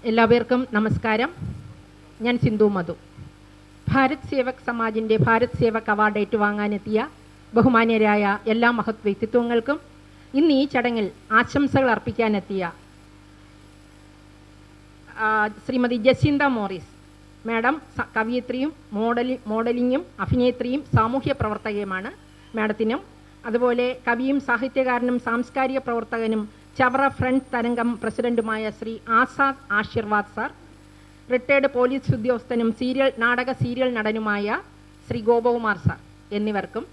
എല്ലാവർക്കും നമസ്കാരം. ഞാൻ സിന്ധു മധു. ഭാരത് സേവക് സമാജിൻ്റെ ഭാരത് സേവക് അവാർഡ് ഏറ്റുവാങ്ങാനെത്തിയ ബഹുമാന്യരായ എല്ലാ മഹത് വ്യക്തിത്വങ്ങൾക്കും ഇന്ന് ഈ ചടങ്ങിൽ ആശംസകൾ അർപ്പിക്കാനെത്തിയ ശ്രീമതി ജസിന്ത മോറിസ് മാഡം കവയിത്രിയും മോഡലിങ്ങും അഭിനേത്രിയും സാമൂഹ്യ പ്രവർത്തകയുമാണ്. മാഡത്തിനും അതുപോലെ കവിയും സാഹിത്യകാരനും സാംസ്കാരിക പ്രവർത്തകനും ചവറ ഫ്രണ്ട്സ് തരംഗം പ്രസിഡന്റുമായ Shri Azad Ashirvad sir, retired police ഉദ്യോഗസ്ഥനും നാടക സീരിയൽ നടനുമായ ശ്രീ ഗോപകുമാർ സാർ എന്നിവർക്കും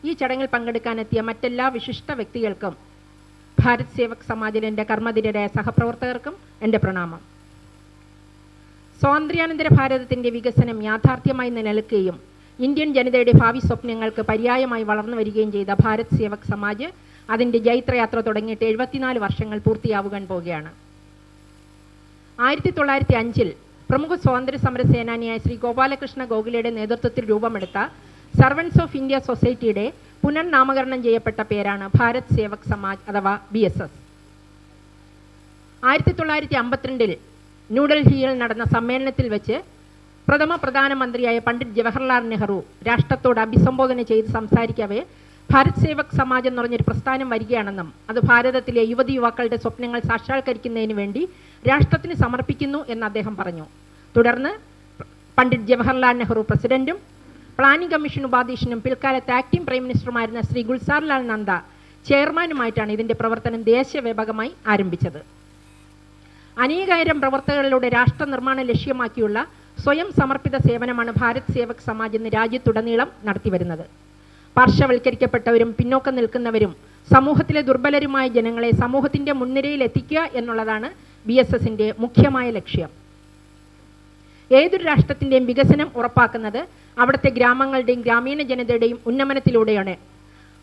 ഈ ചടങ്ങിൽ പങ്കെടുക്കാനെത്തിയ മറ്റെല്ലാ വിശിഷ്ട വ്യക്തികൾക്കും ഭാരത് സേവക് സമാജിലെ എൻ്റെ കർമ്മധീരരായ സഹപ്രവർത്തകർക്കും എൻ്റെ പ്രണാമം. സ്വാതന്ത്ര്യാനന്തര ഭാരതത്തിൻ്റെ വികസനം യാഥാർത്ഥ്യമായി നിലനിൽക്കുകയും ഇന്ത്യൻ ജനതയുടെ ഭാവി സ്വപ്നങ്ങൾക്ക് പര്യായമായി വളർന്നു വരികയും ചെയ്ത ഭാരത് സേവക് സമാജ് അതിൻ്റെ ജൈത്രയാത്ര തുടങ്ങിയിട്ട് 74 വർഷങ്ങൾ പൂർത്തിയാവുവാൻ പോവുകയാണ്. 1905 പ്രമുഖ സ്വാതന്ത്ര്യ സമര സേനാനിയായ ശ്രീ ഗോപാലകൃഷ്ണ ഗോഖലെയുടെ നേതൃത്വത്തിൽ രൂപമെടുത്ത സർവൻസ് ഓഫ് ഇന്ത്യ സൊസൈറ്റിയുടെ പുനർനാമകരണം ചെയ്യപ്പെട്ട പേരാണ് ഭാരത് സേവക് സമാജ് അഥവാ BSS. 1952 ന്യൂഡൽഹിയിൽ നടന്ന സമ്മേളനത്തിൽ വെച്ച് പ്രഥമ പ്രധാനമന്ത്രിയായ പണ്ഡിറ്റ് ജവഹർലാൽ നെഹ്റു രാഷ്ട്രത്തോട് അഭിസംബോധന ചെയ്ത് സംസാരിക്കവേ ഭാരത് സേവക് സമാജ് എന്ന് പറഞ്ഞൊരു പ്രസ്ഥാനം വരികയാണെന്നും അത് ഭാരതത്തിലെ യുവതി യുവാക്കളുടെ സ്വപ്നങ്ങൾ സാക്ഷാത്കരിക്കുന്നതിന് വേണ്ടി രാഷ്ട്രത്തിന് സമർപ്പിക്കുന്നു എന്ന് അദ്ദേഹം പറഞ്ഞു. തുടർന്ന് പണ്ഡിറ്റ് ജവഹർലാൽ നെഹ്റു പ്രസിഡന്റും പ്ലാനിംഗ് കമ്മീഷൻ ഉപാധ്യക്ഷനും പിൽക്കാലത്ത് ആക്ടിംഗ് പ്രൈം മിനിസ്റ്ററുമായിരുന്ന ശ്രീ ഗുൽസാർലാൽ നന്ദ ചെയർമാനുമായിട്ടാണ് ഇതിൻ്റെ പ്രവർത്തനം ദേശവ്യാപകമായി ആരംഭിച്ചത്. അനേകായിരം പ്രവർത്തകരിലൂടെ രാഷ്ട്ര നിർമ്മാണം ലക്ഷ്യമാക്കിയുള്ള സ്വയം സമർപ്പിത സേവനമാണ് ഭാരത് സേവക് സമാജ് ഇന്ന് രാജ്യത്തുടനീളം നടത്തിവരുന്നത്. പാർശ്വവൽക്കരിക്കപ്പെട്ടവരും പിന്നോക്കം നിൽക്കുന്നവരും സമൂഹത്തിലെ ദുർബലരുമായ ജനങ്ങളെ സമൂഹത്തിൻ്റെ മുൻനിരയിൽ എത്തിക്കുക എന്നുള്ളതാണ് BSSൻ്റെ മുഖ്യമായ ലക്ഷ്യം. ഏതൊരു രാഷ്ട്രത്തിൻ്റെയും വികസനം ഉറപ്പാക്കുന്നത് അവിടുത്തെ ഗ്രാമങ്ങളുടെയും ഗ്രാമീണ ജനതയുടെയും ഉന്നമനത്തിലൂടെയാണ്.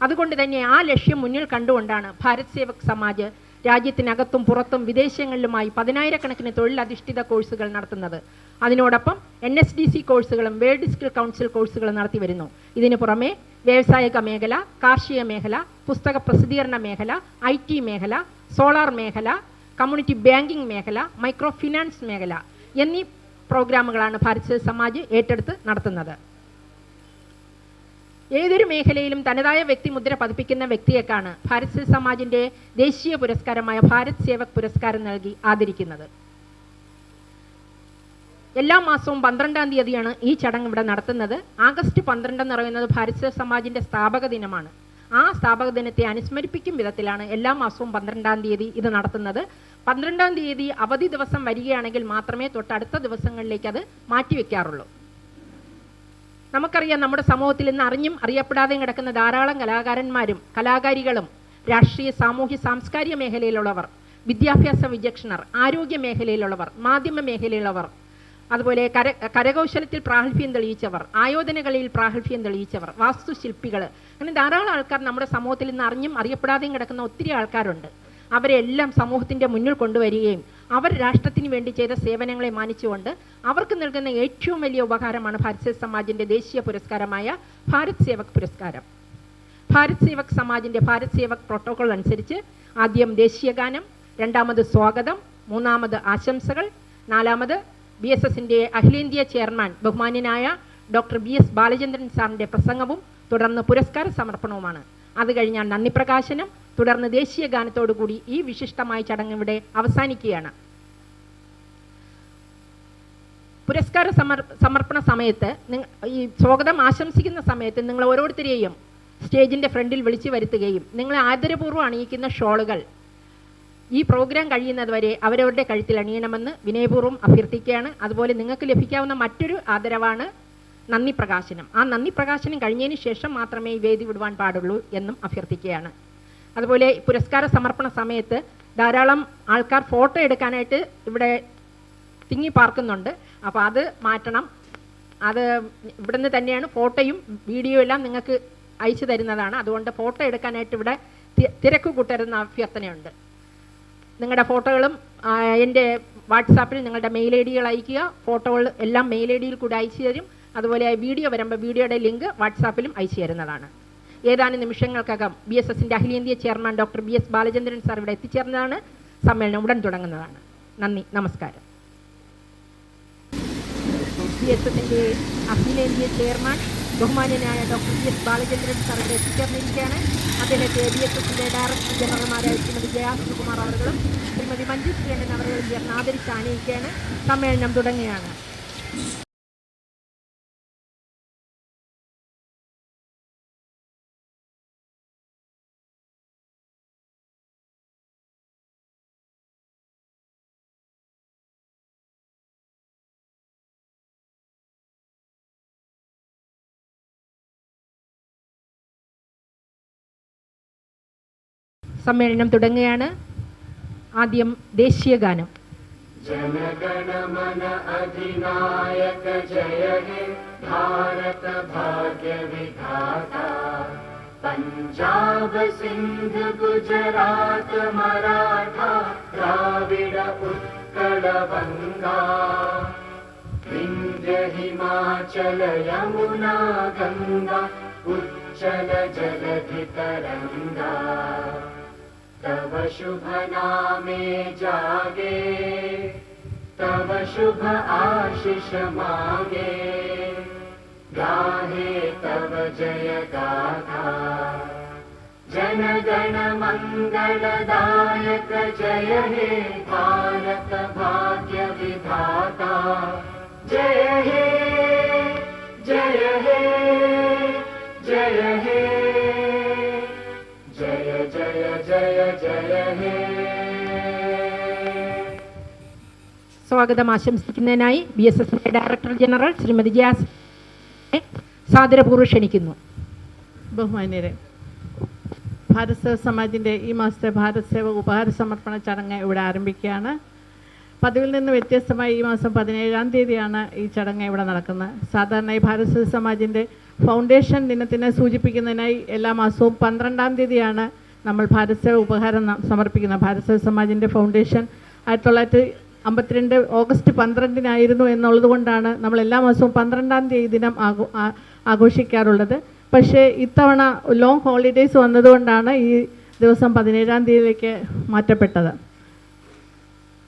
അതുകൊണ്ട് തന്നെ ആ ലക്ഷ്യം മുന്നിൽ കണ്ടുകൊണ്ടാണ് ഭാരത് സേവക് സമാജ് രാജ്യത്തിനകത്തും പുറത്തും വിദേശങ്ങളിലുമായി 10,000-കണക്കിന് തൊഴിലധിഷ്ഠിത കോഴ്സുകൾ നടത്തുന്നത്. അതിനോടൊപ്പം NSDC കോഴ്സുകളും വേൾഡ് സ്കിൽ കൗൺസിൽ കോഴ്സുകളും നടത്തി വരുന്നു. ഇതിനു പുറമെ വ്യാവസായിക മേഖല, കാർഷിക മേഖല, പുസ്തക പ്രസിദ്ധീകരണ മേഖല, IT മേഖല, സോളാർ മേഖല, കമ്മ്യൂണിറ്റി ബാങ്കിംഗ് മേഖല, മൈക്രോ ഫിനാൻസ് മേഖല എന്നീ പ്രോഗ്രാമുകളാണ് ഭാരത് സേവക് സമാജ് ഏറ്റെടുത്ത് നടത്തുന്നത്. ഏതൊരു മേഖലയിലും തനതായ വ്യക്തിമുദ്ര പതിപ്പിക്കുന്ന വ്യക്തിയേക്കാണ് ഭാരത് സേവക് സമാജിൻ്റെ ദേശീയ പുരസ്കാരമായ ഭാരത് സേവക് പുരസ്കാരം നൽകി ആദരിക്കുന്നത്. എല്ലാ മാസവും 12-ാം തീയതിയാണ് ഈ ചടങ്ങ് ഇവിടെ നടത്തുന്നത്. ആഗസ്റ്റ് 12 എന്ന് പറയുന്നത് ഭാരത് സേവക് സമാജിൻ്റെ സ്ഥാപക ദിനമാണ്. ആ സ്ഥാപക ദിനത്തെ അനുസ്മരിപ്പിക്കും വിധത്തിലാണ് എല്ലാ മാസവും 12-ാം തീയതി ഇത് നടത്തുന്നത്. 12-ാം തീയതി അവധി ദിവസം വരികയാണെങ്കിൽ മാത്രമേ തൊട്ടടുത്ത ദിവസങ്ങളിലേക്ക് അത് മാറ്റിവെക്കാറുള്ളൂ. നമുക്കറിയാം, നമ്മുടെ സമൂഹത്തിൽ ഇന്ന് അറിഞ്ഞും അറിയപ്പെടാതെയും കിടക്കുന്ന ധാരാളം കലാകാരന്മാരും കലാകാരികളും രാഷ്ട്രീയ, സാമൂഹ്യ, സാംസ്കാരിക മേഖലയിലുള്ളവർ, വിദ്യാഭ്യാസ വിചക്ഷണർ, ആരോഗ്യ മേഖലയിലുള്ളവർ, മാധ്യമ മേഖലയിലുള്ളവർ, അതുപോലെ കരകൗശലത്തിൽ പ്രാഗൽഭ്യം തെളിയിച്ചവർ, ആയോധനകളിൽ പ്രാഗൽഭ്യം തെളിയിച്ചവർ, വാസ്തുശില്പികൾ, അങ്ങനെ ധാരാളം ആൾക്കാർ നമ്മുടെ സമൂഹത്തിൽ ഇന്ന് അറിഞ്ഞും അറിയപ്പെടാതെയും കിടക്കുന്ന ഒത്തിരി ആൾക്കാരുണ്ട്. അവരെല്ലാം സമൂഹത്തിൻ്റെ മുന്നിൽ കൊണ്ടുവരികയും അവർ രാഷ്ട്രത്തിന് വേണ്ടി ചെയ്ത സേവനങ്ങളെ മാനിച്ചുകൊണ്ട് അവർക്ക് നൽകുന്ന ഏറ്റവും വലിയ ഉപകാരമാണ് ഭാരത് സേവക് സമാജിൻ്റെ ദേശീയ പുരസ്കാരമായ ഭാരത് സേവക് പുരസ്കാരം. ഭാരത് സേവക് സമാജിൻ്റെ ഭാരത് സേവക് പ്രോട്ടോകോൾ അനുസരിച്ച് ആദ്യം ദേശീയ ഗാനം, രണ്ടാമത് സ്വാഗതം, മൂന്നാമത് ആശംസകൾ, നാലാമത് BSSൻ്റെ അഖിലേന്ത്യാ ചെയർമാൻ ബഹുമാന്യനായ ഡോക്ടർ BS ബാലചന്ദ്രൻ സാറിൻ്റെ പ്രസംഗവും തുടർന്ന് പുരസ്കാര സമർപ്പണവുമാണ്. അത് കഴിഞ്ഞാൽ നന്ദി പ്രകാശനം, തുടർന്ന് ദേശീയ ഗാനത്തോടുകൂടി ഈ വിശിഷ്ടമായ ചടങ്ങ് ഇവിടെ അവസാനിക്കുകയാണ്. പുരസ്കാര സമർപ്പണ സമയത്ത് ഈ സ്വാഗതം ആശംസിക്കുന്ന സമയത്ത് നിങ്ങൾ ഓരോരുത്തരെയും സ്റ്റേജിൻ്റെ ഫ്രണ്ടിൽ വിളിച്ചു വരുത്തുകയും നിങ്ങളെ ആദരപൂർവ്വം അണിയിക്കുന്ന ഷോളുകൾ ഈ പ്രോഗ്രാം കഴിയുന്നത് വരെ അവരവരുടെ കഴുത്തിൽ അണിയണമെന്ന് വിനയപൂർവ്വം അഭ്യർത്ഥിക്കുകയാണ്. അതുപോലെ നിങ്ങൾക്ക് ലഭിക്കാവുന്ന മറ്റൊരു ആദരവാണ് നന്ദി പ്രകാശനം. ആ നന്ദി പ്രകാശനം കഴിഞ്ഞതിന് ശേഷം മാത്രമേ ഈ വേദി വിടുവാൻ പാടുള്ളൂ എന്നും അഭ്യർത്ഥിക്കുകയാണ്. അതുപോലെ പുരസ്കാര സമർപ്പണ സമയത്ത് ധാരാളം ആൾക്കാർ ഫോട്ടോ എടുക്കാനായിട്ട് ഇവിടെ തിങ്ങി പാർക്കുന്നുണ്ട്. അപ്പോൾ അത് മാറ്റണം. അത് ഇവിടുന്ന് തന്നെയാണ് ഫോട്ടോയും വീഡിയോ എല്ലാം നിങ്ങൾക്ക് അയച്ചു തരുന്നതാണ്. അതുകൊണ്ട് ഫോട്ടോ എടുക്കാനായിട്ട് ഇവിടെ തിരക്ക് കൂട്ടരുന്ന അഭ്യർത്ഥനയുണ്ട്. നിങ്ങളുടെ ഫോട്ടോകളും എൻ്റെ വാട്സാപ്പിൽ നിങ്ങളുടെ മെയിൽ ID അയയ്ക്കുക. ഫോട്ടോകൾ എല്ലാം മെയിൽ ID കൂടെ അയച്ചു തരും. അതുപോലെ വീഡിയോ വരുമ്പോൾ വീഡിയോയുടെ ലിങ്ക് വാട്സാപ്പിലും അയച്ചു തരുന്നതാണ്. ഏതാനും നിമിഷങ്ങൾക്കകം BSSൻ്റെ അഖിലേന്ത്യാ chairman doctor BS Balachandran sir ഇവിടെ എത്തിച്ചേർന്നതാണ്. സമ്മേളനം ഉടൻ തുടങ്ങുന്നതാണ്. നന്ദി, നമസ്കാരം. BSSന്റെ അഖിലേന്ത്യാ ചെയർമാൻ ബഹുമാന്യനായ ഡോക്ടർ GS ബാലചന്ദ്രൻ സാറിന്റെ എത്തിച്ചേർന്നിരിക്കുകയാണ്. അദ്ദേഹത്തെ BSSന്റെ ഡയറക്ടർ ജനറൽമാരായ ശ്രീമതി ജയ സുകുമാർ അവர்களுം ശ്രീമതി മഞ്ജു ശ്രീകണ്ഠൻ അവர்களுം ചേർന്ന് ആദരിച്ച് ആനയിക്കുകയാണ്. സമ്മേളനം തുടങ്ങുകയാണ്. സമ്മേളനം തുടങ്ങുകയാണ്. ആദ്യം ദേശീയ ഗാനം. जनगणमन अधिनायक जय हे भारत भाग्य विधाता पंजाब सिंध गुजरात मराठा द्राविड उत्कल बंगा विंध्य हिमाचल यमुना गंगा उच्चल जलधि तरंगा तव शुभ नामे जागे तव शुभ आशीष मांगे गाहे तव जय गाथा जन गण मंगलदायक जय हे भारत भाग्य विधाता जय हे जय हे जय हे जय जय जय जय हे. സ്വാഗതം ആശംസിക്കുന്നതിനായി BSSന്റെ ഡയറക്ടർ ജനറൽ ശ്രീമതി ജയാസ് സാദരപൂർവ്വം ക്ഷണിക്കുന്നു. ബഹുമാന്യരെ, ഭാരത് സേവ സമാജിൻ്റെ ഈ മാസത്തെ ഭാരത് സേവ ഉപഹാര സമർപ്പണ ചടങ്ങ് ഇവിടെ ആരംഭിക്കുകയാണ്. പതിവിൽ നിന്ന് വ്യത്യസ്തമായി ഈ മാസം 17-ാം തീയതിയാണ് ഈ ചടങ്ങ് ഇവിടെ നടക്കുന്നത്. സാധാരണയായി ഭാരത് സേവ സമാജിൻ്റെ ഫൗണ്ടേഷൻ ദിനത്തിനെ സൂചിപ്പിക്കുന്നതിനായി എല്ലാ മാസവും 12-ാം തീയതിയാണ് നമ്മൾ ഭാരത് സേവ ഉപഹാരം സമർപ്പിക്കുന്നത്. ഭാരത് സേവ സമാജിൻ്റെ ഫൗണ്ടേഷൻ 1952 ഓഗസ്റ്റ് 12-നായിരുന്നു എന്നുള്ളത് കൊണ്ടാണ് നമ്മൾ എല്ലാ മാസവും 12-ാം തീയതി ദിനം ആഘോഷിക്കാറുള്ളത്. പക്ഷേ ഇത്തവണ ലോങ് ഹോളിഡേയ്സ് വന്നതുകൊണ്ടാണ് ഈ ദിവസം 17-ാം തീയതിയിലേക്ക് മാറ്റപ്പെട്ടത്.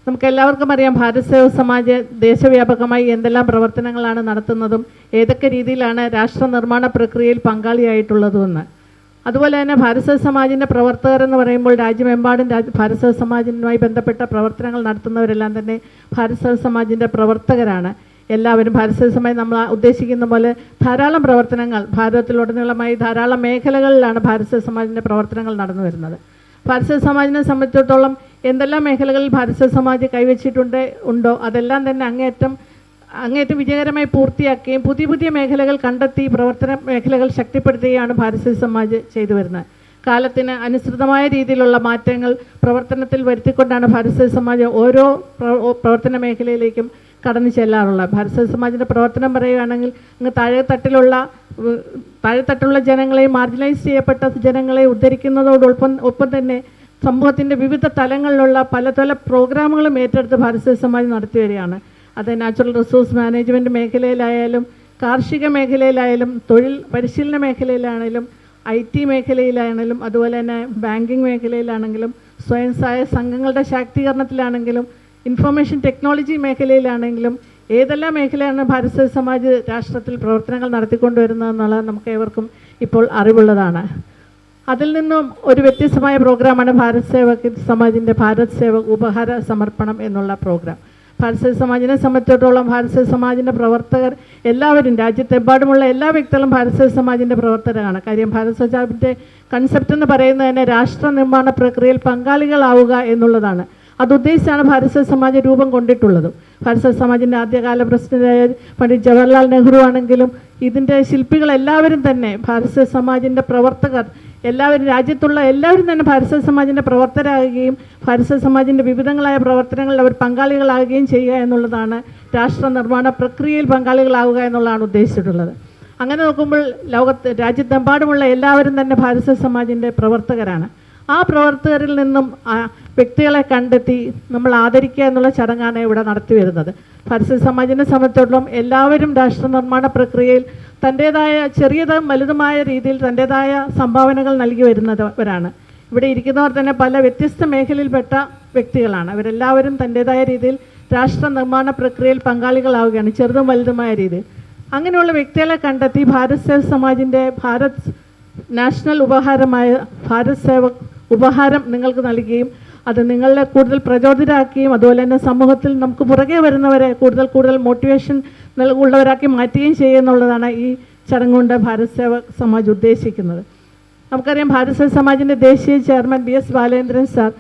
നമുക്കെല്ലാവർക്കും അറിയാം ഭാരത് സേവ സമാജ് ദേശവ്യാപകമായി എന്തെല്ലാം പ്രവർത്തനങ്ങളാണ് നടത്തുന്നതും ഏതൊക്കെ രീതിയിലാണ് രാഷ്ട്ര നിർമ്മാണ പ്രക്രിയയിൽ പങ്കാളിയായിട്ടുള്ളതുമെന്ന്. അതുപോലെ തന്നെ ഭാരത് സേവ സമാജിൻ്റെ പ്രവർത്തകർ എന്ന് പറയുമ്പോൾ രാജ്യമെമ്പാടും ഭാരത് സേവ സമാജിനുമായി ബന്ധപ്പെട്ട പ്രവർത്തനങ്ങൾ നടത്തുന്നവരെല്ലാം തന്നെ ഭാരത് സേവ സമാജിൻ്റെ പ്രവർത്തകരാണ്. എല്ലാവരും ഭാരത് സേവ സമാജ് നമ്മൾ ഉദ്ദേശിക്കുന്ന പോലെ ധാരാളം പ്രവർത്തനങ്ങൾ ഭാരതത്തിലുടനീളമായി ധാരാളം മേഖലകളിലാണ് ഭാരത് സേവ സമാജിൻ്റെ പ്രവർത്തനങ്ങൾ നടന്നു വരുന്നത്. ഭാരത് സേവ സമാജിനെ സംബന്ധിച്ചിടത്തോളം എന്തെല്ലാം മേഖലകളിൽ ഭാരത് സേവ സമാജ് ഉണ്ടോ അതെല്ലാം തന്നെ അങ്ങേയറ്റം വിജയകരമായി പൂർത്തിയാക്കുകയും പുതിയ മേഖലകൾ കണ്ടെത്തി പ്രവർത്തന മേഖലകൾ ശക്തിപ്പെടുത്തുകയാണ് ഭാരത് സേവ സമാജ് ചെയ്തു വരുന്നത്. കാലത്തിന് അനുസൃതമായ രീതിയിലുള്ള മാറ്റങ്ങൾ പ്രവർത്തനത്തിൽ വരുത്തിക്കൊണ്ടാണ് ഭാരത് സേവ സമാജ് ഓരോ പ്രവർത്തന മേഖലയിലേക്കും കടന്നു ചെല്ലാറുള്ളത്. ഭാരത് സേവ സമാജിൻ്റെ പ്രവർത്തനം പറയുകയാണെങ്കിൽ അങ്ങ് താഴെത്തട്ടുള്ള ജനങ്ങളെയും മാർജിനലൈസ് ചെയ്യപ്പെട്ട ജനങ്ങളെ ഉദ്ധരിക്കുന്നതോടൊപ്പം തന്നെ സമൂഹത്തിൻ്റെ വിവിധ തലങ്ങളിലുള്ള പല പ്രോഗ്രാമുകളും ഏറ്റെടുത്ത് ഭാരത് സേവ സമാജ് നടത്തി വരികയാണ്. അത് നാച്ചുറൽ റിസോഴ്സ് മാനേജ്മെൻറ്റ് മേഖലയിലായാലും കാർഷിക മേഖലയിലായാലും തൊഴിൽ പരിശീലന മേഖലയിലാണെങ്കിലും IT മേഖലയിലാണെങ്കിലും അതുപോലെ തന്നെ ബാങ്കിങ് മേഖലയിലാണെങ്കിലും സ്വയം സഹായ സംഘങ്ങളുടെ ശാക്തീകരണത്തിലാണെങ്കിലും ഇൻഫർമേഷൻ ടെക്നോളജി മേഖലയിലാണെങ്കിലും ഏതെല്ലാം മേഖലയാണ് ഭാരത് സേവ സമാജ് രാഷ്ട്രത്തിൽ പ്രവർത്തനങ്ങൾ നടത്തിക്കൊണ്ടുവരുന്നതെന്നുള്ളത് നമുക്ക് ഏവർക്കും ഇപ്പോൾ അറിവുള്ളതാണ്. അതിൽ നിന്നും ഒരു വ്യത്യസ്തമായ പ്രോഗ്രാമാണ് ഭാരത് സേവ സമാജിൻ്റെ ഭാരത് സേവ ഉപഹാര സമർപ്പണം എന്നുള്ള പ്രോഗ്രാം. ഭാരത് സേവ സമാജിനെ സംബന്ധിച്ചിടത്തോളം ഭാരത് സേവ സമാജിൻ്റെ പ്രവർത്തകർ എല്ലാവരും രാജ്യത്തെമ്പാടുമുള്ള എല്ലാ വ്യക്തികളും ഭാരത് സേവ സമാജിൻ്റെ പ്രവർത്തകരാണ്. കാര്യം ഭാരത് സമാജിൻ്റെ കൺസെപ്റ്റ് എന്ന് പറയുന്നത് തന്നെ രാഷ്ട്ര നിർമ്മാണ പ്രക്രിയയിൽ പങ്കാളികളാവുക എന്നുള്ളതാണ്. അതുദ്ദേശിച്ചാണ് ഭാരത് സേവ സമാജ് രൂപം കൊണ്ടിട്ടുള്ളതും. ഭാരത് സേവ സമാജിൻ്റെ ആദ്യകാല പ്രസിഡന്റായ പണ്ഡിറ്റ് ജവഹർലാൽ നെഹ്റു ആണെങ്കിലും ഇതിൻ്റെ ശില്പികൾ എല്ലാവരും തന്നെ ഭാരത് സേവ സമാജിൻ്റെ പ്രവർത്തകർ എല്ലാവരും രാജ്യത്തുള്ള എല്ലാവരും തന്നെ ഭാരത് സേവ സമാജിൻ്റെ പ്രവർത്തകരാകുകയും ഭാരത് സേവ സമാജിൻ്റെ വിവിധങ്ങളായ പ്രവർത്തനങ്ങളിൽ അവർ പങ്കാളികളാകുകയും ചെയ്യുക എന്നുള്ളതാണ് രാഷ്ട്ര നിർമ്മാണ പ്രക്രിയയിൽ പങ്കാളികളാവുക എന്നുള്ളതാണ് ഉദ്ദേശിച്ചിട്ടുള്ളത്. അങ്ങനെ നോക്കുമ്പോൾ രാജ്യത്തെമ്പാടുമുള്ള എല്ലാവരും തന്നെ ഭാരത് സേവ സമാജിൻ്റെ പ്രവർത്തകരാണ്. ആ പ്രവർത്തകരിൽ നിന്നും വ്യക്തികളെ കണ്ടെത്തി നമ്മൾ ആദരിക്കുക എന്നുള്ള ചടങ്ങാണ് ഇവിടെ നടത്തി വരുന്നത്. ഭാരത് സേവ സമാജിനെ സംബന്ധിച്ചിടത്തോളം എല്ലാവരും രാഷ്ട്ര നിർമ്മാണ പ്രക്രിയയിൽ തൻ്റേതായ ചെറിയതും വലുതുമായ രീതിയിൽ തൻ്റേതായ സംഭാവനകൾ നൽകി വരുന്നവരാണ്. ഇവിടെ ഇരിക്കുന്നവർ തന്നെ പല വ്യത്യസ്ത മേഖലയിൽപ്പെട്ട വ്യക്തികളാണ്. അവരെല്ലാവരും തൻ്റേതായ രീതിയിൽ രാഷ്ട്ര നിർമ്മാണ പ്രക്രിയയിൽ പങ്കാളികളാവുകയാണ്, ചെറുതും വലുതുമായ രീതി. അങ്ങനെയുള്ള വ്യക്തികളെ കണ്ടെത്തി ഭാരത് സേവക് സമാജിൻ്റെ ഭാരത് നാഷണൽ ഉപഹാരമായ ഭാരത് സേവക് ഉപഹാരം നിങ്ങൾക്ക് നൽകുകയും അത് നിങ്ങളെ കൂടുതൽ പ്രചോദിതരാക്കുകയും അതുപോലെ തന്നെ സമൂഹത്തിൽ നമുക്ക് പുറകെ വരുന്നവരെ കൂടുതൽ മോട്ടിവേഷൻ ഉള്ളവരാക്കി മാറ്റുകയും ചെയ്യുന്നുള്ളതാണ് ഈ ചടങ്ങുകൊണ്ട് ഭാരത് സേവക് സമാജ് ഉദ്ദേശിക്കുന്നത്. നമുക്കറിയാം, ഭാരത് സേവക് സമാജിൻ്റെ ദേശീയ chairman B S Balendran sir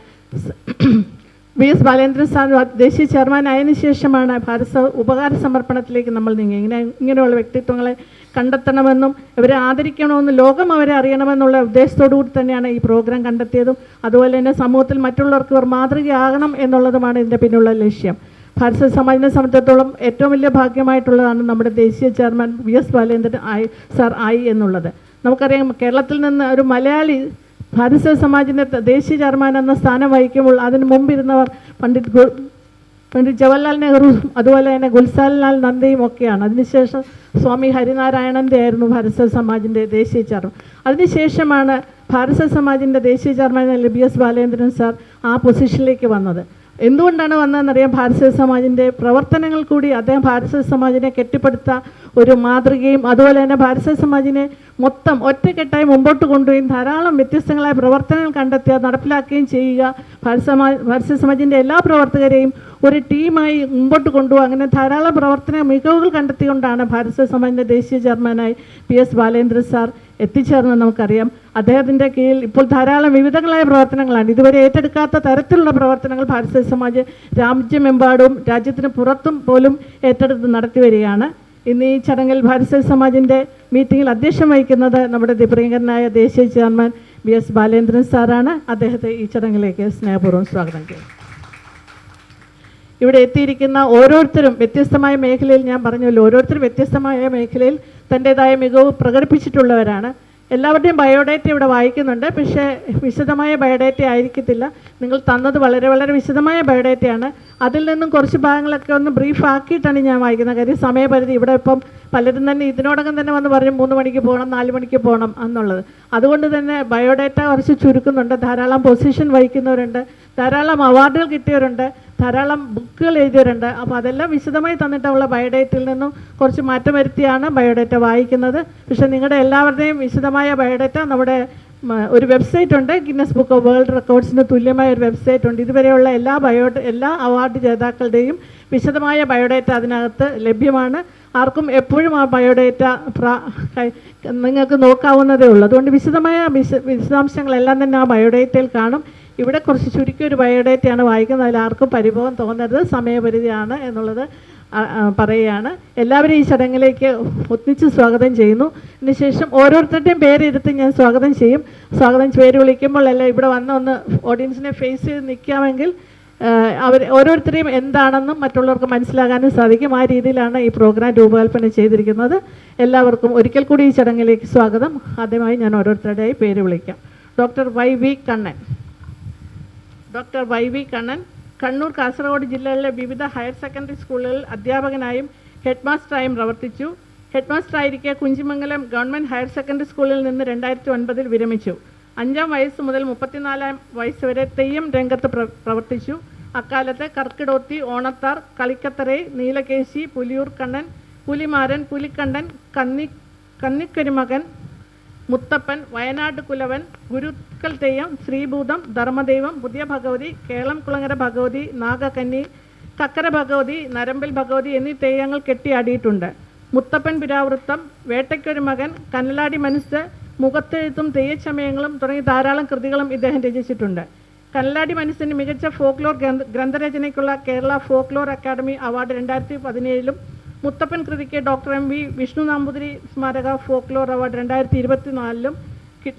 ദേശീയ ചെയർമാൻ ആയതിനു ശേഷമാണ് ഭാരത് സേവക് ഉപകാര സമർപ്പണത്തിലേക്ക് നമ്മൾ നീങ്ങി. ഇങ്ങനെയുള്ള വ്യക്തിത്വങ്ങളെ കണ്ടെത്തണമെന്നും ഇവരെ ആദരിക്കണമെന്നും ലോകം അവരെ അറിയണമെന്നുള്ള ഉദ്ദേശത്തോടു കൂടി തന്നെയാണ് ഈ പ്രോഗ്രാം കണ്ടെത്തിയതും അതുപോലെ തന്നെ സമൂഹത്തിൽ മറ്റുള്ളവർക്ക് ഇവർ മാതൃകയാകണം എന്നുള്ളതുമാണ് ഇതിൻ്റെ പിന്നിലുള്ള ലക്ഷ്യം. ഭാരത് സേവക് സമാജിനെ സംബന്ധിച്ചിടത്തോളം ഏറ്റവും വലിയ ഭാഗ്യമായിട്ടുള്ളതാണ് നമ്മുടെ ദേശീയ chairman B S Balendran sir ആയി എന്നുള്ളത്. നമുക്കറിയാം, കേരളത്തിൽ നിന്ന് ഒരു മലയാളി ഭാരത് സേവക് സമാജിൻ്റെ ദേശീയ ചെയർമാൻ എന്ന സ്ഥാനം വഹിക്കുമ്പോൾ അതിന് മുമ്പിരുന്നവർ പണ്ഡിറ്റ് ജവഹർലാൽ നെഹ്റുവും അതുപോലെ തന്നെ ഗുൽസാൽലാൽ നന്ദയും ഒക്കെയാണ്. അതിനുശേഷം സ്വാമി ഹരിനാരായണൻ്റെ ആയിരുന്നു ഭാരത് സേവക് സമാജിൻ്റെ ദേശീയ ചെയർമാൻ. അതിനുശേഷമാണ് ഭാരത് സേവക് സമാജിൻ്റെ ദേശീയ chairman B S Balendran sir ആ പൊസിഷനിലേക്ക് വന്നത്. എന്തുകൊണ്ടാണ് വന്നതെന്നറിയാം, ഭാരത് സേവക് സമാജിൻ്റെ പ്രവർത്തനങ്ങൾ കൂടി അദ്ദേഹം ഭാരത് സേവക് സമാജിനെ കെട്ടിപ്പടുത്ത ഒരു മാതൃകയും അതുപോലെ തന്നെ ഭാരത് സേവക് സമാജിനെ മൊത്തം ഒറ്റക്കെട്ടായി മുമ്പോട്ട് കൊണ്ടുപോയി ധാരാളം വ്യത്യസ്തങ്ങളായ പ്രവർത്തനങ്ങൾ കണ്ടെത്തി നടപ്പിലാക്കുകയും ചെയ്യുക, ഭാരത് സേവക് സമാജിൻ്റെ എല്ലാ പ്രവർത്തകരെയും ഒരു ടീമായി മുമ്പോട്ട് കൊണ്ടുപോകുക, അങ്ങനെ ധാരാളം പ്രവർത്തന മികവുകൾ കണ്ടെത്തിക്കൊണ്ടാണ് ഭാരത് സേവക് സമാജിൻ്റെ ദേശീയ ചെയർമാനായി പി എസ് ബാലേന്ദ്രൻ സാർ എത്തിച്ചേർന്നത്. നമുക്കറിയാം, അദ്ദേഹത്തിൻ്റെ കീഴിൽ ഇപ്പോൾ ധാരാളം വിവിധങ്ങളായ പ്രവർത്തനങ്ങളാണ്, ഇതുവരെ ഏറ്റെടുക്കാത്ത തരത്തിലുള്ള പ്രവർത്തനങ്ങൾ ഭാരത് സേവക് സമാജ് രാജ്യമെമ്പാടും രാജ്യത്തിന് പുറത്തും പോലും ഏറ്റെടുത്ത് നടത്തി വരികയാണ്. ഇന്ന് ഈ ചടങ്ങിൽ ഭാരത് സേവക് സമാജിൻ്റെ മീറ്റിങ്ങിൽ അധ്യക്ഷം വഹിക്കുന്നത് നമ്മുടെ പ്രിയങ്കരനായ ദേശീയ ചെയർമാൻ ബി എസ് ബാലേന്ദ്രൻ സാറാണ്. അദ്ദേഹത്തെ ഈ ചടങ്ങിലേക്ക് സ്നേഹപൂർവ്വം സ്വാഗതം ചെയ്യും. ഇവിടെ എത്തിയിരിക്കുന്ന ഓരോരുത്തരും വ്യത്യസ്തമായ മേഖലയിൽ, ഞാൻ പറഞ്ഞല്ലോ, ഓരോരുത്തരും വ്യത്യസ്തമായ മേഖലയിൽ തൻ്റേതായ മികവ് പ്രകടിപ്പിച്ചിട്ടുള്ളവരാണ്. എല്ലാവരുടെയും ബയോഡേറ്റ ഇവിടെ വായിക്കുന്നുണ്ട്, പക്ഷേ വിശദമായ ബയോഡേറ്റ ആയിരിക്കത്തില്ല. നിങ്ങൾ തന്നത് വളരെ വളരെ വിശദമായ ബയോഡേറ്റയാണ്. അതിൽ നിന്നും കുറച്ച് ഭാഗങ്ങളൊക്കെ ഒന്ന് ബ്രീഫ് ആക്കിയിട്ടാണ് ഞാൻ വായിക്കുന്നത്. കാര്യം സമയപരിധി, ഇവിടെ ഇപ്പം പലരും തന്നെ ഇതിനോടകം തന്നെ വന്ന് പറഞ്ഞു 3 മണിക്ക് പോകണം 4 മണിക്ക് പോകണം എന്നുള്ളത്. അതുകൊണ്ട് തന്നെ ബയോഡേറ്റ കുറച്ച് ചുരുക്കുന്നുണ്ട്. ധാരാളം പൊസിഷൻ വഹിക്കുന്നവരുണ്ട്, ധാരാളം അവാർഡുകൾ കിട്ടിയവരുണ്ട്, ധാരാളം ബുക്കുകൾ എഴുതിയവരുണ്ട്. അപ്പോൾ അതെല്ലാം വിശദമായി തന്നിട്ടുള്ള ബയോഡേറ്റയിൽ നിന്നും കുറച്ച് മാറ്റം വരുത്തിയാണ് ബയോഡേറ്റ വായിക്കുന്നത്. പക്ഷേ നിങ്ങളുടെ എല്ലാവരുടെയും വിശദമായ ബയോഡേറ്റ നമ്മുടെ ഒരു വെബ്സൈറ്റ് ഉണ്ട്, ഗിന്നസ് ബുക്ക് ഓഫ് വേൾഡ് റെക്കോർഡ്സിന് തുല്യമായ ഒരു വെബ്സൈറ്റ് ഉണ്ട്. ഇതുവരെയുള്ള എല്ലാ അവാർഡ് ജേതാക്കളുടെയും വിശദമായ ബയോഡേറ്റ അതിനകത്ത് ലഭ്യമാണ്. ആർക്കും എപ്പോഴും ആ ബയോഡേറ്റ നിങ്ങൾക്ക് നോക്കാവുന്നതേ ഉള്ളൂ. അതുകൊണ്ട് വിശദാംശങ്ങളെല്ലാം തന്നെ ആ ബയോഡേറ്റയിൽ കാണും. ഇവിടെ കുറച്ച് ചുരുക്കിയൊരു ബയോഡേറ്റയാണ് വായിക്കുന്നത്. അതിൽ ആർക്കും പരിഭവം തോന്നരുത്, സമയപരിധിയാണ് എന്നുള്ളത് പറയുകയാണ്. എല്ലാവരും ഈ ചടങ്ങിലേക്ക് ഒന്നിച്ച് സ്വാഗതം ചെയ്യുന്നു. അതിനുശേഷം ഓരോരുത്തരുടെയും പേരെടുത്ത് ഞാൻ സ്വാഗതം ചെയ്യും. പേര് വിളിക്കുമ്പോൾ എല്ലാം ഇവിടെ വന്ന് ഒന്ന് ഓഡിയൻസിനെ ഫേസ് ചെയ്ത് നിൽക്കാമെങ്കിൽ അവർ ഓരോരുത്തരെയും എന്താണെന്നും മറ്റുള്ളവർക്ക് മനസ്സിലാകാനും സാധിക്കും. ആ രീതിയിലാണ് ഈ പ്രോഗ്രാം രൂപകൽപ്പന ചെയ്തിരിക്കുന്നത്. എല്ലാവർക്കും ഒരിക്കൽ കൂടി ഈ ചടങ്ങിലേക്ക് സ്വാഗതം. ആദ്യമായി ഞാൻ ഓരോരുത്തരുടെയായി പേര് വിളിക്കാം. Doctor Y V Kannan Kannur, Kasaragod ജില്ലകളിലെ വിവിധ ഹയർ സെക്കൻഡറി സ്കൂളുകളിൽ അധ്യാപകനായും ഹെഡ് മാസ്റ്ററായും പ്രവർത്തിച്ചു. ഹെഡ് മാസ്റ്ററായിരിക്കെ കുഞ്ചിമംഗലം ഗവൺമെൻറ് ഹയർ സെക്കൻഡറി സ്കൂളിൽ നിന്ന് 2009 വിരമിച്ചു. 5-ാം വയസ്സ് മുതൽ 34-ാം വയസ്സ് വരെ തെയ്യം രംഗത്ത് പ്രവർത്തിച്ചു. അക്കാലത്ത് കർക്കിടോത്തി, ഓണത്താർ, കളിക്കത്തറൈ, നീലകേശി, പുലിയൂർ കണ്ണൻ, പുലിമാരൻ, പുലിക്കണ്ടൻ, കന്നിക്കരിമകൻ, മുത്തപ്പൻ, വയനാട് കുലവൻ, ഗുരുക്കൽ തെയ്യം, ശ്രീഭൂതം, ധർമ്മദൈവം, പുതിയ ഭഗവതി, കേളംകുളങ്ങര ഭഗവതി, നാഗകന്നി, കക്കര ഭഗവതി, നരമ്പിൽ ഭഗവതി എന്നീ തെയ്യങ്ങൾ കെട്ടിയാടിയിട്ടുണ്ട്. മുത്തപ്പൻ പുരാവൃത്തം, വേട്ടയ്ക്കൊരു മകൻ, കനലാടി മനസ്സ്, മുഖത്തെഴുത്തും തെയ്യച്ചമയങ്ങളും തുടങ്ങി ധാരാളം കൃതികളും ഇദ്ദേഹം രചിച്ചിട്ടുണ്ട്. കനലാടി മനസ്സിന് മികച്ച ഫോക്ലോർ ഗ്രന്ഥരചനയ്ക്കുള്ള Kerala folklore academy award 2017 Muthappan കൃതിക്ക് doctor M V Vishnu Namboothiri സ്മാരക ഫോക്ലോർ അവാർഡ് 2024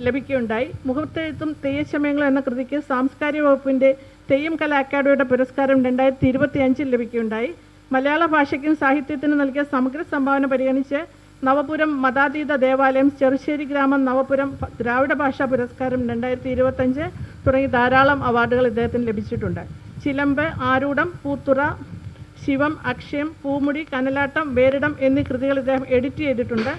ലഭിക്കുകയുണ്ടായി. മുഖത്തെഴുത്തും തെയ്യച്ചമയങ്ങളും എന്ന കൃതിക്ക് സാംസ്കാരിക വകുപ്പിൻ്റെ തെയ്യം കലാ അക്കാദമിയുടെ പുരസ്കാരം 2025 ലഭിക്കുകയുണ്ടായി. മലയാള ഭാഷയ്ക്കും സാഹിത്യത്തിനും നൽകിയ സമഗ്ര സംഭാവന പരിഗണിച്ച് നവപുരം മതാതീത ദേവാലയം, ചെറുശ്ശേരി ഗ്രാമം നവപുരം ദ്രാവിഡ ഭാഷാ പുരസ്കാരം 2025 തുടങ്ങി ധാരാളം അവാർഡുകൾ ഇദ്ദേഹത്തിന് ലഭിച്ചിട്ടുണ്ട്. ചിലമ്പ്, ആരൂഢം, പൂത്തുറ, ശിവം, അക്ഷയം, പൂമുടി, കനലാട്ടം, വേരിടം എന്നീ കൃതികൾ ഇദ്ദേഹം എഡിറ്റ് ചെയ്തിട്ടുണ്ട്.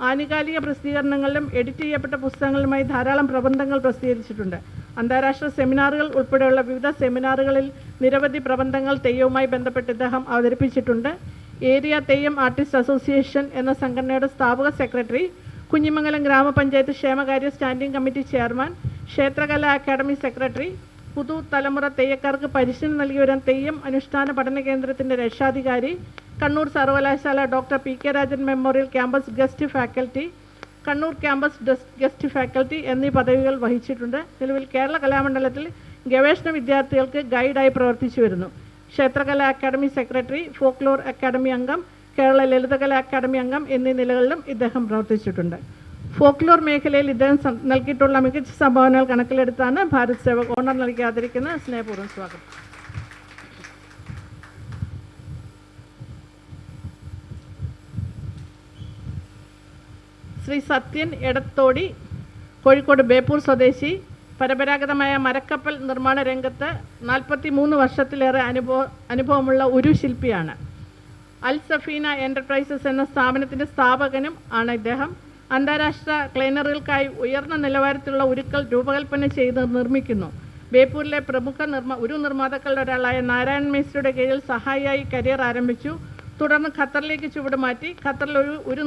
ആനുകാലിക പ്രസിദ്ധീകരണങ്ങളിലും എഡിറ്റ് ചെയ്യപ്പെട്ട പുസ്തകങ്ങളുമായി ധാരാളം പ്രബന്ധങ്ങൾ പ്രസിദ്ധീകരിച്ചിട്ടുണ്ട്. അന്താരാഷ്ട്ര സെമിനാറുകൾ ഉൾപ്പെടെയുള്ള വിവിധ സെമിനാറുകളിൽ നിരവധി പ്രബന്ധങ്ങൾ തെയ്യവുമായി ബന്ധപ്പെട്ട് ഇദ്ദേഹം അവതരിപ്പിച്ചിട്ടുണ്ട്. ഏരിയ തെയ്യം ആർട്ടിസ്റ്റ് അസോസിയേഷൻ എന്ന സംഘടനയുടെ സ്ഥാപക സെക്രട്ടറി, കുഞ്ഞിമംഗലം ഗ്രാമപഞ്ചായത്ത് ക്ഷേമകാര്യ സ്റ്റാൻഡിംഗ് കമ്മിറ്റി ചെയർമാൻ, ക്ഷേത്രകലാ അക്കാദമി സെക്രട്ടറി, പുതുതലമുറ തെയ്യക്കാർക്ക് പരിശീലനം നൽകി വരുന്ന തെയ്യം അനുഷ്ഠാന പഠന കേന്ദ്രത്തിൻ്റെ രക്ഷാധികാരി, കണ്ണൂർ സർവകലാശാല doctor P K Rajan memorial campus guest faculty, Kannur campus guest faculty എന്നീ പദവികൾ വഹിച്ചിട്ടുണ്ട്. നിലവിൽ കേരള കലാമണ്ഡലത്തിൽ ഗവേഷണ വിദ്യാർത്ഥികൾക്ക് ഗൈഡായി പ്രവർത്തിച്ചു വരുന്നു. ക്ഷേത്രകലാ അക്കാദമി സെക്രട്ടറി, ഫോക്ലോർ അക്കാദമി അംഗം, കേരള ലളിതകലാ അക്കാദമി അംഗം എന്നീ നിലകളിലും ഇദ്ദേഹം പ്രവർത്തിച്ചിട്ടുണ്ട്. ഫോക്ലോർ മേഖലയിൽ ഇദ്ദേഹം നൽകിയിട്ടുള്ള മികച്ച സംഭാവനകൾ കണക്കിലെടുത്താണ് ഭാരത് സേവക് ഓണർ നൽകി ആദരിക്കുന്നത്. സ്നേഹപൂർവ്വം സ്വാഗതം. ശ്രീ സത്യൻ എടത്തോടി, കോഴിക്കോട് ബേപ്പൂർ സ്വദേശി, പരമ്പരാഗതമായ മരക്കപ്പൽ നിർമ്മാണ രംഗത്ത് 43 വർഷത്തിലേറെ അനുഭവമുള്ള ഒരു ശില്പിയാണ്. അൽ സഫീന എൻ്റർപ്രൈസസ് എന്ന സ്ഥാപനത്തിൻ്റെ സ്ഥാപകനും ആണ് ഇദ്ദേഹം. അന്താരാഷ്ട്ര ക്ലൈനറുകൾക്കായി ഉയർന്ന നിലവാരത്തിലുള്ള ഉരുക്കൾ രൂപകൽപ്പന ചെയ്ത് നിർമ്മിക്കുന്നു. ബേപ്പൂരിലെ പ്രമുഖ നിർമ്മാതാക്കളുടെ ഒരാളായ നാരായൺ മേസ്രിയുടെ കീഴിൽ സഹായിയായി കരിയർ ആരംഭിച്ചു. തുടർന്ന് ഖത്തറിലേക്ക് ചുവടുമാറ്റി. ഖത്തറിൽ ഒരു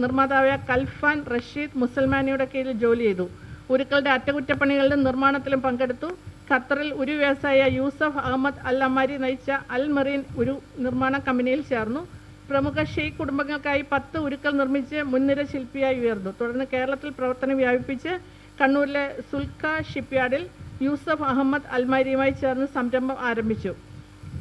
നിർമ്മാതാവായ കൽഫാൻ റഷീദ് മുസൽമാനിയുടെ കീഴിൽ ജോലി ചെയ്തു. ഉരുക്കളുടെ അറ്റകുറ്റപ്പണികളിലും നിർമ്മാണത്തിലും പങ്കെടുത്തു. ഖത്തറിൽ ഒരു വ്യവസായ യൂസഫ് അഹമ്മദ് അൽ അമാരി നയിച്ച അൽ മറീൻ ഒരു നിർമ്മാണ കമ്പനിയിൽ ചേർന്നു. പ്രമുഖ ഷെയ്ഖ് കുടുംബങ്ങൾക്കായി 10 ഉരുക്കൾ നിർമ്മിച്ച് മുൻനിര ശില്പിയായി ഉയർന്നു. തുടർന്ന് കേരളത്തിൽ പ്രവർത്തനം വ്യാപിപ്പിച്ച് കണ്ണൂരിലെ സുൽഖ ഷിപ്പ്യാർഡിൽ യൂസഫ് അഹമ്മദ് അൽമാരിയുമായി ചേർന്ന് സംരംഭം ആരംഭിച്ചു.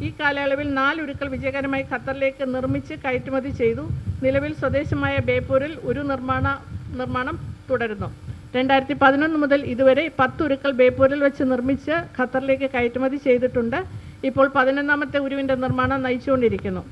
ഈ കാലയളവിൽ 4 ഉരുക്കൾ വിജയകരമായി ഖത്തറിലേക്ക് നിർമ്മിച്ച് കയറ്റുമതി ചെയ്തു. നിലവിൽ സ്വദേശമായ ബേപ്പൂരിൽ ഒരു നിർമ്മാണം തുടരുന്നു. 2011 മുതൽ ഇതുവരെ 10 ഉരുക്കൾ ബേപ്പൂരിൽ വെച്ച് നിർമ്മിച്ച് ഖത്തറിലേക്ക് കയറ്റുമതി ചെയ്തിട്ടുണ്ട്. ഇപ്പോൾ 11ാമത്തെ ഉരുവിൻ്റെ നിർമ്മാണം നയിച്ചുകൊണ്ടിരിക്കുന്നു.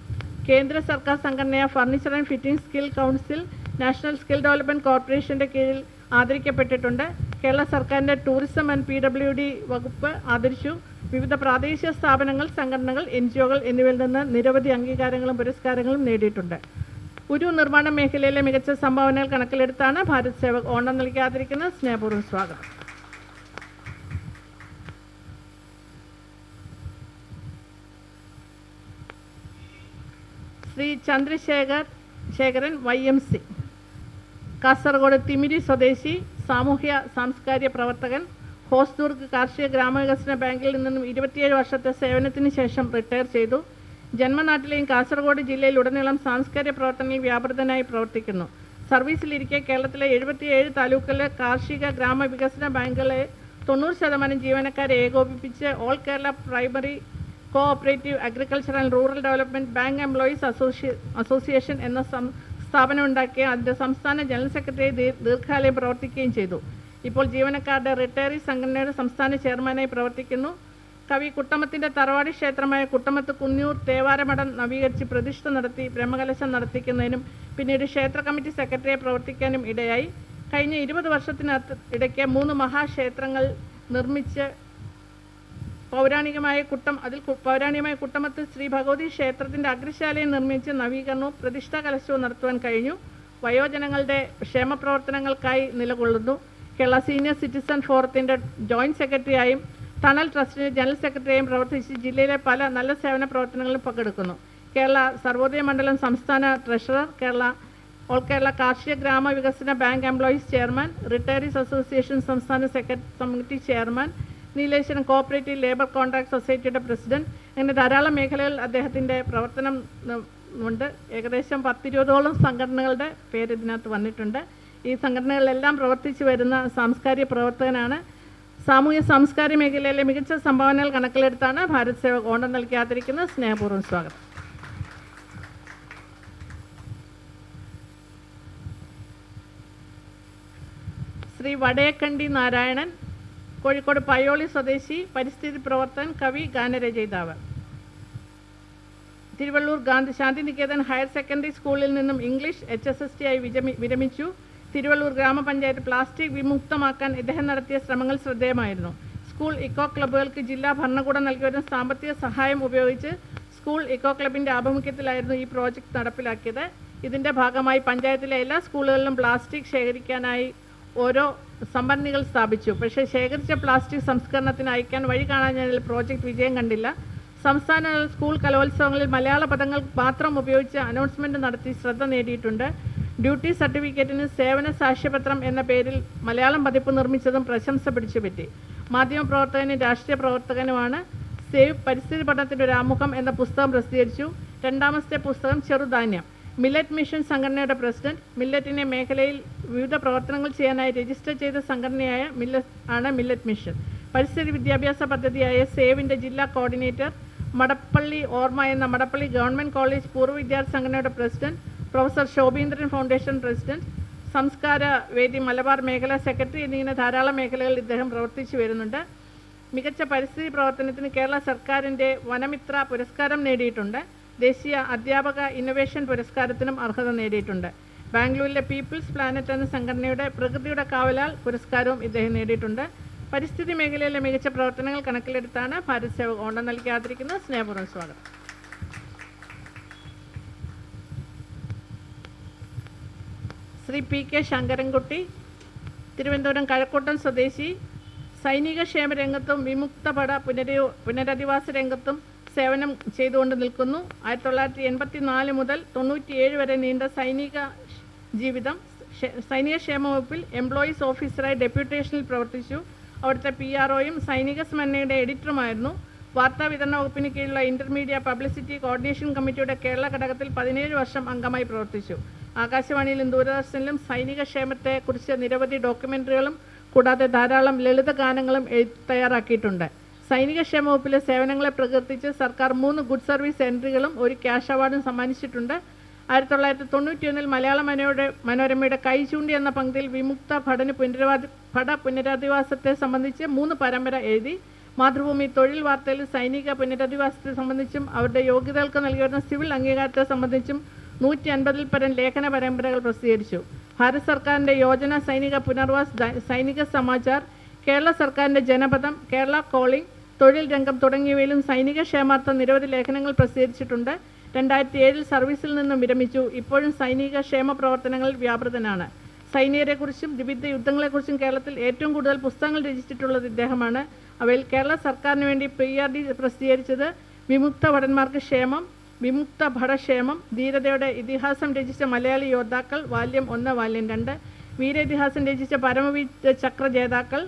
കേന്ദ്ര സർക്കാർ സംഘടനയായ furniture and fitting skill council, national skill development കോർപ്പറേഷൻ്റെ കീഴിൽ ആദരിക്കപ്പെട്ടിട്ടുണ്ട്. കേരള സർക്കാരിൻ്റെ ടൂറിസം ആൻഡ് PWD വകുപ്പ് ആദരിച്ചു. വിവിധ പ്രാദേശിക സ്ഥാപനങ്ങൾ, സംഘടനകൾ, NGOകൾ എന്നിവയിൽ നിന്ന് നിരവധി അംഗീകാരങ്ങളും പുരസ്കാരങ്ങളും നേടിയിട്ടുണ്ട്. ഒരു നിർമ്മാണ മേഖലയിലെ മികച്ച സംഭാവനകൾ കണക്കിലെടുത്താണ് ഭാരത് സേവക് ഓണർ നൽകി ആദരിക്കുന്നത്. സ്നേഹപൂർവ്വം സ്വാഗതം. ശ്രീ ചന്ദ്രശേഖരൻ YMC, കാസർഗോഡ് തിമിരി സ്വദേശി, സാമൂഹ്യ സാംസ്കാരിക പ്രവർത്തകൻ, ഹോസ്ദുർഗ് കാർഷിക ഗ്രാമവികസന ബാങ്കിൽ നിന്നും 27 വർഷത്തെ സേവനത്തിന് ശേഷം റിട്ടയർ ചെയ്തു. ജന്മനാട്ടിലെയും കാസർഗോഡ് ജില്ലയിലുടനീളം സാംസ്കാരിക പ്രവർത്തനങ്ങളിൽ വ്യാപൃതനായി പ്രവർത്തിക്കുന്നു. സർവീസിലിരിക്കെ കേരളത്തിലെ 77 താലൂക്കിലെ കാർഷിക ഗ്രാമവികസന ബാങ്കുകളെ 90% ജീവനക്കാരെ ഏകോപിപ്പിച്ച് all Kerala primary cooperative agriculture and rural development bank employees association എന്ന സ്ഥാപനം ഉണ്ടാക്കി അതിൻ്റെ സംസ്ഥാന ജനറൽ സെക്രട്ടറിയായി ദീർഘകാലം പ്രവർത്തിക്കുകയും ചെയ്തു. ഇപ്പോൾ ജീവനക്കാരുടെ റിട്ടയറി സംഘടനയുടെ സംസ്ഥാന ചെയർമാനായി പ്രവർത്തിക്കുന്നു. കവി കുട്ടമത്തിൻ്റെ തറവാടി ക്ഷേത്രമായ കുട്ടമത്ത് കുന്നിയൂർ തേവാരമഠം നവീകരിച്ച് പ്രതിഷ്ഠ നടത്തി ബ്രഹ്മകലശം നടത്തിക്കുന്നതിനും പിന്നീട് ക്ഷേത്ര കമ്മിറ്റി സെക്രട്ടറിയായി പ്രവർത്തിക്കാനും ഇടയായി. കഴിഞ്ഞ 20 വർഷത്തിനിടയ്ക്ക് 3 മഹാക്ഷേത്രങ്ങൾ നിർമ്മിച്ച് പൗരാണികമായ കുട്ടമത്ത് ശ്രീ ഭഗവതി ക്ഷേത്രത്തിൻ്റെ അഗ്രശാലയും നിർമ്മിച്ച് നവീകരണവും പ്രതിഷ്ഠാ കലശവും നടത്തുവാൻ കഴിഞ്ഞു. വയോജനങ്ങളുടെ ക്ഷേമപ്രവർത്തനങ്ങൾക്കായി നിലകൊള്ളുന്നു. കേരള സീനിയർ സിറ്റിസൺ ഫോറത്തിൻ്റെ ജോയിൻറ്റ് സെക്രട്ടറിയായും ടണൽ ട്രസ്റ്റിൻ്റെ ജനറൽ സെക്രട്ടറിയായും പ്രവർത്തിച്ച് ജില്ലയിലെ പല നല്ല സേവന പ്രവർത്തനങ്ങളിലും പങ്കെടുക്കുന്നു. കേരള സർവോദയ മണ്ഡലം സംസ്ഥാന ട്രഷറർ, ഓൾ കേരള കാർഷിക ഗ്രാമവികസന bank employees chairman, retirees association സംസ്ഥാന committee chairman, Nileshwaram cooperative labour contract സൊസൈറ്റിയുടെ പ്രസിഡന്റ്, അങ്ങനെ ധാരാളം മേഖലകളിൽ അദ്ദേഹത്തിൻ്റെ പ്രവർത്തനം ഉണ്ട്. ഏകദേശം 10-20ഓളം സംഘടനകളുടെ പേര് ഇതിനകത്ത് വന്നിട്ടുണ്ട്. ഈ സംഘടനകളിലെല്ലാം പ്രവർത്തിച്ചു വരുന്ന സാംസ്കാരിക പ്രവർത്തകനാണ്. സാമൂഹ്യ സാംസ്കാരിക മേഖലയിലെ മികച്ച സംഭാവനകൾ കണക്കിലെടുത്താണ് ഭാരത് സേവക് ഓണർ നൽകി ആദരിക്കുന്നത്. സ്നേഹപൂർവ്വം സ്വാഗതം. ശ്രീ വടയക്കണ്ടി നാരായണൻ, കോഴിക്കോട് പയ്യോളി സ്വദേശി, പരിസ്ഥിതി പ്രവർത്തകൻ, കവി, ഗാനരചയിതാവ്. തിരുവള്ളൂർ ശാന്തിനികേതൻ ഹയർ സെക്കൻഡറി സ്കൂളിൽ നിന്നും ഇംഗ്ലീഷ് HSST ആയി വിരമിച്ചു. തിരുവള്ളൂർ ഗ്രാമപഞ്ചായത്ത് പ്ലാസ്റ്റിക് വിമുക്തമാക്കാൻ ഇദ്ദേഹം നടത്തിയ ശ്രമങ്ങൾ ശ്രദ്ധേയമായിരുന്നു. സ്കൂൾ ഇക്കോ ക്ലബ്ബുകൾക്ക് ജില്ലാ ഭരണകൂടം നൽകിവരുന്ന സാമ്പത്തിക സഹായം ഉപയോഗിച്ച് സ്കൂൾ ഇക്കോ ക്ലബിൻ്റെ ആഭിമുഖ്യത്തിലായിരുന്നു ഈ പ്രോജക്റ്റ് നടപ്പിലാക്കിയത്. ഇതിൻ്റെ ഭാഗമായി പഞ്ചായത്തിലെ എല്ലാ സ്കൂളുകളിലും പ്ലാസ്റ്റിക് ശേഖരിക്കാനായി ഓരോ സംഭരണികൾ സ്ഥാപിച്ചു. പക്ഷേ ശേഖരിച്ച പ്ലാസ്റ്റിക് സംസ്കരണത്തിന് അയക്കാൻ വഴി കാണാഞ്ഞതിൽ പ്രോജക്റ്റ് വിജയം കണ്ടില്ല. സംസ്ഥാന സ്കൂൾ കലോത്സവങ്ങളിൽ മലയാള പദങ്ങൾ മാത്രം ഉപയോഗിച്ച് അനൗൺസ്മെൻറ്റ് നടത്തി ശ്രദ്ധ നേടിയിട്ടുണ്ട്. ഡ്യൂട്ടി സർട്ടിഫിക്കറ്റിന് സേവന സാക്ഷ്യപത്രം എന്ന പേരിൽ മലയാളം പതിപ്പ് നിർമ്മിച്ചതും പ്രശംസ പിടിച്ചുപറ്റി. മാധ്യമപ്രവർത്തകനും രാഷ്ട്രീയ പ്രവർത്തകനുമാണ്. സേവ് പരിസ്ഥിതി പഠനത്തിൻ്റെ ഒരു ആമുഖം എന്ന പുസ്തകം പ്രസിദ്ധീകരിച്ചു. രണ്ടാമത്തെ പുസ്തകം ചെറുധാന്യം. മില്ലറ്റ് മിഷൻ സംഘടനയുടെ പ്രസിഡന്റ്. മില്ലറ്റിനെ മേഖലയിൽ വിവിധ പ്രവർത്തനങ്ങൾ ചെയ്യാനായി രജിസ്റ്റർ ചെയ്ത സംഘടനയായ മില്ലറ്റ് മിഷൻ. പരിസ്ഥിതി വിദ്യാഭ്യാസ പദ്ധതിയായ സേവിൻ്റെ ജില്ലാ കോർഡിനേറ്റർ. മടപ്പള്ളി ഓർമ്മ എന്ന മടപ്പള്ളി ഗവൺമെൻറ് കോളേജ് പൂർവ്വ വിദ്യാർത്ഥി സംഘടനയുടെ president. Professor Shobheendran foundation president. സംസ്കാര വേദി മലബാർ മേഖല സെക്രട്ടറി എന്നിങ്ങനെ ധാരാളം മേഖലകളിൽ ഇദ്ദേഹം പ്രവർത്തിച്ചു വരുന്നുണ്ട്. മികച്ച പരിസ്ഥിതി പ്രവർത്തനത്തിന് കേരള സർക്കാരിൻ്റെ വനമിത്ര പുരസ്കാരം നേടിയിട്ടുണ്ട്. ദേശീയ അധ്യാപക ഇന്നൊവേഷൻ പുരസ്കാരത്തിനും അർഹത നേടിയിട്ടുണ്ട്. ബാംഗ്ലൂരിലെ പീപ്പിൾസ് പ്ലാനറ്റ് എന്ന സംഘടനയുടെ പ്രകൃതിയുടെ കാവലാൽ പുരസ്കാരവും ഇദ്ദേഹം നേടിയിട്ടുണ്ട്. പരിസ്ഥിതി മേഖലയിലെ മികച്ച പ്രവർത്തനങ്ങൾ കണക്കിലെടുത്താണ് ഭാരത് സേവക് ഓണം നൽകി ആദരിക്കുന്നത്. സ്നേഹപൂർവ്വം സ്വാഗതം. ശ്രീ പി കെ ശങ്കരൻകുട്ടി, തിരുവനന്തപുരം കഴക്കൂട്ടം സ്വദേശി. സൈനിക ക്ഷേമരംഗത്തും വിമുക്ത ഭട പുനരധിവാസ രംഗത്തും സേവനം ചെയ്തുകൊണ്ട് നിൽക്കുന്നു. 1984 മുതൽ 97 വരെ നീണ്ട സൈനിക ജീവിതം സൈനിക ക്ഷേമ വകുപ്പിൽ എംപ്ലോയീസ് ഓഫീസറായി ഡെപ്യൂട്ടേഷനിൽ പ്രവർത്തിച്ചു. അവിടുത്തെ PROയും സൈനിക സ്മരണയുടെ എഡിറ്ററുമായിരുന്നു. വാർത്താ വിതരണ വകുപ്പിന് കീഴിലുള്ള ഇന്റർമീഡിയ പബ്ലിസിറ്റി കോർഡിനേഷൻ കമ്മിറ്റിയുടെ കേരള ഘടകത്തിൽ 17 വർഷം അംഗമായി പ്രവർത്തിച്ചു. ആകാശവാണിയിലും ദൂരദർശനിലും സൈനിക ക്ഷേമത്തെക്കുറിച്ച് നിരവധി ഡോക്യുമെൻ്ററികളും കൂടാതെ ധാരാളം ലളിത ഗാനങ്ങളും തയ്യാറാക്കിയിട്ടുണ്ട്. സൈനിക ക്ഷേമ വകുപ്പിലെ സേവനങ്ങളെ പ്രകീർത്തിച്ച് സർക്കാർ 3 ഗുഡ് സർവീസ് എൻട്രികളും ഒരു ക്യാഷ് അവാർഡും സമ്മാനിച്ചിട്ടുണ്ട്. 1991 മലയാള മനോരമയുടെ കൈ ചൂണ്ടി എന്ന പങ്ക്തിയിൽ വിമുക്ത ഭട പുനരധിവാസത്തെ സംബന്ധിച്ച് 3 പരമ്പര എഴുതി. മാതൃഭൂമി തൊഴിൽ വാർത്തയിൽ സൈനിക പുനരധിവാസത്തെ സംബന്ധിച്ചും അവരുടെ യോഗ്യതകൾക്ക് നൽകിവരുന്ന സിവിൽ അംഗീകാരത്തെ സംബന്ധിച്ചും 150-ൽ പരം ലേഖന പരമ്പരകൾ പ്രസിദ്ധീകരിച്ചു. ഭാരത് സർക്കാരിൻ്റെ യോജന സൈനിക പുനർവാസ്, സൈനിക സമാചാർ, കേരള സർക്കാരിൻ്റെ ജനപഥം, കേരള കോളിംഗ്, തൊഴിൽ രംഗം തുടങ്ങിയവയിലും സൈനിക ക്ഷേമാർത്ഥം നിരവധി ലേഖനങ്ങൾ പ്രസിദ്ധീകരിച്ചിട്ടുണ്ട്. 2007 സർവീസിൽ നിന്നും വിരമിച്ചു. ഇപ്പോഴും സൈനിക ക്ഷേമ പ്രവർത്തനങ്ങളിൽ വ്യാപൃതനാണ്. സൈനികരെക്കുറിച്ചും വിവിധ യുദ്ധങ്ങളെക്കുറിച്ചും കേരളത്തിൽ ഏറ്റവും കൂടുതൽ പുസ്തകങ്ങൾ രചിച്ചിട്ടുള്ളത് ഇദ്ദേഹമാണ്. അവയിൽ കേരള സർക്കാരിന് വേണ്ടി PRD പ്രസിദ്ധീകരിച്ചത് വിമുക്ത ഭടന്മാർക്ക് ക്ഷേമം, വിമുക്ത ഭടക്ഷേമം, ധീരതയുടെ ഇതിഹാസം രചിച്ച മലയാളി യോദ്ധാക്കൾ വാല്യം 1, വാല്യം 2, വീരേതിഹാസം രചിച്ച പരമവീര ചക്ര ജേതാക്കൾ,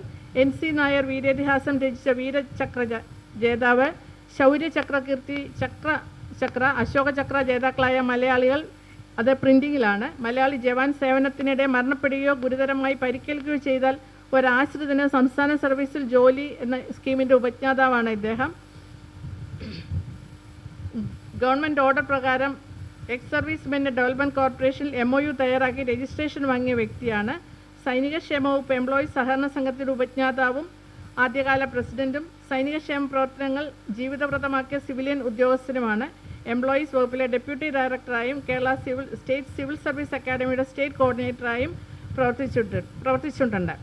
NC നായർ വീരേതിഹാസം രചിച്ച വീരചക്ര ജേതാവ്, ശൗര്യചക്രകീർത്തി ചക്ര അശോക ചക്ര ജേതാക്കളായ മലയാളികൾ. അത് പ്രിൻറ്റിങ്ങിലാണ്. മലയാളി ജവാൻ സേവനത്തിനിടെ മരണപ്പെടുകയോ ഗുരുതരമായി പരിക്കേൽക്കുകയോ ചെയ്താൽ ഒരാശ്രിതന് സംസ്ഥാന സർവീസിൽ ജോലി എന്ന സ്കീമിൻ്റെ ഉപജ്ഞാതാവാണ് ഇദ്ദേഹം. ഗവൺമെൻറ് ഓർഡർ പ്രകാരം എക്സ് സർവീസ്മെൻ ഡെവലപ്മെൻറ്റ് കോർപ്പറേഷനിൽ MOU തയ്യാറാക്കി രജിസ്ട്രേഷൻ വാങ്ങിയ വ്യക്തിയാണ്. സൈനിക ക്ഷേമ വകുപ്പ് എംപ്ലോയീസ് സഹകരണ സംഘത്തിൻ്റെ ഉപജ്ഞാതാവും ആദ്യകാല പ്രസിഡന്റും സൈനിക ക്ഷേമ പ്രവർത്തനങ്ങൾ ജീവിതപ്രദമാക്കിയ സിവിലിയൻ ഉദ്യോഗസ്ഥനുമാണ്. എംപ്ലോയീസ് വകുപ്പിലെ ഡെപ്യൂട്ടി ഡയറക്ടറായും കേരള സ്റ്റേറ്റ് സിവിൽ സർവീസ് അക്കാദമിയുടെ സ്റ്റേറ്റ് കോർഡിനേറ്ററായും പ്രവർത്തിച്ചിട്ടുണ്ട്.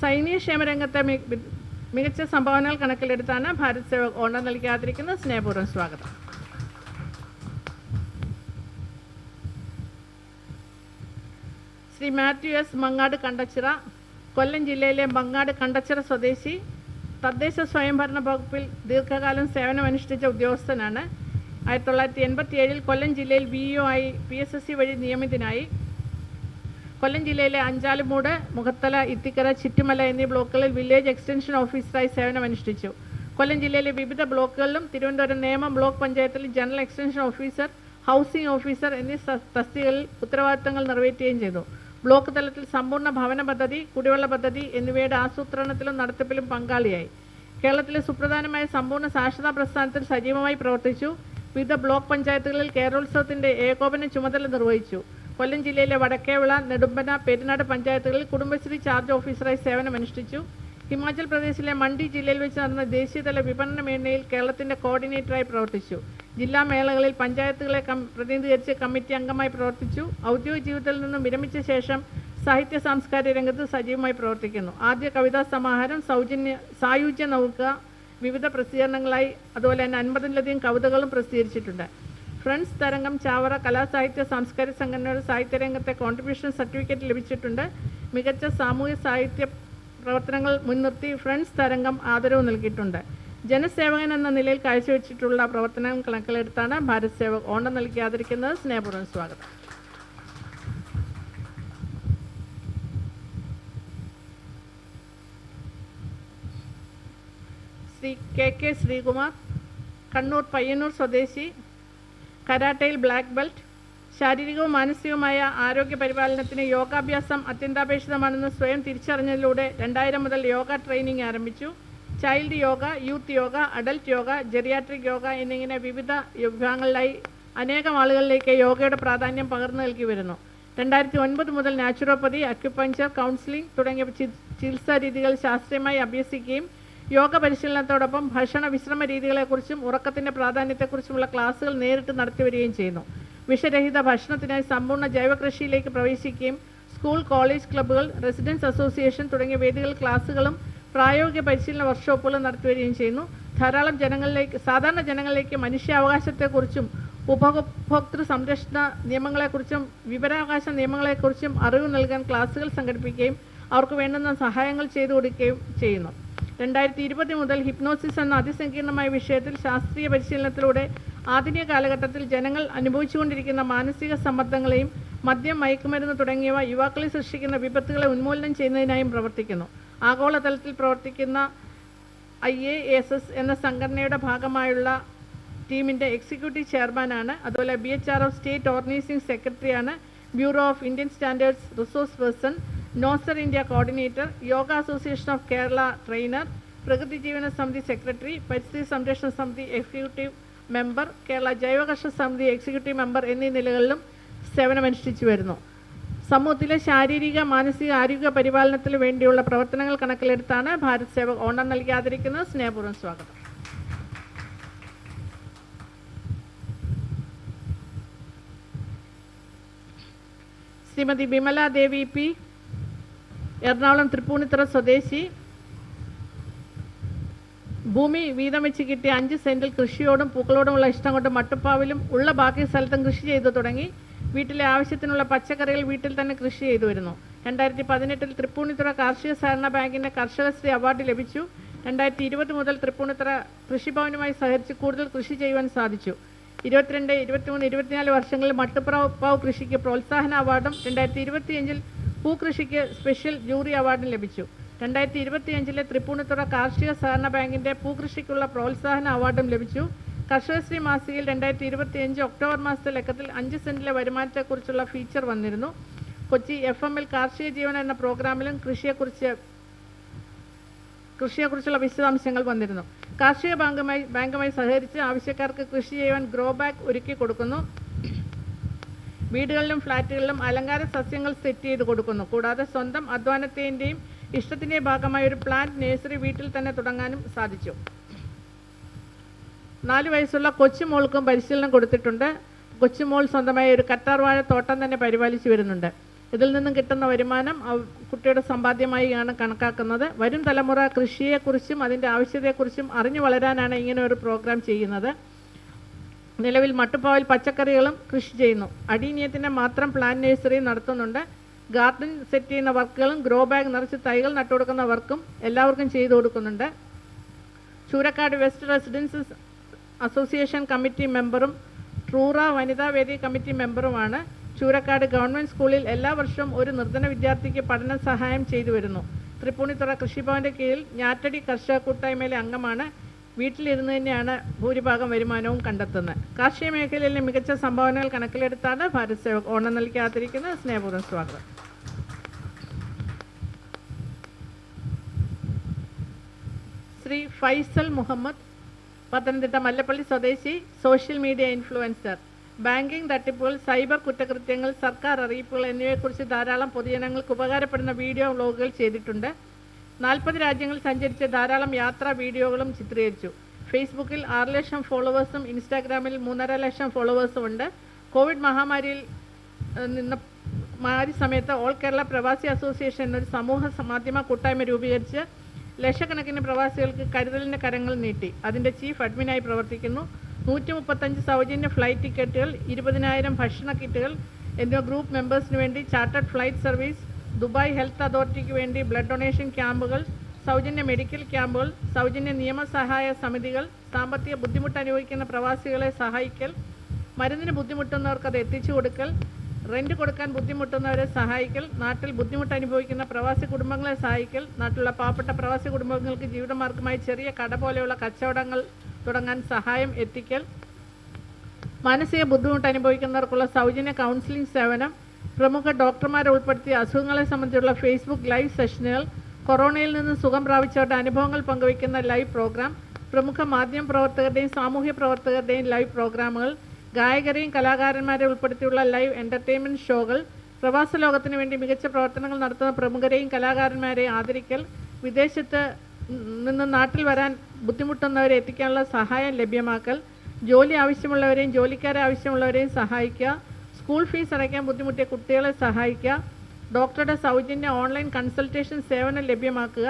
സൈനിക ക്ഷേമരംഗത്തെ മികച്ച സംഭാവനകൾ കണക്കിലെടുത്താണ് ഭാരത് സേവക് ഓണം നൽകി ആദരിക്കുന്നത്. സ്നേഹപൂർവ്വം സ്വാഗതം. ശ്രീ മാത്യു എസ് മങ്ങാട് കണ്ടച്ചിറ, കൊല്ലം ജില്ലയിലെ മങ്ങാട് കണ്ടച്ചിറ സ്വദേശി. തദ്ദേശ സ്വയംഭരണ വകുപ്പിൽ ദീർഘകാലം സേവനമനുഷ്ഠിച്ച ഉദ്യോഗസ്ഥനാണ്. 1987 കൊല്ലം ജില്ലയിൽ BEO ആയി PSSC വഴി നിയമിതനായി. കൊല്ലം ജില്ലയിലെ അഞ്ചാലുമൂട്, മുഖത്തല, ഇത്തിക്കര, ചിറ്റുമല എന്നീ ബ്ലോക്കുകളിൽ വില്ലേജ് എക്സ്റ്റൻഷൻ ഓഫീസറായി സേവനമനുഷ്ഠിച്ചു. കൊല്ലം ജില്ലയിലെ വിവിധ ബ്ലോക്കുകളിലും തിരുവനന്തപുരം നേമം ബ്ലോക്ക് പഞ്ചായത്തിൽ general extension officer, housing officer എന്നീ തസ്തികകളിൽ ഉത്തരവാദിത്തങ്ങൾ നിറവേറ്റുകയും ചെയ്തു. ബ്ലോക്ക് തലത്തിൽ സമ്പൂർണ്ണ ഭവന പദ്ധതി, കുടിവെള്ള പദ്ധതി എന്നിവയുടെ ആസൂത്രണത്തിലും നടത്തിപ്പിലും പങ്കാളിയായി. കേരളത്തിലെ സുപ്രധാനമായ സമ്പൂർണ്ണ സാക്ഷരതാ പ്രസ്ഥാനത്തിൽ സജീവമായി പ്രവർത്തിച്ചു. വിവിധ ബ്ലോക്ക് പഞ്ചായത്തുകളിൽ കേരളോത്സവത്തിൻ്റെ ഏകോപന ചുമതല നിർവഹിച്ചു. കൊല്ലം ജില്ലയിലെ വടക്കേവിള, നെടുമ്പന, പെരിനാട് പഞ്ചായത്തുകളിൽ കുടുംബശ്രീ ചാർജ് ഓഫീസറായി സേവനമനുഷ്ഠിച്ചു. ഹിമാചൽ പ്രദേശിലെ മണ്ഡി ജില്ലയിൽ വെച്ച് നടന്ന ദേശീയതല വിപണന മേളയിൽ കേരളത്തിൻ്റെ കോർഡിനേറ്ററായി പ്രവർത്തിച്ചു. ജില്ലാ മേളകളിൽ പഞ്ചായത്തുകളെ പ്രതിനിധീകരിച്ച് കമ്മിറ്റി അംഗമായി പ്രവർത്തിച്ചു. ഔദ്യോഗിക ജീവിതത്തിൽ നിന്നും വിരമിച്ച ശേഷം സാഹിത്യ സാംസ്കാരിക രംഗത്ത് സജീവമായി പ്രവർത്തിക്കുന്നു. ആദ്യ കവിതാ സമാഹാരം സായുജ്യ നൗക വിവിധ പ്രസിദ്ധീകരണങ്ങളായി, അതുപോലെ തന്നെ 50-ലധികം കവിതകളും പ്രസിദ്ധീകരിച്ചിട്ടുണ്ട്. ഫ്രണ്ട്സ് തരംഗം ചാവറ കലാസാഹിത്യ സാംസ്കാരിക സംഘടനയുടെ സാഹിത്യരംഗത്തെ കോൺട്രിബ്യൂഷൻ സർട്ടിഫിക്കറ്റ് ലഭിച്ചിട്ടുണ്ട്. മികച്ച സാമൂഹ്യ സാഹിത്യ പ്രവർത്തനങ്ങൾ മുൻനിർത്തി ഫ്രണ്ട്സ് തരംഗം ആദരവ് നൽകിയിട്ടുണ്ട്. ജനസേവകൻ എന്ന നിലയിൽ കാഴ്ചവെച്ചിട്ടുള്ള പ്രവർത്തനം കണക്കിലെടുത്താണ് ഭാരത് സേവക് ഓണം നൽകി ആദരിക്കുന്നത്. സ്നേഹപൂർവ്വം സ്വാഗതം. ശ്രീ കെ ശ്രീകുമാർ, കണ്ണൂർ പയ്യന്നൂർ സ്വദേശി, കരാട്ടയിൽ ബ്ലാക്ക് ബെൽറ്റ്. ശാരീരികവും മാനസികവുമായ ആരോഗ്യ പരിപാലനത്തിന് യോഗാഭ്യാസം അത്യന്താപേക്ഷിതമാണെന്ന് സ്വയം തിരിച്ചറിഞ്ഞതിലൂടെ 2000 മുതൽ യോഗ ട്രെയിനിങ് ആരംഭിച്ചു. Child yoga, youth yoga, adult yoga, geriatric yoga എന്നിങ്ങനെ വിവിധ വിഭാഗങ്ങളിലായി അനേകം ആളുകളിലേക്ക് യോഗയുടെ പ്രാധാന്യം പകർന്നു നൽകി വരുന്നു. 2009 മുതൽ നാച്ചുറോപ്പതി, അക്യുപഞ്ചർ, കൗൺസിലിംഗ് തുടങ്ങിയ ചികിത്സാ രീതികൾ ശാസ്ത്രീയമായി അഭ്യസിക്കുകയും യോഗ പരിശീലനത്തോടൊപ്പം ഭക്ഷണ വിശ്രമ രീതികളെക്കുറിച്ചും ഉറക്കത്തിൻ്റെ പ്രാധാന്യത്തെക്കുറിച്ചുമുള്ള ക്ലാസുകൾ നേരിട്ട് നടത്തിവരികയും ചെയ്യുന്നു. വിഷരഹിത ഭക്ഷണത്തിനായി സമ്പൂർണ്ണ ജൈവ കൃഷിയിലേക്ക് പ്രവേശിക്കുകയും സ്കൂൾ, കോളേജ് ക്ലബ്ബുകൾ, റെസിഡൻസ് അസോസിയേഷൻ തുടങ്ങിയ വേദികളിൽ ക്ലാസുകളും പ്രായോഗിക പരിശീലന വർക്ക്ഷോപ്പുകളും നടത്തിവരികയും ചെയ്യുന്നു. സാധാരണ ജനങ്ങളിലേക്ക് മനുഷ്യാവകാശത്തെക്കുറിച്ചും ഉപഭോക്തൃ സംരക്ഷണ നിയമങ്ങളെക്കുറിച്ചും വിവരാവകാശ നിയമങ്ങളെക്കുറിച്ചും അറിവ് നൽകാൻ ക്ലാസുകൾ സംഘടിപ്പിക്കുകയും അവർക്ക് വേണ്ടുന്ന സഹായങ്ങൾ ചെയ്തു കൊടുക്കുകയും ചെയ്യുന്നു. 2020 മുതൽ ഹിപ്നോസിസ് എന്ന അതിസങ്കീർണമായ വിഷയത്തിൽ ശാസ്ത്രീയ പരിശീലനത്തിലൂടെ ആധുനിക കാലഘട്ടത്തിൽ ജനങ്ങൾ അനുഭവിച്ചുകൊണ്ടിരിക്കുന്ന മാനസിക സമ്മർദ്ദങ്ങളെയും മദ്യം, മയക്കുമരുന്ന് തുടങ്ങിയവ യുവാക്കളിൽ സൃഷ്ടിക്കുന്ന വിപത്തുകളെ ഉന്മൂലനം ചെയ്യുന്നതിനായും പ്രവർത്തിക്കുന്നു. ആഗോളതലത്തിൽ പ്രവർത്തിക്കുന്ന IASS എന്ന സംഘടനയുടെ ഭാഗമായുള്ള ടീമിൻ്റെ എക്സിക്യൂട്ടീവ് ചെയർമാനാണ്. അതുപോലെ BHRO സ്റ്റേറ്റ് ഓർഗനൈസിംഗ് സെക്രട്ടറിയാണ്. Bureau of Indian standards resource person, നോസർ India coordinator, yoga association of Kerala trainer, പ്രകൃതി ജീവന സമിതി സെക്രട്ടറി, പരിസ്ഥിതി സംരക്ഷണ സമിതി എക്സിക്യൂട്ടീവ് മെമ്പർ, കേരള ജൈവ കർഷക സമിതി എക്സിക്യൂട്ടീവ് മെമ്പർ എന്നീ നിലകളിലും സേവനമനുഷ്ഠിച്ചു വരുന്നു. സമൂഹത്തിലെ ശാരീരിക മാനസിക ആരോഗ്യ പരിപാലനത്തിന് വേണ്ടിയുള്ള പ്രവർത്തനങ്ങൾ കണക്കിലെടുത്താണ് ഭാരത് സേവക് ഓണം നൽകി ആദരിക്കുന്നത്. സ്നേഹപൂർവ്വം സ്വാഗതം. ശ്രീമതി വിമല ദേവി പി, എറണാകുളം തൃപ്പൂണിത്തുറ സ്വദേശി, ഭൂമി വീതം വെച്ച് കിട്ടിയ 5 സെന്റിൽ കൃഷിയോടും പൂക്കളോടുമുള്ള ഇഷ്ടം കൊണ്ട് മട്ടുപ്പാവിലും ഉള്ള ബാക്കി സ്ഥലത്തും കൃഷി ചെയ്തു തുടങ്ങി. വീട്ടിലെ ആവശ്യത്തിനുള്ള പച്ചക്കറികൾ വീട്ടിൽ തന്നെ കൃഷി ചെയ്തു വരുന്നു. 2018 തൃപ്പൂണിത്തുറ കാർഷിക സഹകരണ ബാങ്കിൻ്റെ കർഷകശ്രീ അവാർഡ് ലഭിച്ചു. 2020 മുതൽ തൃപ്പൂണിത്തുറ കൃഷിഭവനുമായി സഹകരിച്ച് കൂടുതൽ കൃഷി ചെയ്യുവാൻ സാധിച്ചു. 22, 23, 24 വർഷങ്ങളിൽ മട്ടുപ്രാവ് കൃഷിക്ക് പ്രോത്സാഹന അവാർഡും 2025 പൂക്കൃഷിക്ക് സ്പെഷ്യൽ ജൂറി അവാർഡും ലഭിച്ചു. 2025 തൃപ്പൂണിത്തുറ കാർഷിക സഹകരണ ബാങ്കിൻ്റെ പൂക്കൃഷിക്കുള്ള പ്രോത്സാഹന അവാർഡും ലഭിച്ചു. കർഷകശ്രീ മാസികയിൽ 2025 ഒക്ടോബർ മാസത്തെ ലക്കത്തിൽ 5 സെന്റിലെ വരുമാനത്തെക്കുറിച്ചുള്ള ഫീച്ചർ വന്നിരുന്നു. കൊച്ചി FM-ൽ കാർഷിക ജീവൻ എന്ന പ്രോഗ്രാമിലും കൃഷിയെക്കുറിച്ചുള്ള വിശദാംശങ്ങൾ വന്നിരുന്നു. കാർഷിക ബാങ്കുമായി സഹകരിച്ച് ആവശ്യക്കാർക്ക് കൃഷി ചെയ്യുവാൻ ഗ്രോ ബാഗ് ഒരുക്കി കൊടുക്കുന്നു. വീടുകളിലും ഫ്ലാറ്റുകളിലും അലങ്കാര സസ്യങ്ങൾ സെറ്റ് ചെയ്ത് കൊടുക്കുന്നു. കൂടാതെ സ്വന്തം അധ്വാനത്തിൻ്റെയും ഇഷ്ടത്തിൻ്റെയും ഭാഗമായ ഒരു പ്ലാന്റ് നഴ്സറി വീട്ടിൽ തന്നെ തുടങ്ങാനും സാധിച്ചു. 4 വയസ്സുള്ള കൊച്ചുമോൾക്കും പരിശീലനം കൊടുത്തിട്ടുണ്ട്. കൊച്ചുമോൾ സ്വന്തമായ ഒരു കറ്റാർവാഴ തോട്ടം തന്നെ പരിപാലിച്ചു വരുന്നുണ്ട്. ഇതിൽ നിന്നും കിട്ടുന്ന വരുമാനം കുട്ടിയുടെ സമ്പാദ്യമായാണ് കണക്കാക്കുന്നത്. വരും തലമുറ കൃഷിയെക്കുറിച്ചും അതിൻ്റെ ആവശ്യതയെക്കുറിച്ചും അറിഞ്ഞു വളരാനാണ് ഇങ്ങനെ ഒരു പ്രോഗ്രാം ചെയ്യുന്നത്. നിലവിൽ മട്ടുപ്പാവിൽ പച്ചക്കറികളും കൃഷി ചെയ്യുന്നു. അടീനിയത്തിൻ്റെ മാത്രം പ്ലാന്റ് നഴ്സറിയും നടത്തുന്നുണ്ട്. ഗാർഡൻ സെറ്റ് ചെയ്യുന്ന വർക്കുകളും ഗ്രോ ബാഗ് നിറച്ച് തൈകൾ നട്ടുകൊടുക്കുന്ന വർക്കും എല്ലാവർക്കും ചെയ്തു കൊടുക്കുന്നുണ്ട്. Choorakkad west residences association committee മെമ്പറും ട്രൂറ വനിതാ വേദി കമ്മിറ്റി മെമ്പറുമാണ്. ചൂരക്കാട് ഗവൺമെൻറ് സ്കൂളിൽ എല്ലാ വർഷവും ഒരു നിർധന വിദ്യാർത്ഥിക്ക് പഠന സഹായം ചെയ്തു വരുന്നു. തൃപ്പൂണിത്തുറ കൃഷിഭവൻ്റെ കീഴിൽ ഞാറ്റടി കർഷക കൂട്ടായ്മയിലെ അംഗമാണ്. വീട്ടിലിരുന്ന് തന്നെയാണ് ഭൂരിഭാഗം വരുമാനവും കണ്ടെത്തുന്നത്. കാർഷിക മേഖലയിലെ മികച്ച സംഭാവനകൾ കണക്കിലെടുത്താണ് ഭാരത് സേവക് ഓണം നൽകി ആദരിക്കുന്നത്. സ്നേഹപൂർവ്വം സ്വാഗതം. ശ്രീ ഫൈസൽ മുഹമ്മദ്, പത്തനംതിട്ട മല്ലപ്പള്ളി സ്വദേശി, സോഷ്യൽ മീഡിയ ഇൻഫ്ലുവൻസർ. ബാങ്കിംഗ് തട്ടിപ്പുകൾ, സൈബർ കുറ്റകൃത്യങ്ങൾ, സർക്കാർ അറിയിപ്പുകൾ എന്നിവയെക്കുറിച്ച് ധാരാളം പൊതുജനങ്ങൾക്ക് ഉപകാരപ്പെടുന്ന വീഡിയോ വ്ലോഗുകൾ ചെയ്തിട്ടുണ്ട്. 40 രാജ്യങ്ങളിൽ സഞ്ചരിച്ച് ധാരാളം യാത്രാ വീഡിയോകളും ചിത്രീകരിച്ചു. ഫേസ്ബുക്കിൽ 6 ലക്ഷം ഫോളോവേഴ്സും ഇൻസ്റ്റാഗ്രാമിൽ 3.5 ലക്ഷം ഫോളോവേഴ്സും ഉണ്ട്. കോവിഡ് മഹാമാരി സമയത്ത് ഓൾ കേരള പ്രവാസി അസോസിയേഷൻ എന്നൊരു സമൂഹ മാധ്യമ കൂട്ടായ്മ രൂപീകരിച്ച് ലക്ഷക്കണക്കിന് പ്രവാസികൾക്ക് കരുതലിൻ്റെ കരങ്ങൾ നീട്ടി. അതിൻ്റെ ചീഫ് അഡ്മിനായി പ്രവർത്തിക്കുന്നു. 135 സൗജന്യ ഫ്ലൈറ്റ് ടിക്കറ്റുകൾ, 20,000 ഭക്ഷണ കിറ്റുകൾ എന്നിവ ഗ്രൂപ്പ് മെമ്പേഴ്സിന് വേണ്ടി chartered flight service, Dubai health അതോറിറ്റിക്ക് വേണ്ടി ബ്ലഡ് ഡൊണേഷൻ ക്യാമ്പുകൾ, സൗജന്യ മെഡിക്കൽ ക്യാമ്പുകൾ, സൗജന്യ നിയമസഹായ സമിതികൾ, സാമ്പത്തിക ബുദ്ധിമുട്ട് അനുഭവിക്കുന്ന പ്രവാസികളെ സഹായിക്കൽ, മരുന്നിന് ബുദ്ധിമുട്ടുന്നവർക്ക് അത് എത്തിച്ചു കൊടുക്കൽ, റെൻറ്റ് കൊടുക്കാൻ ബുദ്ധിമുട്ടുന്നവരെ സഹായിക്കൽ, നാട്ടിൽ ബുദ്ധിമുട്ട് അനുഭവിക്കുന്ന പ്രവാസി കുടുംബങ്ങളെ സഹായിക്കൽ, നാട്ടിലുള്ള പാവപ്പെട്ട പ്രവാസി കുടുംബങ്ങൾക്ക് ജീവിതമാർഗമായി ചെറിയ കട പോലെയുള്ള കച്ചവടങ്ങൾ തുടങ്ങാൻ സഹായം എത്തിക്കൽ, മാനസിക ബുദ്ധിമുട്ട് അനുഭവിക്കുന്നവർക്കുള്ള സൗജന്യ കൗൺസിലിംഗ് സേവനം, പ്രമുഖ ഡോക്ടർമാരെ ഉൾപ്പെടുത്തിയ അസുഖങ്ങളെ സംബന്ധിച്ചുള്ള ഫേസ്ബുക്ക് ലൈവ് സെഷനുകൾ, കൊറോണയിൽ നിന്ന് സുഖം പ്രാപിച്ചവരുടെ അനുഭവങ്ങൾ പങ്കുവയ്ക്കുന്ന ലൈവ് പ്രോഗ്രാം, പ്രമുഖ മാധ്യമ പ്രവർത്തകരുടെയും സാമൂഹ്യ പ്രവർത്തകരുടെയും ലൈവ് പ്രോഗ്രാമുകൾ, ഗായകരെയും കലാകാരന്മാരെ ഉൾപ്പെടുത്തിയുള്ള ലൈവ് എൻ്റർടൈൻമെൻറ്റ് ഷോകൾ, പ്രവാസ ലോകത്തിന് വേണ്ടി മികച്ച പ്രവർത്തനങ്ങൾ നടത്തുന്ന പ്രമുഖരെയും കലാകാരന്മാരെയും ആദരിക്കൽ, വിദേശത്ത് നിന്ന് നാട്ടിൽ വരാൻ ബുദ്ധിമുട്ടുന്നവരെ എത്തിക്കാനുള്ള സഹായം ലഭ്യമാക്കൽ, ജോലി ആവശ്യമുള്ളവരെയും ജോലിക്കാരെ ആവശ്യമുള്ളവരെയും സഹായിക്കുക, സ്കൂൾ ഫീസ് അടയ്ക്കാൻ ബുദ്ധിമുട്ടിയ കുട്ടികളെ സഹായിക്കുക, ഡോക്ടറുടെ സൗജന്യ ഓൺലൈൻ കൺസൾട്ടേഷൻ സേവനം ലഭ്യമാക്കുക,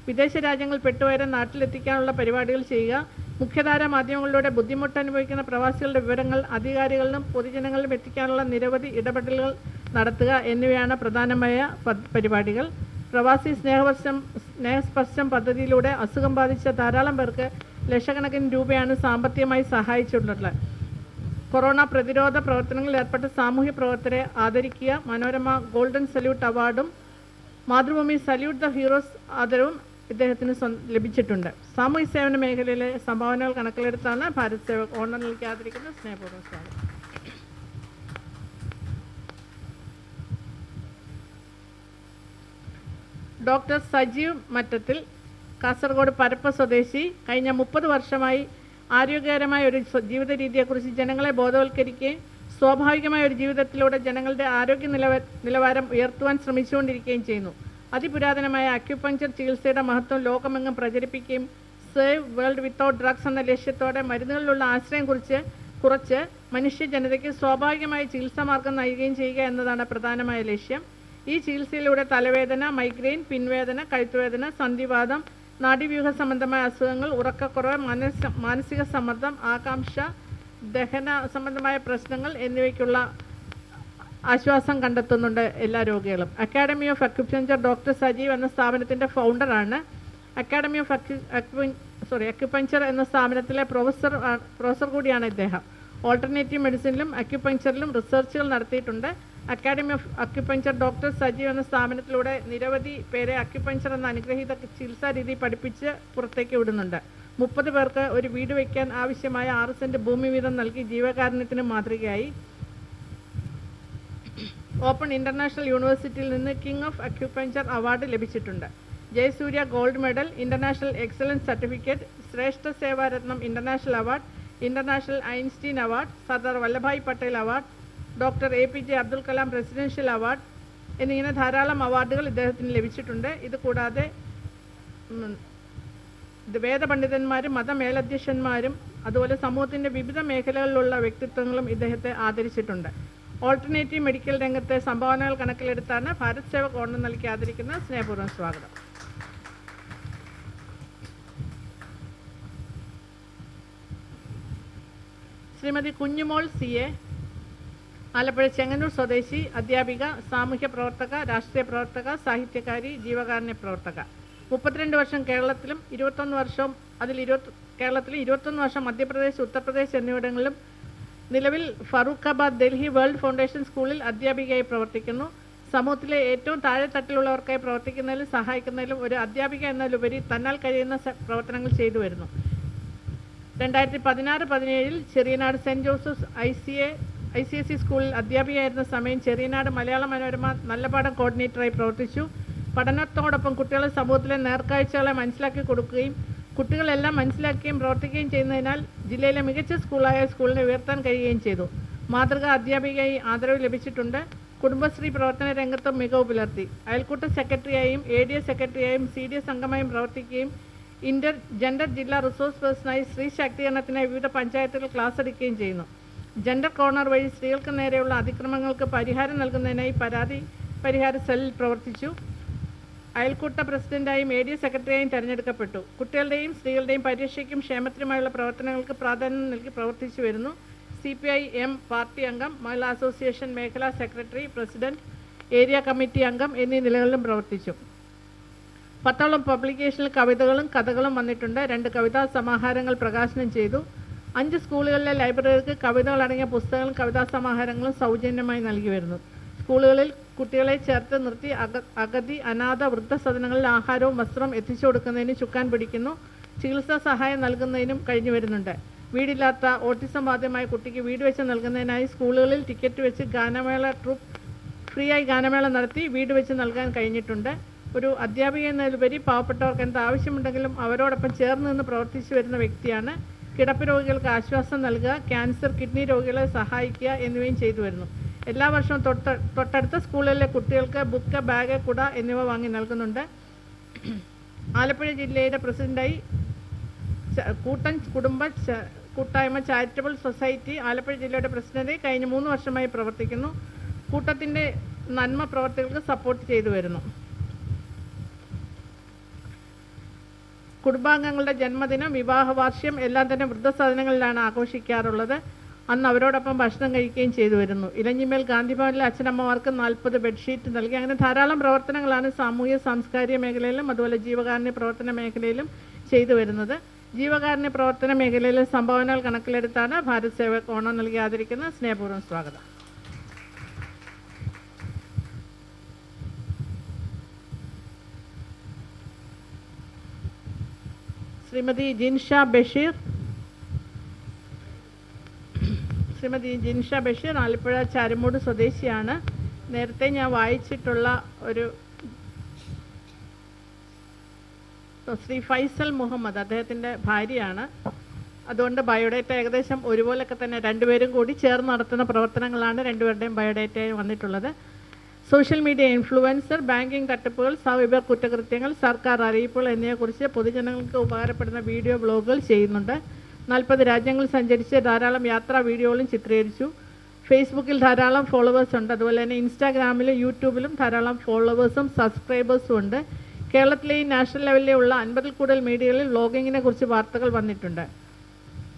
വിദേശ രാജ്യങ്ങളിൽ പെട്ടുപോയവരെ നാട്ടിലെത്തിക്കാനുള്ള പരിപാടികൾ ചെയ്യുക, മുഖ്യധാരാ മാധ്യമങ്ങളിലൂടെ ബുദ്ധിമുട്ട് അനുഭവിക്കുന്ന പ്രവാസികളുടെ വിവരങ്ങൾ അധികാരികളിലും പൊതുജനങ്ങളിലും എത്തിക്കാനുള്ള നിരവധി ഇടപെടലുകൾ നടത്തുക എന്നിവയാണ് പ്രധാനമായ പരിപാടികൾ. പ്രവാസി സ്നേഹസ്പർശം പദ്ധതിയിലൂടെ അസുഖം ബാധിച്ച ധാരാളം പേർക്ക് ലക്ഷക്കണക്കിന് രൂപയാണ് സാമ്പത്തികമായി സഹായിച്ചിട്ടുള്ളത്. കൊറോണ പ്രതിരോധ പ്രവർത്തനങ്ങളിൽ ഏർപ്പെട്ട സാമൂഹ്യ പ്രവർത്തകരെ ആദരിക്കുക, മനോരമ ഗോൾഡൻ സല്യൂട്ട് അവാർഡും മാതൃഭൂമി സല്യൂട്ട് ദ ഹീറോസ് ആദരവും ഇദ്ദേഹത്തിന് ലഭിച്ചിട്ടുണ്ട്. സാമൂഹ്യ സേവന മേഖലയിലെ സംഭാവനകൾ കണക്കിലെടുത്താണ് ഭാരത് സേവക് ഓണർ നൽകി ആദരിക്കുന്നത്. സ്നേഹപൂർവ്വം സ്വാഗതം. ഡോക്ടർ സജീവ് മറ്റത്തിൽ, കാസർഗോഡ് പരപ്പ സ്വദേശി, കഴിഞ്ഞ 30 വർഷമായി ആരോഗ്യകരമായ ഒരു ജീവിത രീതിയെക്കുറിച്ച് ജനങ്ങളെ ബോധവൽക്കരിക്കുകയും സ്വാഭാവികമായ ഒരു ജീവിതത്തിലൂടെ ജനങ്ങളുടെ ആരോഗ്യ നിലവാരം ഉയർത്തുവാൻ ശ്രമിച്ചുകൊണ്ടിരിക്കുകയും ചെയ്യുന്നു. അതിപുരാതനമായ അക്യുപഞ്ചർ ചികിത്സയുടെ മഹത്വം ലോകമെങ്ങും പ്രചരിപ്പിക്കുകയും സേവ് വേൾഡ് വിത്തൗട്ട് ഡ്രഗ്സ് എന്ന ലക്ഷ്യത്തോടെ മരുന്നുകളിലുള്ള ആശ്രയം കുറച്ച് മനുഷ്യ ജനതയ്ക്ക് സ്വാഭാവികമായ ചികിത്സാ മാർഗം നൽകുകയും ചെയ്യുക എന്നതാണ് പ്രധാനമായ ലക്ഷ്യം. ഈ ചികിത്സയിലൂടെ തലവേദന, മൈഗ്രെയിൻ, പിൻവേദന, കഴുത്തുവേദന, സന്ധിവാതം, നാഡീവ്യൂഹ സംബന്ധമായ അസുഖങ്ങൾ, ഉറക്കക്കുറവ്, മാനസിക സമ്മർദ്ദം, ആകാംക്ഷ, ദഹന സംബന്ധമായ പ്രശ്നങ്ങൾ എന്നിവയ്ക്കുള്ള ആശ്വാസം കണ്ടെത്തുന്നുണ്ട് എല്ലാ രോഗികളും. Academy of acupuncture doctor Sajeev എന്ന സ്ഥാപനത്തിൻ്റെ ഫൗണ്ടറാണ്. അക്കാഡമി ഓഫ് അക്യുപഞ്ചർ എന്ന സ്ഥാപനത്തിലെ പ്രൊഫസർ കൂടിയാണ് ഇദ്ദേഹം. ഓൾട്ടർനേറ്റീവ് മെഡിസിനിലും അക്യുപഞ്ചറിലും റിസർച്ചുകൾ നടത്തിയിട്ടുണ്ട്. Academy of acupuncture doctor Sajeev എന്ന സ്ഥാപനത്തിലൂടെ നിരവധി പേരെ അക്യുപഞ്ചർ എന്ന അനുഗ്രഹീത ചികിത്സാ രീതി പഠിപ്പിച്ച് പുറത്തേക്ക് വിടുന്നുണ്ട്. 30 പേർക്ക് ഒരു വീട് വയ്ക്കാൻ ആവശ്യമായ 6 സെൻറ്റ് ഭൂമി വീതം നൽകി ജീവകാരുണ്യത്തിന് മാതൃകയായി. ഓപ്പൺ ഇൻ്റർനാഷണൽ യൂണിവേഴ്സിറ്റിയിൽ നിന്ന് കിങ് ഓഫ് അക്യുപഞ്ചർ അവാർഡ് ലഭിച്ചിട്ടുണ്ട്. Jayasurya gold medal, international excellence certificate, Shreshtha Sevaratnam international award, international Einstein award, Sardar Vallabhbhai Patel award, doctor APJ Abdul Kalam presidential award എന്നിങ്ങനെ ധാരാളം അവാർഡുകൾ ഇദ്ദേഹത്തിന് ലഭിച്ചിട്ടുണ്ട്. ഇതുകൂടാതെ വേദപണ്ഡിതന്മാരും മതമേലധ്യക്ഷന്മാരും അതുപോലെ സമൂഹത്തിൻ്റെ വിവിധ മേഖലകളിലുള്ള വ്യക്തിത്വങ്ങളും ഇദ്ദേഹത്തെ ആദരിച്ചിട്ടുണ്ട്. ഓൾട്ടർനേറ്റീവ് മെഡിക്കൽ രംഗത്തെ സംഭാവനകൾ കണക്കിലെടുത്താണ് ഭാരത് സേവക് ഓണർ നൽകി ആദരിക്കുന്നത്. സ്നേഹപൂർവ്വം സ്വാഗതം. ശ്രീമതി കുഞ്ഞുമോൾ CA, ആലപ്പുഴ ചെങ്ങന്നൂർ സ്വദേശി, അധ്യാപിക, സാമൂഹ്യ പ്രവർത്തക, രാഷ്ട്രീയ പ്രവർത്തക, സാഹിത്യകാരി, ജീവകാരുണ്യ പ്രവർത്തക. 32 വർഷം കേരളത്തിലും 21 വർഷം മധ്യപ്രദേശ്, ഉത്തർപ്രദേശ് എന്നിവിടങ്ങളിലും നിലവിൽ ഫറൂഖാബാദ് ഡൽഹി വേൾഡ് ഫൗണ്ടേഷൻ സ്കൂളിൽ അധ്യാപികയായി പ്രവർത്തിക്കുന്നു. സമൂഹത്തിലെ ഏറ്റവും താഴെത്തട്ടിലുള്ളവർക്കായി പ്രവർത്തിക്കുന്നതിലും സഹായിക്കുന്നതിലും ഒരു അധ്യാപിക എന്നതിലുപരി തന്നാൽ കഴിയുന്ന പ്രവർത്തനങ്ങൾ ചെയ്തു വരുന്നു. 2016-17 ചെറിയനാട് സെൻറ്റ് ജോസഫ്സ് ICSE സ്കൂളിൽ അധ്യാപികയായിരുന്ന സമയം ചെറിയനാട് മലയാള മനോരമ നല്ലപാഠം കോർഡിനേറ്ററായി പ്രവർത്തിച്ചു. പഠനത്തോടൊപ്പം കുട്ടികളെ സമൂഹത്തിലെ നേർക്കാഴ്ചകളെ മനസ്സിലാക്കി കൊടുക്കുകയും കുട്ടികളെല്ലാം മനസ്സിലാക്കുകയും പ്രവർത്തിക്കുകയും ചെയ്യുന്നതിനാൽ ജില്ലയിലെ മികച്ച സ്കൂളായ സ്കൂളിനെ ഉയർത്താൻ കഴിയുകയും ചെയ്തു. മാതൃകാ അധ്യാപികയായി ആദരവ് ലഭിച്ചിട്ടുണ്ട്. കുടുംബശ്രീ പ്രവർത്തന രംഗത്തും മികവ് പുലർത്തി. അയൽക്കൂട്ട സെക്രട്ടറിയായും ADS സെക്രട്ടറിയായും CDS അംഗമായും പ്രവർത്തിക്കുകയും ജെൻഡർ ജില്ലാ റിസോഴ്സ് പേഴ്സണായി സ്ത്രീ ശാക്തീകരണത്തിനായി വിവിധ പഞ്ചായത്തുകൾ ക്ലാസ് എടുക്കുകയും ചെയ്യുന്നു. ജെൻഡർ കോർണർ വഴി സ്ത്രീകൾക്ക് നേരെയുള്ള അതിക്രമങ്ങൾക്ക് പരിഹാരം നൽകുന്നതിനായി പരാതി പരിഹാര സെല്ലിൽ പ്രവർത്തിച്ചു. അയൽക്കൂട്ട പ്രസിഡന്റായും ADS സെക്രട്ടറിയായും തിരഞ്ഞെടുക്കപ്പെട്ടു. കുട്ടികളുടെയും സ്ത്രീകളുടെയും പരിരക്ഷയ്ക്കും ക്ഷേമത്തിനുമായുള്ള പ്രവർത്തനങ്ങൾക്ക് പ്രാധാന്യം നൽകി പ്രവർത്തിച്ചു വരുന്നു. CPI-M പാർട്ടി അംഗം, മഹിളാ അസോസിയേഷൻ മേഖലാ സെക്രട്ടറി, പ്രസിഡന്റ്, ഏരിയ കമ്മിറ്റി അംഗം എന്നീ നിലകളിലും പ്രവർത്തിച്ചു. 10ഓളം പബ്ലിക്കേഷനിൽ കവിതകളും കഥകളും വന്നിട്ടുണ്ട്. 2 കവിതാ സമാഹാരങ്ങൾ പ്രകാശനം ചെയ്തു. 5 സ്കൂളുകളിലെ ലൈബ്രറികൾക്ക് കവിതകളടങ്ങിയ പുസ്തകങ്ങളും കവിതാ സമാഹാരങ്ങളും സൗജന്യമായി നൽകി വരുന്നു. സ്കൂളുകളിൽ കുട്ടികളെ ചേർത്ത് നിർത്തി അഗതി, അനാഥ, വൃദ്ധസദനങ്ങളിൽ ആഹാരവും വസ്ത്രവും എത്തിച്ചു കൊടുക്കുന്നതിന് ചുക്കാൻ പിടിക്കുന്നു. ചികിത്സാ സഹായം നൽകുന്നതിനും കഴിഞ്ഞു വരുന്നുണ്ട്. വീടില്ലാത്ത ഓട്ടിസം ബാധിതമായ കുട്ടിക്ക് വീട് വെച്ച് നൽകുന്നതിനായി സ്കൂളുകളിൽ ടിക്കറ്റ് വെച്ച് ഗാനമേള ട്രൂപ്പ് ഫ്രീ ആയി ഗാനമേള നടത്തി വീട് വെച്ച് നൽകാൻ കഴിഞ്ഞിട്ടുണ്ട്. ഒരു അധ്യാപിക എന്നതിലുപരി പാവപ്പെട്ടവർക്ക് എന്ത് ആവശ്യമുണ്ടെങ്കിലും അവരോടൊപ്പം ചേർന്ന് നിന്ന് പ്രവർത്തിച്ചു വരുന്ന വ്യക്തിയാണ്. കിടപ്പ് രോഗികൾക്ക് ആശ്വാസം നൽകുക, ക്യാൻസർ, കിഡ്നി രോഗികളെ സഹായിക്കുക എന്നിവയും ചെയ്തു വരുന്നു. എല്ലാ വർഷവും തൊട്ടടുത്ത സ്കൂളുകളിലെ കുട്ടികൾക്ക് ബുക്ക്, ബാഗ്, കുട എന്നിവ വാങ്ങി നൽകുന്നുണ്ട്. ആലപ്പുഴ ജില്ലയുടെ പ്രസിഡന്റായി കൂട്ടൻ കുടുംബ കൂട്ടായ്മ ചാരിറ്റബിൾ സൊസൈറ്റി ആലപ്പുഴ ജില്ലയുടെ പ്രസിഡന്റ് കഴിഞ്ഞ 3 വർഷമായി പ്രവർത്തിക്കുന്നു. കൂട്ടത്തിൻ്റെ നന്മ പ്രവർത്തികൾക്ക് സപ്പോർട്ട് ചെയ്തു വരുന്നു. കുടുംബാംഗങ്ങളുടെ ജന്മദിനം, വിവാഹ വാർഷികം എല്ലാം തന്നെ വൃദ്ധസദനങ്ങളിലാണ് ആഘോഷിക്കാറുള്ളത്. അന്ന് അവരോടൊപ്പം ഭക്ഷണം കഴിക്കുകയും ചെയ്തു വരുന്നു. ഇലഞ്ഞിമേൽ ഗാന്ധിഭവനിലെ അച്ഛനമ്മമാർക്ക് 40 ബെഡ്ഷീറ്റ് നൽകി. അങ്ങനെ ധാരാളം പ്രവർത്തനങ്ങളാണ് സാമൂഹ്യ സാംസ്കാരിക മേഖലയിലും അതുപോലെ ജീവകാരുണ്യ പ്രവർത്തന മേഖലയിലും ചെയ്തു വരുന്നത്. ജീവകാരുണ്യ പ്രവർത്തന മേഖലയിലെ സംഭാവനകൾ കണക്കിലെടുത്താണ് ഭാരത് സേവക് ഓണം നൽകി ആദരിക്കുന്നത്. സ്നേഹപൂർവ്വം സ്വാഗതം. ശ്രീമതി ജിൻഷ ബഷീർ ആലപ്പുഴ ചാരുമൂട് സ്വദേശിയാണ്. നേരത്തെ ഞാൻ വായിച്ചിട്ടുള്ള ഒരു ശ്രീ ഫൈസൽ മുഹമ്മദ് അദ്ദേഹത്തിൻ്റെ ഭാര്യയാണ്. അതുകൊണ്ട് ബയോഡേറ്റ ഏകദേശം ഒരുപോലൊക്കെ തന്നെ രണ്ടുപേരും കൂടി ചേർന്ന് നടത്തുന്ന പ്രവർത്തനങ്ങളാണ് രണ്ടുപേരുടെയും ബയോഡേറ്റയായി വന്നിട്ടുള്ളത്. സോഷ്യൽ മീഡിയ ഇൻഫ്ലുവൻസർ, ബാങ്കിംഗ് തട്ടിപ്പുകൾ, സൈബർ കുറ്റകൃത്യങ്ങൾ, സർക്കാർ അറിയിപ്പുകൾ എന്നിവയെക്കുറിച്ച് പൊതുജനങ്ങൾക്ക് ഉപകാരപ്പെടുന്ന വീഡിയോ ബ്ലോഗുകൾ ചെയ്യുന്നുണ്ട്. 40 രാജ്യങ്ങൾ സഞ്ചരിച്ച് ധാരാളം യാത്രാ വീഡിയോകളും ചിത്രീകരിച്ചു. ഫേസ്ബുക്കിൽ ധാരാളം ഫോളോവേഴ്സ് ഉണ്ട്. അതുപോലെ തന്നെ ഇൻസ്റ്റാഗ്രാമിലും യൂട്യൂബിലും ധാരാളം ഫോളോവേഴ്സും സബ്സ്ക്രൈബേഴ്സും ഉണ്ട്. കേരളത്തിലെയും നാഷണൽ ലെവലിലുള്ള 50-ൽ കൂടുതൽ മീഡിയകളിൽ വ്ലോഗിങ്ങിനെ കുറിച്ച് വാർത്തകൾ വന്നിട്ടുണ്ട്.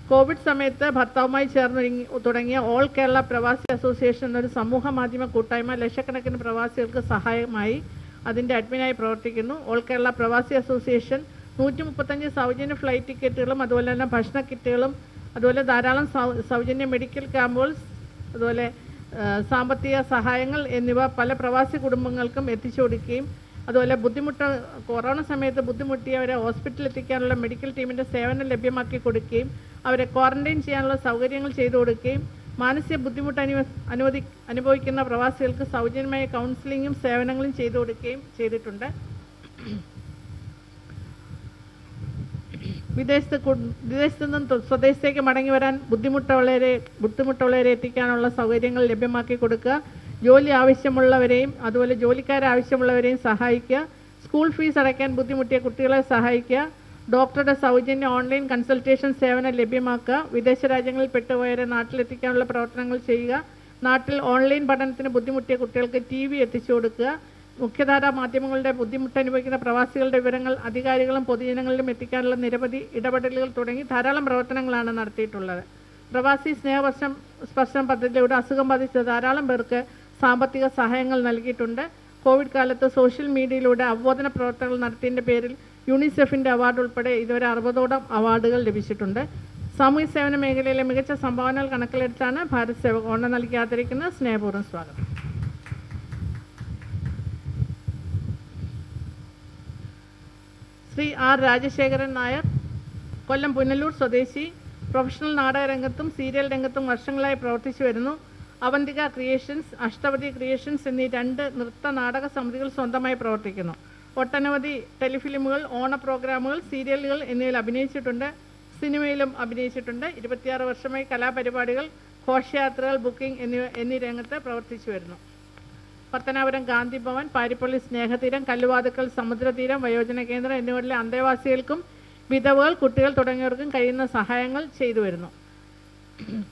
കോവിഡ് സമയത്ത് ഭർത്താവുമായി ചേർന്ന് തുടങ്ങിയ ഓൾ കേരള പ്രവാസി അസോസിയേഷൻ എന്നൊരു സമൂഹ മാധ്യമ കൂട്ടായ്മ ലക്ഷക്കണക്കിന് പ്രവാസികൾക്ക് സഹായമായി അതിൻ്റെ അഡ്മിനായി പ്രവർത്തിക്കുന്നു. ഓൾ കേരള പ്രവാസി അസോസിയേഷൻ 135 സൗജന്യ ഫ്ലൈറ്റ് ടിക്കറ്റുകളും അതുപോലെ തന്നെ ഭക്ഷണ കിറ്റുകളും അതുപോലെ ധാരാളം സൗജന്യ മെഡിക്കൽ ക്യാമ്പുകൾ അതുപോലെ സാമ്പത്തിക സഹായങ്ങൾ എന്നിവ പല പ്രവാസി കുടുംബങ്ങൾക്കും എത്തിച്ചു കൊടുക്കുകയും അതുപോലെ കൊറോണ സമയത്ത് ബുദ്ധിമുട്ടിയവരെ ഹോസ്പിറ്റലിൽ എത്തിക്കാനുള്ള മെഡിക്കൽ ടീമിൻ്റെ സേവനം ലഭ്യമാക്കി കൊടുക്കുകയും അവരെ ക്വാറന്റൈൻ ചെയ്യാനുള്ള സൗകര്യങ്ങൾ ചെയ്തു കൊടുക്കുകയും മാനസിക ബുദ്ധിമുട്ട് അനുഭവിക്കുന്ന പ്രവാസികൾക്ക് സൗജന്യമായ കൗൺസിലിങ്ങും സേവനങ്ങളും ചെയ്തു കൊടുക്കുകയും ചെയ്തിട്ടുണ്ട്. വിദേശത്തു നിന്നും സ്വദേശത്തേക്ക് മടങ്ങി വരാൻ ബുദ്ധിമുട്ടുള്ളവരെ എത്തിക്കാനുള്ള സൗകര്യങ്ങൾ ലഭ്യമാക്കി കൊടുക്കുക, ജോലി ആവശ്യമുള്ളവരെയും അതുപോലെ ജോലിക്കാരെ ആവശ്യമുള്ളവരെയും സഹായിക്കുക, സ്കൂൾ ഫീസ് അടയ്ക്കാൻ ബുദ്ധിമുട്ടിയ കുട്ടികളെ സഹായിക്കുക, ഡോക്ടറുടെ സൗജന്യ ഓൺലൈൻ കൺസൾട്ടേഷൻ സേവനം ലഭ്യമാക്കുക, വിദേശ രാജ്യങ്ങളിൽ പെട്ടുപോയവരെ നാട്ടിലെത്തിക്കാനുള്ള പ്രവർത്തനങ്ങൾ ചെയ്യുക, നാട്ടിൽ ഓൺലൈൻ പഠനത്തിന് ബുദ്ധിമുട്ടിയ കുട്ടികൾക്ക് TV എത്തിച്ചു കൊടുക്കുക, മുഖ്യധാരാ മാധ്യമങ്ങളുടെ ബുദ്ധിമുട്ടനുഭവിക്കുന്ന പ്രവാസികളുടെ വിവരങ്ങൾ അധികാരികളും പൊതുജനങ്ങളിലും എത്തിക്കാനുള്ള നിരവധി ഇടപെടലുകൾ തുടങ്ങി ധാരാളം പ്രവർത്തനങ്ങളാണ് നടത്തിയിട്ടുള്ളത്. പ്രവാസി സ്പർശം പദ്ധതിയിലൂടെ അസുഖം ബാധിച്ച ധാരാളം പേർക്ക് സാമ്പത്തിക സഹായങ്ങൾ നൽകിയിട്ടുണ്ട്. കോവിഡ് കാലത്ത് സോഷ്യൽ മീഡിയയിലൂടെ അവബോധന പ്രവർത്തനങ്ങൾ നടത്തിയതിൻ്റെ പേരിൽ യൂണിസെഫിൻ്റെ അവാർഡ് ഉൾപ്പെടെ ഇതുവരെ 60ഓളം അവാർഡുകൾ ലഭിച്ചിട്ടുണ്ട്. സാമൂഹ്യ സേവന മേഖലയിലെ മികച്ച സംഭാവനകൾ കണക്കിലെടുത്താണ് ഭാരത് സേവക് ഓണം നൽകി ആദരിക്കുന്നത്. സ്നേഹപൂർവ്വം സ്വാഗതം. ശ്രീ R. രാജശേഖരൻ നായർ, കൊല്ലം പുനലൂർ സ്വദേശി, പ്രൊഫഷണൽ നാടകരംഗത്തും സീരിയൽ രംഗത്തും വർഷങ്ങളായി പ്രവർത്തിച്ചു വരുന്നു. അവന്തിക ക്രിയേഷൻസ്, അഷ്ടപതി ക്രിയേഷൻസ് എന്നീ 2 നൃത്ത നാടക സമിതികൾ സ്വന്തമായി പ്രവർത്തിക്കുന്നു. ഒട്ടനവധി ടെലിഫിലിമുകൾ, ഓണ പ്രോഗ്രാമുകൾ, സീരിയലുകൾ എന്നിവയിൽ അഭിനയിച്ചിട്ടുണ്ട്. സിനിമയിലും അഭിനയിച്ചിട്ടുണ്ട്. 26 വർഷമായി കലാപരിപാടികൾ, ഘോഷയാത്രകൾ, ബുക്കിംഗ് എന്നീ രംഗത്ത് പ്രവർത്തിച്ചു വരുന്നു. പത്തനാപുരം ഗാന്ധി ഭവൻ, പാരിപ്പള്ളി സ്നേഹതീരം, കല്ലുവാതുക്കൽ സമുദ്രതീരം വയോജന കേന്ദ്രം എന്നിവരിലെ അന്തേവാസികൾക്കും വിധവകൾ, കുട്ടികൾ തുടങ്ങിയവർക്കും കഴിയുന്ന സഹായങ്ങൾ ചെയ്തു വരുന്നു.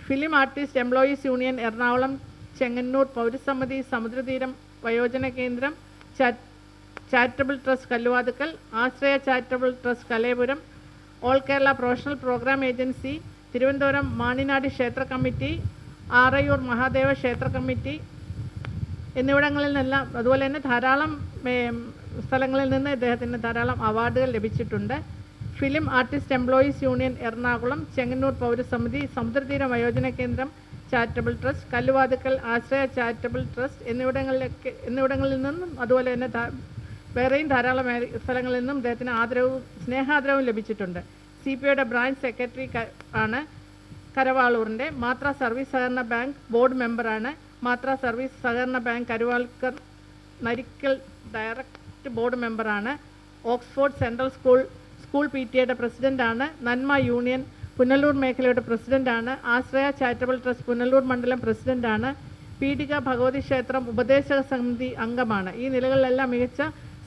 Film artist employees union Ernakulam, Chengannur പൗരസമിതി, സമുദ്രതീരം വയോജന കേന്ദ്രം, charitable trust Kalluvathukkal, Ashraya charitable trust Kalayapuram, all Kerala professional program agency, Thiruvananthapuram Maninadu ക്ഷേത്ര കമ്മിറ്റി, ആറയൂർ മഹാദേവ ക്ഷേത്ര കമ്മിറ്റി, എന്നിവിടങ്ങളിൽ നിന്നെല്ലാം അതുപോലെ തന്നെ ധാരാളം സ്ഥലങ്ങളിൽ നിന്ന് ഇദ്ദേഹത്തിന് ധാരാളം അവാർഡുകൾ ലഭിച്ചിട്ടുണ്ട്. Film artist employees union Ernakulam, Chengannur പൗരസമിതി, സമുദ്രതീര വയോജന കേന്ദ്രം charitable trust, Kalluvathukkal Ashraya charitable trust എന്നിവിടങ്ങളിൽ നിന്നും അതുപോലെ തന്നെ വേറെയും ധാരാളം സ്ഥലങ്ങളിൽ നിന്നും ഇദ്ദേഹത്തിന് സ്നേഹാദരവും ലഭിച്ചിട്ടുണ്ട്. CPIയുടെ ബ്രാഞ്ച് സെക്രട്ടറി ആണ്. കരവാളൂരിൻ്റെ മാത്ര സർവീസ് സഹകരണ ബാങ്ക് ബോർഡ് മെമ്പറാണ്. മാത്ര സർവീസ് സഹകരണ ബാങ്ക് കരുവാൽക്കർ നരിക്കൽ ഡയറക്റ്റ് ബോർഡ് മെമ്പറാണ്. Oxford central school PTA പ്രസിഡൻ്റാണ്. നന്മ യൂണിയൻ പുനലൂർ മേഖലയുടെ പ്രസിഡൻ്റാണ്. ആശ്രയ ചാരിറ്റബിൾ ട്രസ്റ്റ് പുനലൂർ മണ്ഡലം പ്രസിഡൻ്റാണ്. പീഡിക ഭഗവതി ക്ഷേത്രം ഉപദേശക സമിതി അംഗമാണ്. ഈ നിലകളിലെല്ലാം മികച്ച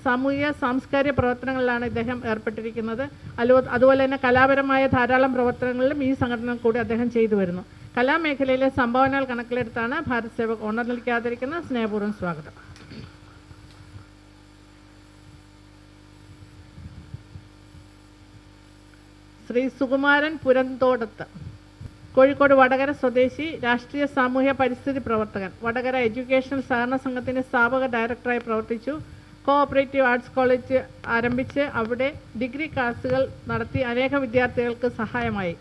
സാമൂഹിക സാംസ്കാരിക പ്രവർത്തനങ്ങളിലാണ് ഇദ്ദേഹം ഏർപ്പെട്ടിരിക്കുന്നത്. അതുപോലെ തന്നെ കലാപരമായ ധാരാളം പ്രവർത്തനങ്ങളിലും ഈ സംഘടന കൂടി അദ്ദേഹം ചെയ്തു വരുന്നു. കലാമേഖലയിലെ സംഭാവനകൾ കണക്കിലെടുത്താണ് ഭാരത് സേവക് ഓണർ നൽകാതിരിക്കുന്നത്. സ്നേഹപൂർവ്വം സ്വാഗതം. ശ്രീ സുകുമാരൻ പുരന്തോടത്ത്, കോഴിക്കോട് വടകര സ്വദേശി, രാഷ്ട്രീയ സാമൂഹ്യ പരിസ്ഥിതി പ്രവർത്തകൻ. വടകര എഡ്യൂക്കേഷണൽ സഹകരണ സംഘത്തിൻ്റെ സ്ഥാപക ഡയറക്ടറായി പ്രവർത്തിച്ചു. കോഓപ്പറേറ്റീവ് ആർട്സ് കോളേജ് ആരംഭിച്ച് അവിടെ ഡിഗ്രി ക്ലാസുകൾ നടത്തി അനേക വിദ്യാർത്ഥികൾക്ക് സഹായമായി.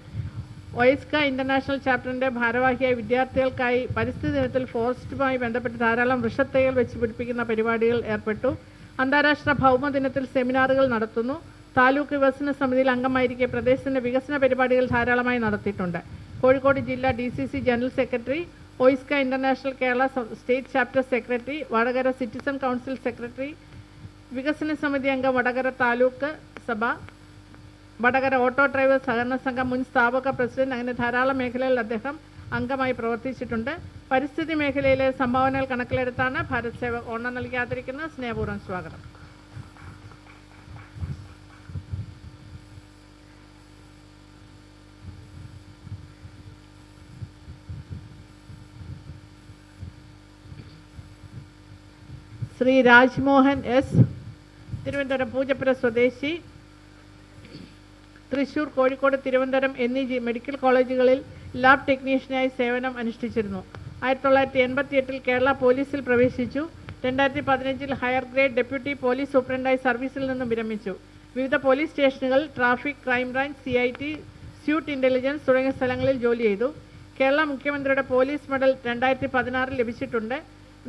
ഒയസ്ക ഇൻ്റർനാഷണൽ ചാപ്റ്ററിൻ്റെ ഭാരവാഹിയായി വിദ്യാർത്ഥികൾക്കായി പരിസ്ഥിതി ദിനത്തിൽ ഫോറസ്റ്റുമായി ബന്ധപ്പെട്ട് ധാരാളം വൃക്ഷത്തൈകൾ വെച്ച് പിടിപ്പിക്കുന്ന പരിപാടികൾ ഏർപ്പെട്ടു. അന്താരാഷ്ട്ര ഭൗമദിനത്തിൽ സെമിനാറുകൾ നടത്തുന്നു. താലൂക്ക് വികസന സമിതിയിൽ അംഗമായിരിക്കെ പ്രദേശത്തിൻ്റെ വികസന പരിപാടികൾ ധാരാളമായി നടത്തിയിട്ടുണ്ട്. കോഴിക്കോട് ജില്ലാ DCC general secretary, OISCA international Kerala state chapter secretary, Vadakara citizen council secretary, വികസന സമിതി അംഗം, വടകര താലൂക്ക് സഭ, വടകര ഓട്ടോ ഡ്രൈവേഴ്സ് സഹകരണ സംഘം മുൻ സ്ഥാപക പ്രസിഡന്റ്. അങ്ങനെ ധാരാളം മേഖലകളിൽ അദ്ദേഹം അംഗമായി പ്രവർത്തിച്ചിട്ടുണ്ട്. പരിസ്ഥിതി മേഖലയിലെ സംഭാവനകൾ കണക്കിലെടുത്താണ് ഭാരത് സേവക് ഓണർ നൽകാതിരിക്കുന്നത്. സ്നേഹപൂർവ്വം സ്വാഗതം. ശ്രീ രാജ്മോഹൻ S, തിരുവനന്തപുരം പൂജപ്പുര സ്വദേശി, തൃശൂർ, കോഴിക്കോട്, തിരുവനന്തപുരം എന്നീ മെഡിക്കൽ കോളേജുകളിൽ ലാബ് ടെക്നീഷ്യനായി സേവനം അനുഷ്ഠിച്ചിരുന്നു. 1988 കേരള പോലീസിൽ പ്രവേശിച്ചു. 2015 ഹയർ ഗ്രേഡ് ഡെപ്യൂട്ടി പോലീസ് സൂപ്രണ്ടായി സർവീസിൽ നിന്നും വിരമിച്ചു. വിവിധ പോലീസ് സ്റ്റേഷനുകൾ, ട്രാഫിക്, ക്രൈംബ്രാഞ്ച്, CIT, സ്യൂട്ട് ഇൻ്റലിജൻസ് തുടങ്ങിയ സ്ഥലങ്ങളിൽ ജോലി ചെയ്തു. കേരള മുഖ്യമന്ത്രിയുടെ പോലീസ് മെഡൽ 2016 ലഭിച്ചിട്ടുണ്ട്.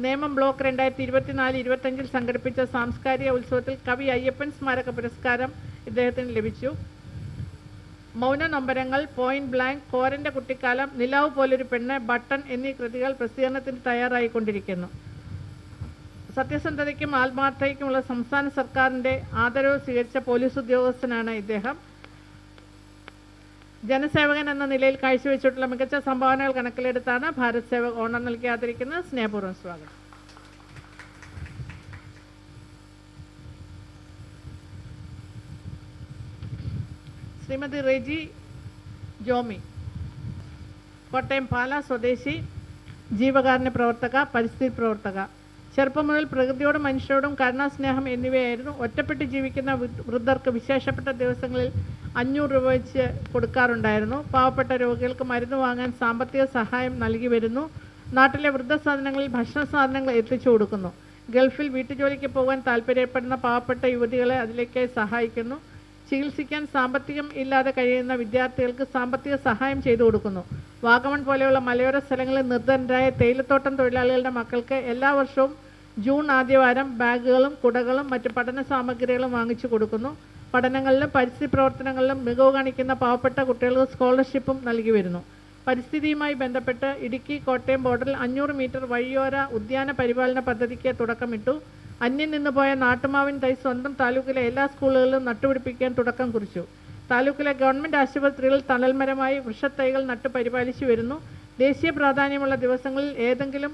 നേമം ബ്ലോക്ക് 2024-25 സംഘടിപ്പിച്ച സാംസ്കാരിക ഉത്സവത്തിൽ കവി അയ്യപ്പൻ സ്മാരക പുരസ്കാരം ഇദ്ദേഹത്തിന് ലഭിച്ചു. മൗന നൊമ്പരങ്ങൾ, പോയിന്റ് ബ്ലാങ്ക്, കോരൻ്റെ കുട്ടിക്കാലം, നിലാവ് പോലൊരു പെണ്ണ്, ബട്ടൺ എന്നീ കൃതികൾ പ്രസിദ്ധീകരണത്തിന് തയ്യാറായിക്കൊണ്ടിരിക്കുന്നു. സത്യസന്ധതയ്ക്കും ആത്മാർത്ഥതയ്ക്കുമുള്ള സംസ്ഥാന സർക്കാരിൻ്റെ ആദരവ് സ്വീകരിച്ച പോലീസ് ഉദ്യോഗസ്ഥനാണ് ഇദ്ദേഹം. ജനസേവകൻ എന്ന നിലയിൽ കാഴ്ചവെച്ചിട്ടുള്ള മികച്ച സംഭാവനകൾ കണക്കിലെടുത്താണ് ഭാരത് സേവക് ഓണർ നൽകാതിരിക്കുന്നത്. സ്നേഹപൂർവ്വം സ്വാഗതം. ശ്രീമതി റെജി ജോമി, കോട്ടയം പാല സ്വദേശി, ജീവകാരുണ്യ പ്രവർത്തക, പരിസ്ഥിതി പ്രവർത്തക. ചെറുപ്പം മുതൽ പ്രകൃതിയോടും മനുഷ്യരോടും കരുണാസ്നേഹം എന്നിവയായിരുന്നു. ഒറ്റപ്പെട്ട് ജീവിക്കുന്ന വൃദ്ധർക്ക് വിശേഷപ്പെട്ട ദിവസങ്ങളിൽ 500 രൂപ വെച്ച് കൊടുക്കാറുണ്ടായിരുന്നു. പാവപ്പെട്ട രോഗികൾക്ക് മരുന്ന് വാങ്ങാൻ സാമ്പത്തിക സഹായം നൽകി വരുന്നു. നാട്ടിലെ വൃദ്ധസാധനങ്ങളിൽ ഭക്ഷണ സാധനങ്ങൾ എത്തിച്ചു കൊടുക്കുന്നു. ഗൾഫിൽ വീട്ടുജോലിക്ക് പോകാൻ താല്പര്യപ്പെടുന്ന പാവപ്പെട്ട യുവതികളെ അതിലേക്കായി സഹായിക്കുന്നു. ചികിത്സിക്കാൻ സാമ്പത്തികം ഇല്ലാതെ കഴിയുന്ന വിദ്യാർത്ഥികൾക്ക് സാമ്പത്തിക സഹായം ചെയ്തു കൊടുക്കുന്നു. വാഗമൺ പോലെയുള്ള മലയോര സ്ഥലങ്ങളിൽ നിർധനരായ തേയിലത്തോട്ടം തൊഴിലാളികളുടെ മക്കൾക്ക് എല്ലാ വർഷവും ജൂൺ ആദ്യവാരം ബാഗുകളും കുടകളും മറ്റ് പഠന സാമഗ്രികളും വാങ്ങിച്ചു കൊടുക്കുന്നു. പഠനങ്ങളിലും പരിസ്ഥിതി പ്രവർത്തനങ്ങളിലും മികവ് കാണിക്കുന്ന പാവപ്പെട്ട കുട്ടികൾക്ക് സ്കോളർഷിപ്പും നൽകി വരുന്നു. പരിസ്ഥിതിയുമായി ബന്ധപ്പെട്ട് ഇടുക്കി കോട്ടയം ബോർഡറിൽ 500 മീറ്റർ വഴിയോര ഉദ്യാന പരിപാലന പദ്ധതിക്ക് തുടക്കമിട്ടു. അന്യം നിന്നുപോയ നാട്ടുമാവിൻ തൈ സ്വന്തം താലൂക്കിലെ എല്ലാ സ്കൂളുകളിലും നട്ടുപിടിപ്പിക്കാൻ തുടക്കം കുറിച്ചു. താലൂക്കിലെ ഗവൺമെൻറ് ആശുപത്രികളിൽ തണൽമരമായി വൃക്ഷത്തൈകൾ നട്ടു പരിപാലിച്ചു വരുന്നു. ദേശീയ പ്രാധാന്യമുള്ള ദിവസങ്ങളിൽ ഏതെങ്കിലും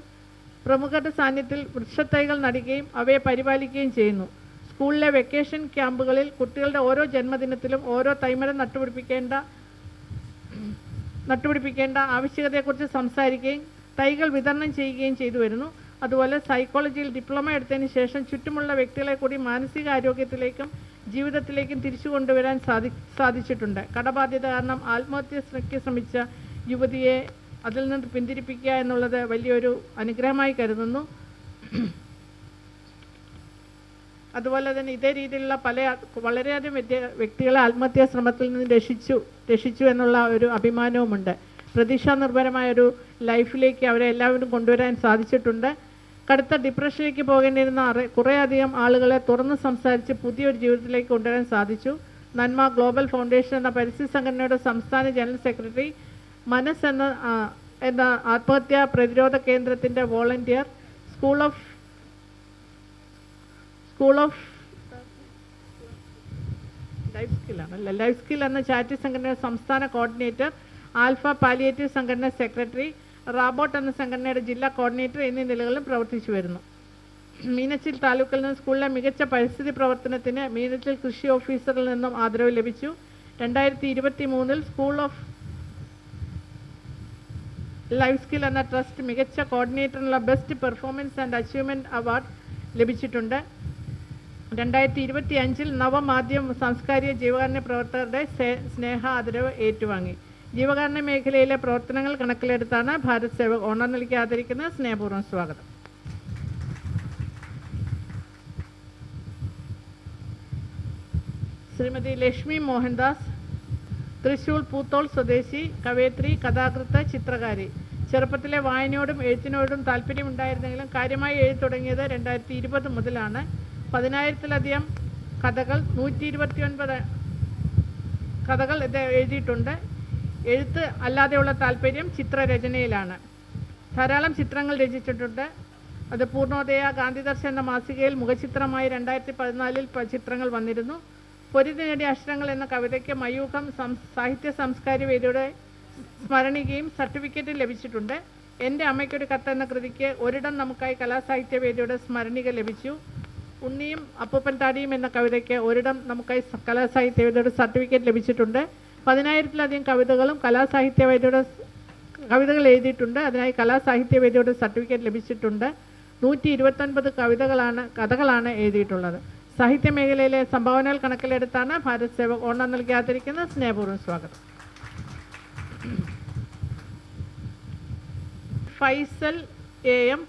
പ്രമുഖരുടെ സാന്നിധ്യത്തിൽ വൃക്ഷത്തൈകൾ നടുകയും അവയെ പരിപാലിക്കുകയും ചെയ്യുന്നു. സ്കൂളിലെ വെക്കേഷൻ ക്യാമ്പുകളിൽ കുട്ടികളുടെ ഓരോ ജന്മദിനത്തിലും ഓരോ തൈമരം നട്ടുപിടിപ്പിക്കേണ്ട ആവശ്യകതയെക്കുറിച്ച് സംസാരിക്കുകയും തൈകൾ വിതരണം ചെയ്യുകയും ചെയ്തു വരുന്നു. അതുപോലെ സൈക്കോളജിയിൽ ഡിപ്ലോമ എടുത്തതിന് ശേഷം ചുറ്റുമുള്ള വ്യക്തികളെ കൂടി മാനസികാരോഗ്യത്തിലേക്കും ജീവിതത്തിലേക്കും തിരിച്ചു കൊണ്ടുവരാൻ സാധിച്ചിട്ടുണ്ട്. കടബാധ്യത കാരണം ആത്മഹത്യയ്ക്ക് ശ്രമിച്ച യുവതിയെ അതിൽ നിന്ന് പിന്തിരിപ്പിക്കുക എന്നുള്ളത് വലിയൊരു അനുഗ്രഹമായി കരുതുന്നു. അതുപോലെ തന്നെ ഇതേ രീതിയിലുള്ള വളരെയധികം വ്യക്തികളെ ആത്മഹത്യാ ശ്രമത്തിൽ നിന്ന് രക്ഷിച്ചു എന്നുള്ള ഒരു അഭിമാനവുമുണ്ട്. പ്രതീക്ഷാനിർഭരമായ ഒരു ലൈഫിലേക്ക് അവരെ എല്ലാവരും കൊണ്ടുവരാൻ സാധിച്ചിട്ടുണ്ട്. കടുത്ത ഡിപ്രഷനിലേക്ക് പോകേണ്ടിയിരുന്ന കുറേയധികം ആളുകളെ തുറന്ന് സംസാരിച്ച് പുതിയൊരു ജീവിതത്തിലേക്ക് കൊണ്ടുവരാൻ സാധിച്ചു. നന്മ ഗ്ലോബൽ ഫൗണ്ടേഷൻ എന്ന പരിസ്ഥിതി സംഘടനയുടെ സംസ്ഥാന ജനറൽ സെക്രട്ടറി, മനസ് എന്ന ആത്മഹത്യാ പ്രതിരോധ കേന്ദ്രത്തിൻ്റെ volunteer, school of life skill എന്ന ചാരിറ്റി സംഘടനയുടെ സംസ്ഥാന കോർഡിനേറ്റർ, ആൽഫ പാലിയേറ്റീവ് സംഘടന സെക്രട്ടറി, റാബോട്ട് എന്ന സംഘടനയുടെ ജില്ലാ കോർഡിനേറ്റർ എന്നീ നിലകളിലും പ്രവർത്തിച്ചു വരുന്നു. മീനച്ചിൽ താലൂക്കിൽ നിന്ന് സ്കൂളിലെ മികച്ച പരിസ്ഥിതി പ്രവർത്തനത്തിന് മീനച്ചിൽ കൃഷി ഓഫീസറിൽ നിന്നും ആദരവ് ലഭിച്ചു. 2023 സ്കൂൾ ഓഫ് ലൈഫ് സ്കിൽ എന്ന ട്രസ്റ്റ് മികച്ച കോർഡിനേറ്ററിനുള്ള best performance and achievement award ലഭിച്ചിട്ടുണ്ട്. 2025 നവമാധ്യമ സാംസ്കാരിക ജീവകാരുണ്യ പ്രവർത്തകരുടെ സ്നേഹ ആദരവ് ഏറ്റുവാങ്ങി. ജീവകാരുണ്യ മേഖലയിലെ പ്രവർത്തനങ്ങൾ കണക്കിലെടുത്താണ് ഭാരത് സേവക് ഓണർ നൽകി ആദരിക്കുന്നത്. സ്നേഹപൂർവ്വം സ്വാഗതം. ശ്രീമതി ലക്ഷ്മി മോഹൻദാസ്, തൃശൂർ പൂത്തോൾ സ്വദേശി, കവയത്രി, കഥാകൃത്ത്, ചിത്രകാരി. ചെറുപ്പത്തിലെ വായനയോടും എഴുത്തിനോടും താല്പര്യമുണ്ടായിരുന്നെങ്കിലും കാര്യമായി എഴുതി തുടങ്ങിയത് 2020 മുതലാണ്. 10,000-ലധികം കഥകൾ, 129 കഥകൾ എഴുതിയിട്ടുണ്ട്. എഴുത്ത് അല്ലാതെയുള്ള താല്പര്യം ചിത്രരചനയിലാണ്. ധാരാളം ചിത്രങ്ങൾ രചിച്ചിട്ടുണ്ട്. അത് പൂർണ്ണോദയ, ഗാന്ധിദർശൻ എന്ന മാസികയിൽ മുഖചിത്രമായി 2014 ചിത്രങ്ങൾ വന്നിരുന്നു. പൊരുതി നേടിയ അക്ഷരങ്ങൾ എന്ന കവിതയ്ക്ക് മയൂഖം സാഹിത്യ സംസ്കാര വേദിയുടെ സ്മരണികയും സർട്ടിഫിക്കറ്റും ലഭിച്ചിട്ടുണ്ട്. എൻ്റെ അമ്മയ്ക്കൊരു കത്ത് എന്ന കൃതിക്ക് ഒരിടം നമുക്കായി കലാസാഹിത്യ വേദിയുടെ സ്മരണിക ലഭിച്ചു. ഉണ്ണിയും അപ്പൂപ്പൻ താടിയും എന്ന കവിതയ്ക്ക് ഒരിടം നമുക്കായി കലാസാഹിത്യ വേദിയുടെ സർട്ടിഫിക്കറ്റ് ലഭിച്ചിട്ടുണ്ട്. 10,000-ലധികം കവിതകളും കലാസാഹിത്യ വേദിയുടെ കവിതകൾ എഴുതിയിട്ടുണ്ട്. അതിനായി കലാസാഹിത്യ വേദിയുടെ സർട്ടിഫിക്കറ്റ് ലഭിച്ചിട്ടുണ്ട്. 129 കഥകളാണ് എഴുതിയിട്ടുള്ളത്. സാഹിത്യ മേഖലയിലെ സംഭാവനകൾ കണക്കിലെടുത്താണ് ഭാരത് സേവക് ഓണർ നൽകി ആദരിക്കുന്നത്. സ്നേഹപൂർവ്വം സ്വാഗതം. ഫൈസൽ AM,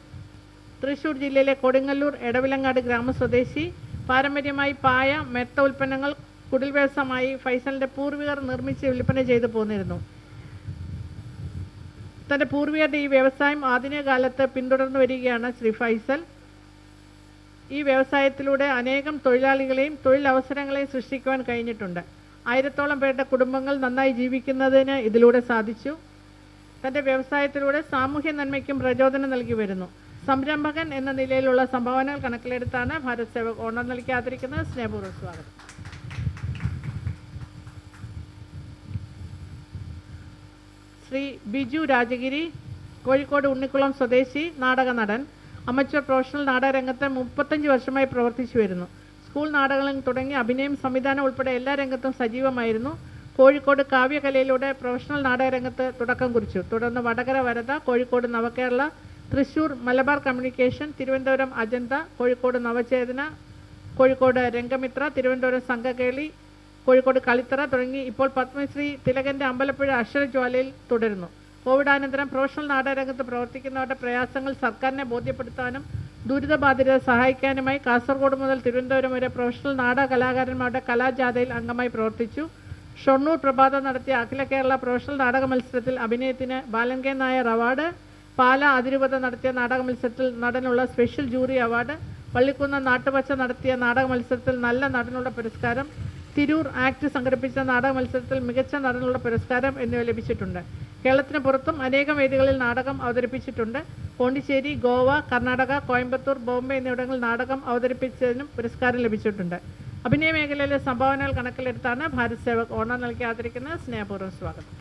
തൃശ്ശൂർ ജില്ലയിലെ കൊടുങ്ങല്ലൂർ എടവിലങ്ങാട് ഗ്രാമസ്വദേശി. പാരമ്പര്യമായി പായ, മെത്ത ഉൽപ്പന്നങ്ങൾ കുടിൽ വ്യവസായമായി ഫൈസലിൻ്റെ പൂർവികർ നിർമ്മിച്ച് വിൽപ്പന ചെയ്തു പോന്നിരുന്നു. തൻ്റെ പൂർവികരുടെ ഈ വ്യവസായം ആധുനിക കാലത്ത് പിന്തുടർന്നു വരികയാണ് ശ്രീ ഫൈസൽ. ഈ വ്യവസായത്തിലൂടെ അനേകം തൊഴിലാളികളെയും തൊഴിലവസരങ്ങളെയും സൃഷ്ടിക്കുവാൻ കഴിഞ്ഞിട്ടുണ്ട്. 1000-ഓളം പേരുടെ കുടുംബങ്ങൾ നന്നായി ജീവിക്കുന്നതിന് ഇതിലൂടെ സാധിച്ചു. തൻ്റെ വ്യവസായത്തിലൂടെ സാമൂഹ്യ നന്മയ്ക്കും പ്രചോദനം നൽകി വരുന്നു. സംരംഭകൻ എന്ന നിലയിലുള്ള സംഭാവനകൾ കണക്കിലെടുത്താണ് ഭാരത് സേവക് ഓണർ നൽകി ആദരിക്കുന്നത്. സ്നേഹപൂർവ്വം സ്വാഗതം. ശ്രീ ബിജു രാജഗിരി, കോഴിക്കോട് ഉണ്ണിക്കുളം സ്വദേശി, നാടക നടൻ. അമച്വർ പ്രൊഫഷണൽ നാടകരംഗത്ത് 35 വർഷമായി പ്രവർത്തിച്ചു വരുന്നു. സ്കൂൾ നാടകങ്ങളിൽ തുടങ്ങി അഭിനയം, സംവിധാനം ഉൾപ്പെടെ എല്ലാ രംഗത്തും സജീവമായിരുന്നു. കോഴിക്കോട് കാവ്യകലയിലൂടെ പ്രൊഫഷണൽ നാടകരംഗത്ത് തുടക്കം കുറിച്ചു. തുടർന്ന് വടകര വരദ, കോഴിക്കോട് നവകേരള, തൃശ്ശൂർ മലബാർ കമ്മ്യൂണിക്കേഷൻ, തിരുവനന്തപുരം അജന്ത, കോഴിക്കോട് നവചേതന, കോഴിക്കോട് രംഗമിത്ര, തിരുവനന്തപുരം സംഘകേളി, കോഴിക്കോട് കളിത്തറ തുടങ്ങി ഇപ്പോൾ പത്മശ്രീ തിലകൻ്റെ അമ്പലപ്പുഴ അക്ഷരജ്വാലയിൽ തുടരുന്നു. കോവിഡാനന്തരം പ്രൊഫഷണൽ നാടകരംഗത്ത് പ്രവർത്തിക്കുന്നവരുടെ പ്രയാസങ്ങൾ സർക്കാരിനെ ബോധ്യപ്പെടുത്താനും ദുരിതബാധിതരെ സഹായിക്കാനുമായി കാസർഗോഡ് മുതൽ തിരുവനന്തപുരം വരെ പ്രൊഫഷണൽ നാടക കലാകാരന്മാരുടെ കലാജാഥയിൽ അംഗമായി പ്രവർത്തിച്ചു. ഷൊർണൂർ പ്രഭാതം നടത്തിയ അഖില കേരള പ്രൊഫഷണൽ നാടക മത്സരത്തിൽ അഭിനയത്തിന് ബാലൻ കെ നായർ അവാർഡ്, പാല അതിരൂപത നടത്തിയ നാടക മത്സരത്തിൽ നടനുള്ള special jury award, Pallikkunnu Nattupacha നടത്തിയ നാടക മത്സരത്തിൽ നല്ല നടനുള്ള പുരസ്കാരം, തിരൂർ ആക്ട് സംഘടിപ്പിച്ച നാടക മത്സരത്തിൽ മികച്ച നടനുള്ള പുരസ്കാരം എന്നിവ ലഭിച്ചിട്ടുണ്ട്. കേരളത്തിന് പുറത്തും അനേകം വേദികളിൽ നാടകം അവതരിപ്പിച്ചിട്ടുണ്ട്. പോണ്ടിച്ചേരി, ഗോവ, കർണാടക, കോയമ്പത്തൂർ, ബോംബെ എന്നിവിടങ്ങളിൽ നാടകം അവതരിപ്പിച്ചതിനും പുരസ്കാരം ലഭിച്ചിട്ടുണ്ട്. അഭിനയ മേഖലയിലെ സംഭാവനകൾ കണക്കിലെടുത്താണ് ഭാരത് സേവക് ഓണർ നൽകി ആദരിക്കുന്നത്. സ്നേഹപൂർവ്വം സ്വാഗതം.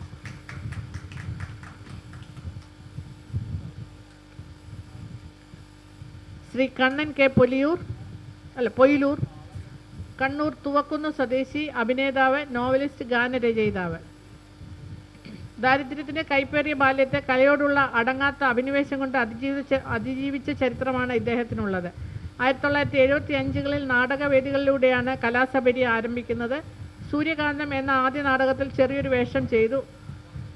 ശ്രീ കണ്ണൻ കെ പൊയിലൂർ, കണ്ണൂർ തുവക്കുന്ന് സ്വദേശി, അഭിനേതാവ്, നോവലിസ്റ്റ്, ഗാനരചയിതാവ്. ദാരിദ്ര്യത്തിൻ്റെ കൈപ്പേറിയ ബാല്യത്തെ കലയോടുള്ള അടങ്ങാത്ത അഭിനിവേശം കൊണ്ട് അതിജീവിച്ച ചരിത്രമാണ് ഇദ്ദേഹത്തിനുള്ളത്. 1975 നാടകവേദികളിലൂടെയാണ് കലാസബരി ആരംഭിക്കുന്നത്. സൂര്യകാന്തം എന്ന ആദ്യ നാടകത്തിൽ ചെറിയൊരു വേഷം ചെയ്തു.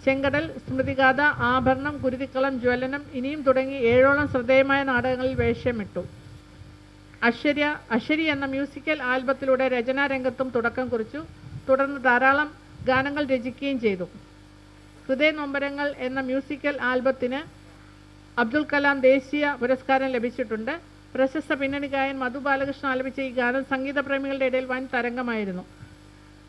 ചെങ്കടൽ, സ്മൃതിഗാഥ, ആഭരണം, കുരുതിക്കളം, ജ്വലനം ഇനിയും തുടങ്ങി 7ഓളം ശ്രദ്ധേയമായ നാടകങ്ങളിൽ വേഷമിട്ടു. അശ്വരി എന്ന മ്യൂസിക്കൽ ആൽബത്തിലൂടെ രചനാരംഗത്തും തുടക്കം കുറിച്ചു. തുടർന്ന് ധാരാളം ഗാനങ്ങൾ രചിക്കുകയും ചെയ്തു. ഹൃദയ നൊമ്പരങ്ങൾ എന്ന മ്യൂസിക്കൽ ആൽബത്തിന് അബ്ദുൽ കലാം ദേശീയ പുരസ്കാരം ലഭിച്ചിട്ടുണ്ട്. പ്രശസ്ത പിന്നണി ഗായകൻ മധു ബാലകൃഷ്ണൻ ആലപിച്ച ഈ ഗാനം സംഗീത പ്രേമികളുടെ ഇടയിൽ വൻ തരംഗമായിരുന്നു.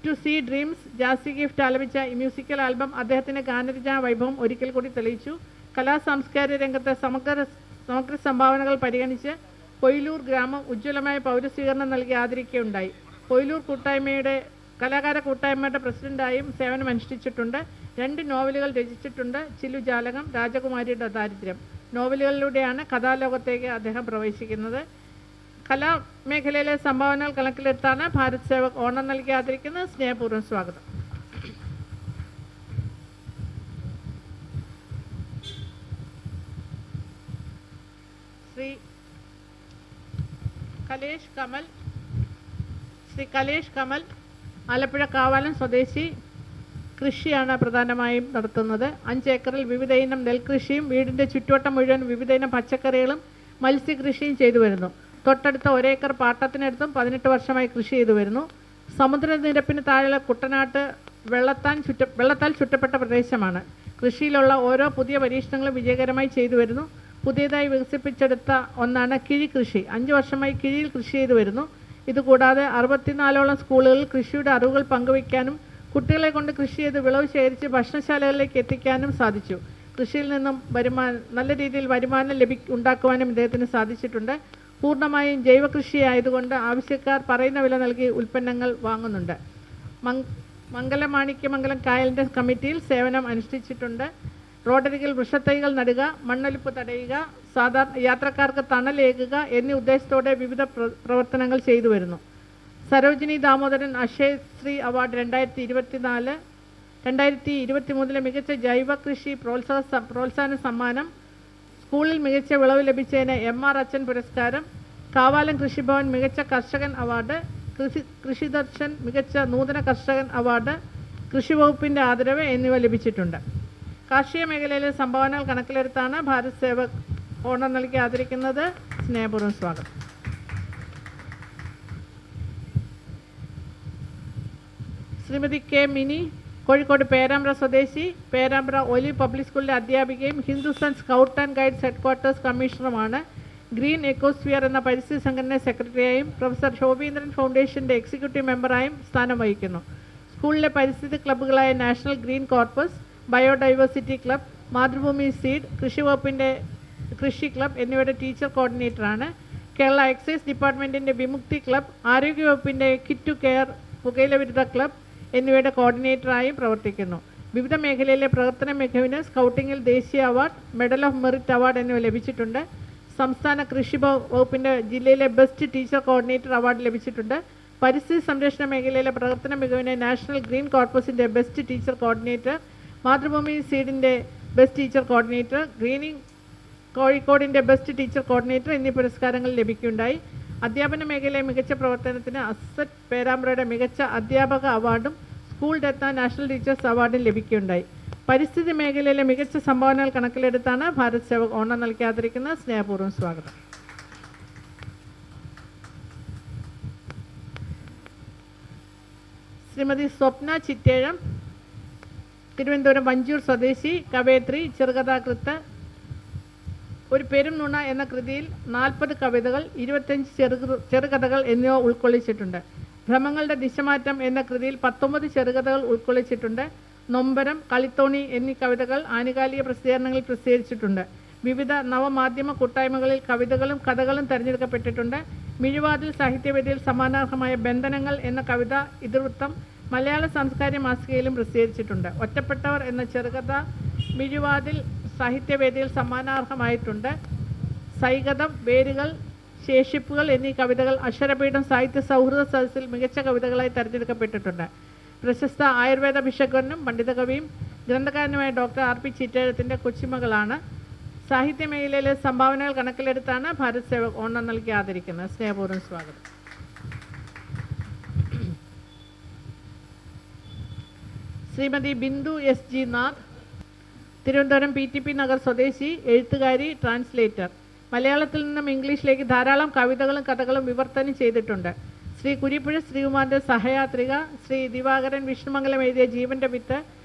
To see dreams, Jassie Gift ആലപിച്ച ഈ മ്യൂസിക്കൽ ആൽബം അദ്ദേഹത്തിൻ്റെ ഗാനരചനാ വൈഭവം ഒരിക്കൽ കൂടി തെളിയിച്ചു. കലാ സാംസ്കാരിക രംഗത്തെ സമഗ്ര സംഭാവനകൾ പരിഗണിച്ച് പൊയിലൂർ ഗ്രാമം ഉജ്ജ്വലമായ പൗരസ്വീകരണം നൽകി ആദരിക്കുകയുണ്ടായി. പൊയിലൂർ കലാകാര കൂട്ടായ്മയുടെ പ്രസിഡന്റായും സേവനമനുഷ്ഠിച്ചിട്ടുണ്ട്. 2 നോവലുകൾ രചിച്ചിട്ടുണ്ട്. ചില്ലുജാലകം, രാജകുമാരിയുടെ ദാരിദ്ര്യം. നോവലുകളിലൂടെയാണ് കഥാലോകത്തേക്ക് അദ്ദേഹം പ്രവേശിക്കുന്നത്. കലാമേഖലയിലെ സംഭാവനകൾ കണക്കിലെടുത്താണ് ഭാരത് സേവക് ഓണം നൽകി ആദരിക്കുന്നത്. സ്നേഹപൂർവ്വം സ്വാഗതം. ശ്രീ കലേഷ് കമൽ ആലപ്പുഴ കാവാലം സ്വദേശി. കൃഷിയാണ് പ്രധാനമായും നടത്തുന്നത്. 5 ഏക്കറിൽ വിവിധ ഇനം നെൽകൃഷിയും വീടിൻ്റെ ചുറ്റുവട്ടം മുഴുവൻ വിവിധ ഇനം പച്ചക്കറികളും മത്സ്യകൃഷിയും ചെയ്തു വരുന്നു. തൊട്ടടുത്ത 1 ഏക്കർ പാട്ടത്തിനടുത്തും 18 വർഷമായി കൃഷി ചെയ്തു വരുന്നു. സമുദ്രനിരപ്പിന് താഴെയുള്ള കുട്ടനാട്ട് വെള്ളത്താൽ ചുറ്റപ്പെട്ട പ്രദേശമാണ്. കൃഷിയിലുള്ള ഓരോ പുതിയ പരീക്ഷണങ്ങളും വിജയകരമായി ചെയ്തു വരുന്നു. പുതിയതായി വികസിപ്പിച്ചെടുത്ത ഒന്നാണ് കിഴി കൃഷി. 5 വർഷമായി കിഴിയിൽ കൃഷി ചെയ്തു വരുന്നു. ഇതുകൂടാതെ 64ഓളം സ്കൂളുകളിൽ കൃഷിയുടെ അറിവുകൾ പങ്കുവയ്ക്കാനും കുട്ടികളെ കൊണ്ട് കൃഷി ചെയ്ത് വിളവ് ശേഖരിച്ച് ഭക്ഷണശാലകളിലേക്ക് എത്തിക്കാനും സാധിച്ചു. കൃഷിയിൽ നിന്നും നല്ല രീതിയിൽ വരുമാനം ഉണ്ടാക്കുവാനും ഇദ്ദേഹത്തിന് സാധിച്ചിട്ടുണ്ട്. പൂർണ്ണമായും ജൈവ കൃഷി ആയതുകൊണ്ട് ആവശ്യക്കാർ പറയുന്ന വില നൽകി ഉൽപ്പന്നങ്ങൾ വാങ്ങുന്നുണ്ട്. മംഗലം കായലിൻ്റെ കമ്മിറ്റിയിൽ സേവനം അനുഷ്ഠിച്ചിട്ടുണ്ട്. റോഡരികിൽ വൃക്ഷത്തൈകൾ നടുക, മണ്ണൊലിപ്പ് തടയുക, സാധാരണ യാത്രക്കാർക്ക് തണലേകുക എന്നീ ഉദ്ദേശത്തോടെ വിവിധ പ്രവർത്തനങ്ങൾ ചെയ്തു വരുന്നു. സരോജിനി ദാമോദരൻ അക്ഷയശ്രീ അവാർഡ് 2023 മികച്ച ജൈവ കൃഷി പ്രോത്സാഹന സമ്മാനം, സ്കൂളിൽ മികച്ച വിളവ് ലഭിച്ചതിന് MR അച്ഛൻ പുരസ്കാരം, കാവാലം കൃഷിഭവൻ മികച്ച കർഷകൻ അവാർഡ്, കൃഷിദർശൻ മികച്ച നൂതന കർഷകൻ അവാർഡ്, കൃഷിവകുപ്പിൻ്റെ ആദരവ് എന്നിവ ലഭിച്ചിട്ടുണ്ട്. കാർഷിക മേഖലയിലെ സംഭാവനകൾ കണക്കിലെടുത്താണ് ഭാരത് സേവക് ഓണം നൽകി ആദരിക്കുന്നത്. സ്നേഹപൂർവ്വം സ്വാഗതം. ശ്രീമതി കെ മിനി, കോഴിക്കോട് പേരാമ്പ്ര സ്വദേശി. പേരാമ്പ്ര ഒലി പബ്ലിക് സ്കൂളിലെ അധ്യാപികയും Hindustan scout and guides headquarters കമ്മീഷണറുമാണ്. ഗ്രീൻ എക്കോസ്ഫിയർ എന്ന പരിസ്ഥിതി സംഘടന സെക്രട്ടറിയായും പ്രൊഫസർ ശോഭീന്ദ്രൻ ഫൗണ്ടേഷൻ്റെ എക്സിക്യൂട്ടീവ് മെമ്പറായും സ്ഥാനം വഹിക്കുന്നു. സ്കൂളിലെ പരിസ്ഥിതി ക്ലബ്ബുകളായ national green corps, biodiversity club, Mathrubhumi seed, കൃഷിവകുപ്പിൻ്റെ കൃഷി ക്ലബ് എന്നിവയുടെ ടീച്ചർ കോർഡിനേറ്ററാണ്. കേരള എക്സൈസ് ഡിപ്പാർട്ട്മെൻറ്റിൻ്റെ വിമുക്തി ക്ലബ്, ആരോഗ്യവകുപ്പിൻ്റെ കിറ്റ് ടു കെയർ പുകയില വിരുദ്ധ ക്ലബ് എന്നിവയുടെ കോർഡിനേറ്ററായും പ്രവർത്തിക്കുന്നു. വിവിധ മേഖലയിലെ പ്രവർത്തന മികവിന് സ്കൗട്ടിങ്ങിൽ ദേശീയ award, medal of merit award എന്നിവ ലഭിച്ചിട്ടുണ്ട്. സംസ്ഥാന കൃഷി വകുപ്പിൻ്റെ ജില്ലയിലെ ബെസ്റ്റ് ടീച്ചർ കോർഡിനേറ്റർ അവാർഡ് ലഭിച്ചിട്ടുണ്ട്. പരിസ്ഥിതി സംരക്ഷണ മേഖലയിലെ പ്രവർത്തന മികവിന് നാഷണൽ ഗ്രീൻ കോർപ്പസിൻ്റെ ബെസ്റ്റ് ടീച്ചർ കോർഡിനേറ്റർ, മാതൃഭൂമി സീഡിൻ്റെ ബെസ്റ്റ് ടീച്ചർ കോർഡിനേറ്റർ, ഗ്രീനിങ് കോഴിക്കോടിൻ്റെ ബെസ്റ്റ് ടീച്ചർ കോർഡിനേറ്റർ എന്നീ പുരസ്കാരങ്ങൾ ലഭിക്കുകയുണ്ടായി. അധ്യാപന മേഖലയിലെ മികച്ച പ്രവർത്തനത്തിന് അസറ്റ് പേരാമ്പ്രയുടെ മികച്ച അധ്യാപക അവാർഡും സ്കൂൾ രത്ന നാഷണൽ ടീച്ചേഴ്സ് അവാർഡും ലഭിക്കുകയുണ്ടായി. പരിസ്ഥിതി മേഖലയിലെ മികച്ച സംഭാവനകൾ കണക്കിലെടുത്താണ് ഭാരത് സേവക് ഓണം നൽകി ആദരിക്കുന്നത്. സ്നേഹപൂർവ്വം സ്വാഗതം. ശ്രീമതി സ്വപ്ന ചിറ്റേഴം, തിരുവനന്തപുരം വഞ്ചൂർ സ്വദേശി, കവയത്രി, ചെറുകഥാകൃത്ത്. ഒരു പെരും നുണ എന്ന കൃതിയിൽ 40 കവിതകൾ, 25 ചെറുകഥകൾ എന്നിവ ഉൾക്കൊള്ളിച്ചിട്ടുണ്ട്. ഭ്രമങ്ങളുടെ ദിശമാറ്റം എന്ന കൃതിയിൽ 19 ചെറുകഥകൾ ഉൾക്കൊള്ളിച്ചിട്ടുണ്ട്. നൊമ്പരം, കളിത്തോണി എന്നീ കവിതകൾ ആനുകാലിക പ്രസിദ്ധീകരണങ്ങളിൽ പ്രസിദ്ധീകരിച്ചിട്ടുണ്ട്. വിവിധ നവമാധ്യമ കൂട്ടായ്മകളിൽ കവിതകളും കഥകളും തിരഞ്ഞെടുക്കപ്പെട്ടിട്ടുണ്ട്. മിഴിവാതിൽ സാഹിത്യവേദിയിൽ സമ്മാനാർഹമായ ബന്ധനങ്ങൾ എന്ന കവിത ഇതിവൃത്തം മലയാള സാംസ്കാരിക മാസികയിലും പ്രസിദ്ധീകരിച്ചിട്ടുണ്ട്. ഒറ്റപ്പെട്ടവർ എന്ന ചെറുകഥ മിഴിവാതിൽ സാഹിത്യവേദിയിൽ സമ്മാനാർഹമായിട്ടുണ്ട്. സൈകതം, വേരുകൾ, ശേഷിപ്പുകൾ എന്നീ കവിതകൾ അക്ഷരപീഠം സാഹിത്യ സൗഹൃദ സദസ്സിൽ മികച്ച കവിതകളായി തിരഞ്ഞെടുക്കപ്പെട്ടിട്ടുണ്ട്. പ്രശസ്ത ആയുർവേദ ഭിഷഗ്വരനും പണ്ഡിതകവിയും ഗ്രന്ഥകാരനുമായ ഡോക്ടർ RP ചിറ്റേഴത്തിൻ്റെ കൊച്ചുമകളാണ്. സാഹിത്യ മേഖലയിലെ സംഭാവനകൾ കണക്കിലെടുത്താണ് ഭാരത് സേവക് ഓണം നൽകി ആദരിക്കുന്നത്. സ്നേഹപൂർവ്വം സ്വാഗതം. ശ്രീമതി ബിന്ദു SG നാഥ്, തിരുവനന്തപുരം PTP നഗർ സ്വദേശി, എഴുത്തുകാരി, ട്രാൻസ്ലേറ്റർ. മലയാളത്തിൽ നിന്നും ഇംഗ്ലീഷിലേക്ക് ധാരാളം കവിതകളും കഥകളും വിവർത്തനം ചെയ്തിട്ടുണ്ട്. ശ്രീ കുരിപ്പുഴ ശ്രീകുമാറിൻ്റെ സഹയാത്രിക, ശ്രീ ദിവാകരൻ വിഷ്ണുമംഗലം എഴുതിയ ജീവൻ്റെ വിത്ത്,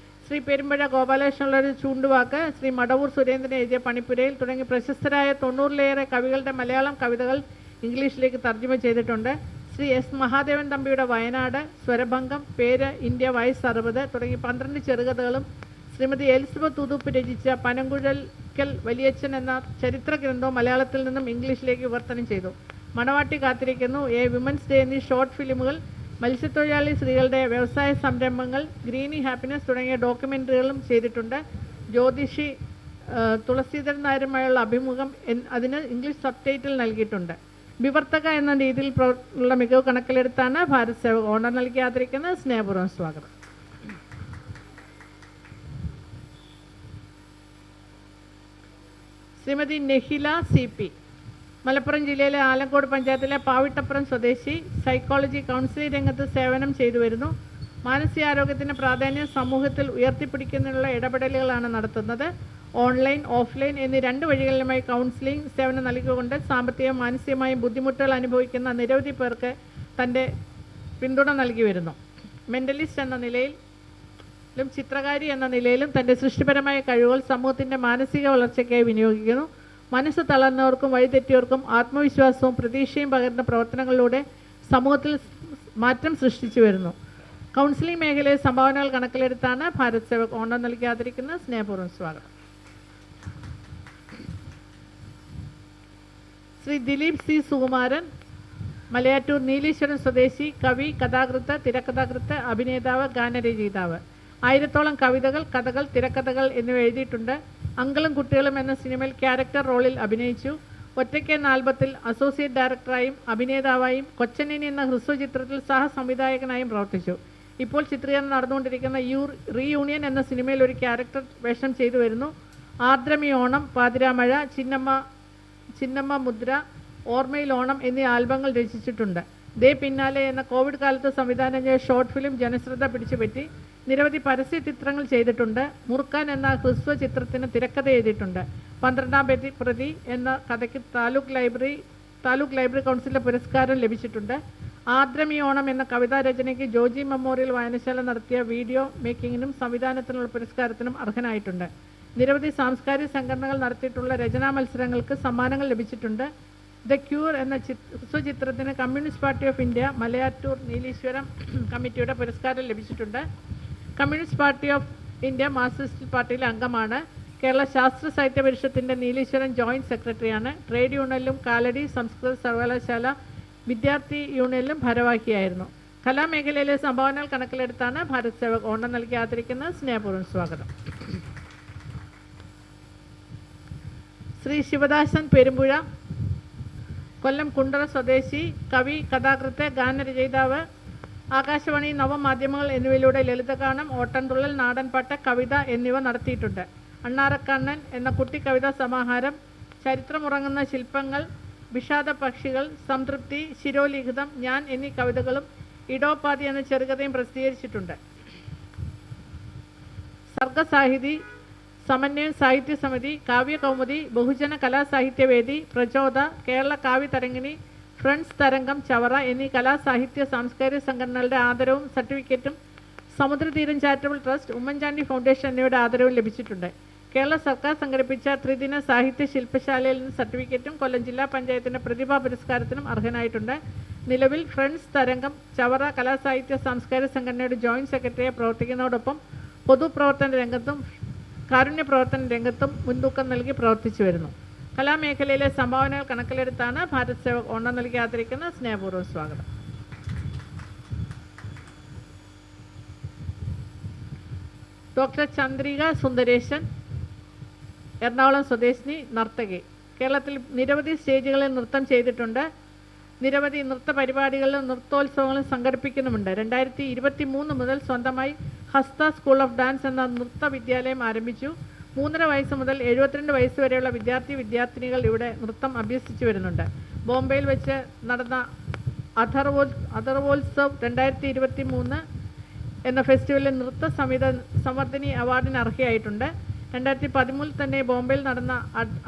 ശ്രീ പെരുമ്പഴ ഗോപാലകൃഷ്ണനുള്ളൊരു ചൂണ്ടുവാക്ക്, ശ്രീ മടവൂർ സുരേന്ദ്രൻ എഴുതിയ പണിപ്പുരയിൽ തുടങ്ങി പ്രശസ്തരായ 90-ലേറെ കവികളുടെ മലയാളം കവിതകൾ ഇംഗ്ലീഷിലേക്ക് തർജ്ജമ ചെയ്തിട്ടുണ്ട്. ശ്രീ S. മഹാദേവൻ തമ്പിയുടെ വയനാട്, സ്വരഭംഗം, പേര്, ഇന്ത്യ, വയസ്സ് 60 തുടങ്ങി 12 ചെറുകഥകളും ശ്രീമതി എലിസബത്ത് ഉതുപ്പ് രചിച്ച പനങ്കുഴൽക്കൽ വലിയച്ഛൻ എന്ന ചരിത്ര ഗ്രന്ഥവും മലയാളത്തിൽ നിന്നും ഇംഗ്ലീഷിലേക്ക് വിവർത്തനം ചെയ്തു. മണവാട്ടി കാത്തിരിക്കുന്നു, എ വിമൻസ് ഡേ എന്നീ ഷോർട്ട് ഫിലിമുകൾ, മത്സ്യത്തൊഴിലാളി സ്ത്രീകളുടെ വ്യവസായ സംരംഭങ്ങൾ, ഗ്രീനി ഹാപ്പിനെസ് തുടങ്ങിയ ഡോക്യുമെൻ്ററികളും ചെയ്തിട്ടുണ്ട്. ജ്യോതിഷി തുളസീധരൻ നായരുമായുള്ള അഭിമുഖം അതിന് ഇംഗ്ലീഷ് സബ്ടൈറ്റിൽ നൽകിയിട്ടുണ്ട്. വിവർത്തക എന്ന രീതിയിൽ ഉള്ള മികവ് കണക്കിലെടുത്താണ് ഭാരത് സേവക് ഓണർ നൽകി ആദരിക്കുന്നത്. സ്നേഹപൂർവ്വം സ്വാഗതം. ശ്രീമതി നെഹില CP, മലപ്പുറം ജില്ലയിലെ ആലങ്കോട് പഞ്ചായത്തിലെ പാവിട്ടപ്പുറം സ്വദേശി, സൈക്കോളജി കൗൺസിലിംഗ് രംഗത്ത് സേവനം ചെയ്തു വരുന്നു. മാനസികാരോഗ്യത്തിന് പ്രാധാന്യം സമൂഹത്തിൽ ഉയർത്തിപ്പിടിക്കുന്നതിനുള്ള ഇടപെടലുകളാണ് നടത്തുന്നത്. ഓൺലൈൻ, ഓഫ്ലൈൻ എന്നീ 2 വഴികളിലുമായി കൗൺസിലിംഗ് സേവനം നൽകിക്കൊണ്ട് സാമ്പത്തികവും മാനസികമായും ബുദ്ധിമുട്ടുകൾ അനുഭവിക്കുന്ന നിരവധി പേർക്ക് തൻ്റെ പിന്തുണ നൽകി വരുന്നു. മെൻ്റലിസ്റ്റ് എന്ന നിലയിലും ചിത്രകാരി എന്ന നിലയിലും തൻ്റെ സൃഷ്ടിപരമായ കഴിവുകൾ സമൂഹത്തിൻ്റെ മാനസിക വളർച്ചയ്ക്കായി വിനിയോഗിക്കുന്നു. മനസ്സ് തളർന്നവർക്കും വഴിതെറ്റിയവർക്കും ആത്മവിശ്വാസവും പ്രതീക്ഷയും പകരുന്ന പ്രവർത്തനങ്ങളിലൂടെ സമൂഹത്തിൽ മാറ്റം സൃഷ്ടിച്ചു വരുന്നു. കൗൺസിലിംഗ് മേഖലയിൽ സംഭാവനകൾ കണക്കിലെടുത്താണ് ഭാരത് സേവക് ഓണർ നൽകി ആദരിക്കുന്നത്. സ്നേഹപൂർവ്വം സ്വാഗതം. ശ്രീ ദിലീപ് C. സുകുമാരൻ, മലയാറ്റൂർ നീലീശ്വരം സ്വദേശി, കവി, കഥാകൃത്ത്, തിരക്കഥാകൃത്ത്, അഭിനേതാവ്, ഗാനരചയിതാവ്. 1000-ഓളം കവിതകൾ, കഥകൾ, തിരക്കഥകൾ എന്നിവ എഴുതിയിട്ടുണ്ട്. അങ്കിളും കുട്ടികളും എന്ന സിനിമയിൽ ക്യാരക്ടർ റോളിൽ അഭിനയിച്ചു. ഒറ്റയ്ക്ക് എന്ന ആൽബത്തിൽ അസോസിയേറ്റ് ഡയറക്ടറായും അഭിനേതാവായും, കൊച്ചനിനി എന്ന ഹ്രസ്വചിത്രത്തിൽ സഹസംവിധായകനായും പ്രവർത്തിച്ചു. ഇപ്പോൾ ചിത്രീകരണം നടന്നുകൊണ്ടിരിക്കുന്ന റീയൂണിയൻ എന്ന സിനിമയിൽ ഒരു ക്യാരക്ടർ വേഷം ചെയ്തു വരുന്നു. ആർദ്രമി ഓണം, പാതിരാമഴ, ചിന്നമ്മ മുദ്ര, ഓർമ്മയിൽ ഓണം എന്നീ ആൽബങ്ങൾ രചിച്ചിട്ടുണ്ട്. ദേ പിന്നാലെ എന്ന കോവിഡ് കാലത്ത് സംവിധാനം ചെയ്ത ഷോർട്ട് ഫിലിം ജനശ്രദ്ധ പിടിച്ചുപറ്റി. നിരവധി പരസ്യ ചിത്രങ്ങൾ ചെയ്തിട്ടുണ്ട്. മുറുക്കാൻ എന്ന ഹ്രസ്വ ചിത്രത്തിന് തിരക്കഥ എഴുതിയിട്ടുണ്ട്. 12-ാം പ്രതി എന്ന കഥയ്ക്ക് താലൂക്ക് ലൈബ്രറി കൗൺസിലിൻ്റെ പുരസ്കാരം ലഭിച്ചിട്ടുണ്ട്. ആർദ്രമി ഓണം എന്ന കവിതാ രചനയ്ക്ക് ജോജി മെമ്മോറിയൽ വായനശാല നടത്തിയ വീഡിയോ മേക്കിങ്ങിനും സംവിധാനത്തിനുള്ള പുരസ്കാരത്തിനും അർഹനായിട്ടുണ്ട്. നിരവധി സാംസ്കാരിക സംഘടനകൾ നടത്തിയിട്ടുള്ള രചനാ മത്സരങ്ങൾക്ക് സമ്മാനങ്ങൾ ലഭിച്ചിട്ടുണ്ട്. ദ ക്യൂർ എന്ന ഹ്രസ്വചിത്രത്തിന് communist party of India Malayattoor Nileeshwaram കമ്മിറ്റിയുടെ പുരസ്കാരം ലഭിച്ചിട്ടുണ്ട്. Communist party of India Marxist പാർട്ടിയിലെ അംഗമാണ്. കേരള ശാസ്ത്ര സാഹിത്യ പരിഷത്തിൻ്റെ നീലീശ്വരം ജോയിൻറ്റ് സെക്രട്ടറിയാണ്. ട്രേഡ് യൂണിയനിലും കാലടി സംസ്കൃത സർവകലാശാല വിദ്യാർത്ഥി യൂണിയനിലും ഭാരവാഹിയായിരുന്നു. കലാമേഖലയിലെ സംഭാവനകൾ കണക്കിലെടുത്താണ് ഭാരത് സേവക് ഓണർ നൽകി ആദരിക്കുന്നത്. സ്നേഹപൂർവ്വം സ്വാഗതം. ശ്രീ ശിവദാസൻ പെരുമ്പുഴ, കൊല്ലം കുണ്ടറ സ്വദേശി, കവി, കഥാകൃത്ത്, ഗാനരചയിതാവ്. ആകാശവാണി, നവമാധ്യമങ്ങൾ എന്നിവയിലൂടെ ലളിതഗാനം, ഓട്ടൻതുള്ളൽ, നാടൻപാട്ട്, കവിത എന്നിവ നടത്തിയിട്ടുണ്ട്. അണ്ണാറക്കണ്ണൻ എന്ന കുട്ടി കവിതാ സമാഹാരം, ചരിത്രമുറങ്ങുന്ന ശില്പങ്ങൾ, വിഷാദ പക്ഷികൾ, സംതൃപ്തി, ശിരോലിഖിതം, ഞാൻ എന്നീ കവിതകളും ഇടോപാധി എന്ന ചെറുകഥയും പ്രസിദ്ധീകരിച്ചിട്ടുണ്ട്. സർഗസാഹിതി, സമന്വയം സാഹിത്യ സമിതി, കാവ്യകൗമുദി, ബഹുജന കലാസാഹിത്യവേദി, പ്രചോദ, കേരള കാവ്യ തരംഗിണി, ഫ്രണ്ട്സ് തരംഗം, ചവറ എന്നീ കലാസാഹിത്യ സാംസ്കാരിക സംഘടനകളുടെ ആദരവും സർട്ടിഫിക്കറ്റും, സമുദ്രതീരം ചാരിറ്റബിൾ ട്രസ്റ്റ്, ഉമ്മൻചാണ്ടി ഫൗണ്ടേഷൻ എന്നിവയുടെ ആദരവും ലഭിച്ചിട്ടുണ്ട്. കേരള സർക്കാർ സംഘടിപ്പിച്ച ത്രിദിന സാഹിത്യ ശില്പശാലയിൽ നിന്ന് സർട്ടിഫിക്കറ്റും കൊല്ലം ജില്ലാ പഞ്ചായത്തിൻ്റെ പ്രതിഭാ പുരസ്കാരത്തിനും അർഹനായിട്ടുണ്ട്. നിലവിൽ ഫ്രണ്ട്സ് തരംഗം ചവറ കലാസാഹിത്യ സാംസ്കാരിക സംഘടനയുടെ ജോയിൻറ്റ് സെക്രട്ടറിയായി പ്രവർത്തിക്കുന്നതോടൊപ്പം പൊതുപ്രവർത്തന രംഗത്തും കാരുണ്യ പ്രവർത്തന രംഗത്തും മുൻതൂക്കം നൽകി പ്രവർത്തിച്ചു വരുന്നു. കലാമേഖലയിലെ സംഭാവനകൾ കണക്കിലെടുത്താണ് ഭാരത് സേവക് ഓണർ നൽകി ആദരിക്കുന്ന. സ്നേഹപൂർവ്വം സ്വാഗതം. ഡോക്ടർ ചന്ദ്രിക സുന്ദരേശൻ, എറണാകുളം സ്വദേശിനി, നർത്തകി. കേരളത്തിൽ നിരവധി സ്റ്റേജുകളിൽ നൃത്തം ചെയ്തിട്ടുണ്ട്. നിരവധി നൃത്ത പരിപാടികളിലും നൃത്തോത്സവങ്ങളും സംഘടിപ്പിക്കുന്നുമുണ്ട്. 2023 മുതൽ സ്വന്തമായി ഹസ്ത സ്കൂൾ ഓഫ് ഡാൻസ് എന്ന നൃത്ത വിദ്യാലയം ആരംഭിച്ചു. 3.5 വയസ്സ് മുതൽ 72 വയസ്സ് വരെയുള്ള വിദ്യാർത്ഥിനികൾ ഇവിടെ നൃത്തം അഭ്യസിച്ചു വരുന്നുണ്ട്. ബോംബെയിൽ വെച്ച് നടന്ന അഥർവോത്സവ് 2023 എന്ന ഫെസ്റ്റിവലിൽ നൃത്ത സംവർദ്ധനി അവാർഡിന് അർഹയായിട്ടുണ്ട്. 2013 തന്നെ ബോംബെയിൽ നടന്ന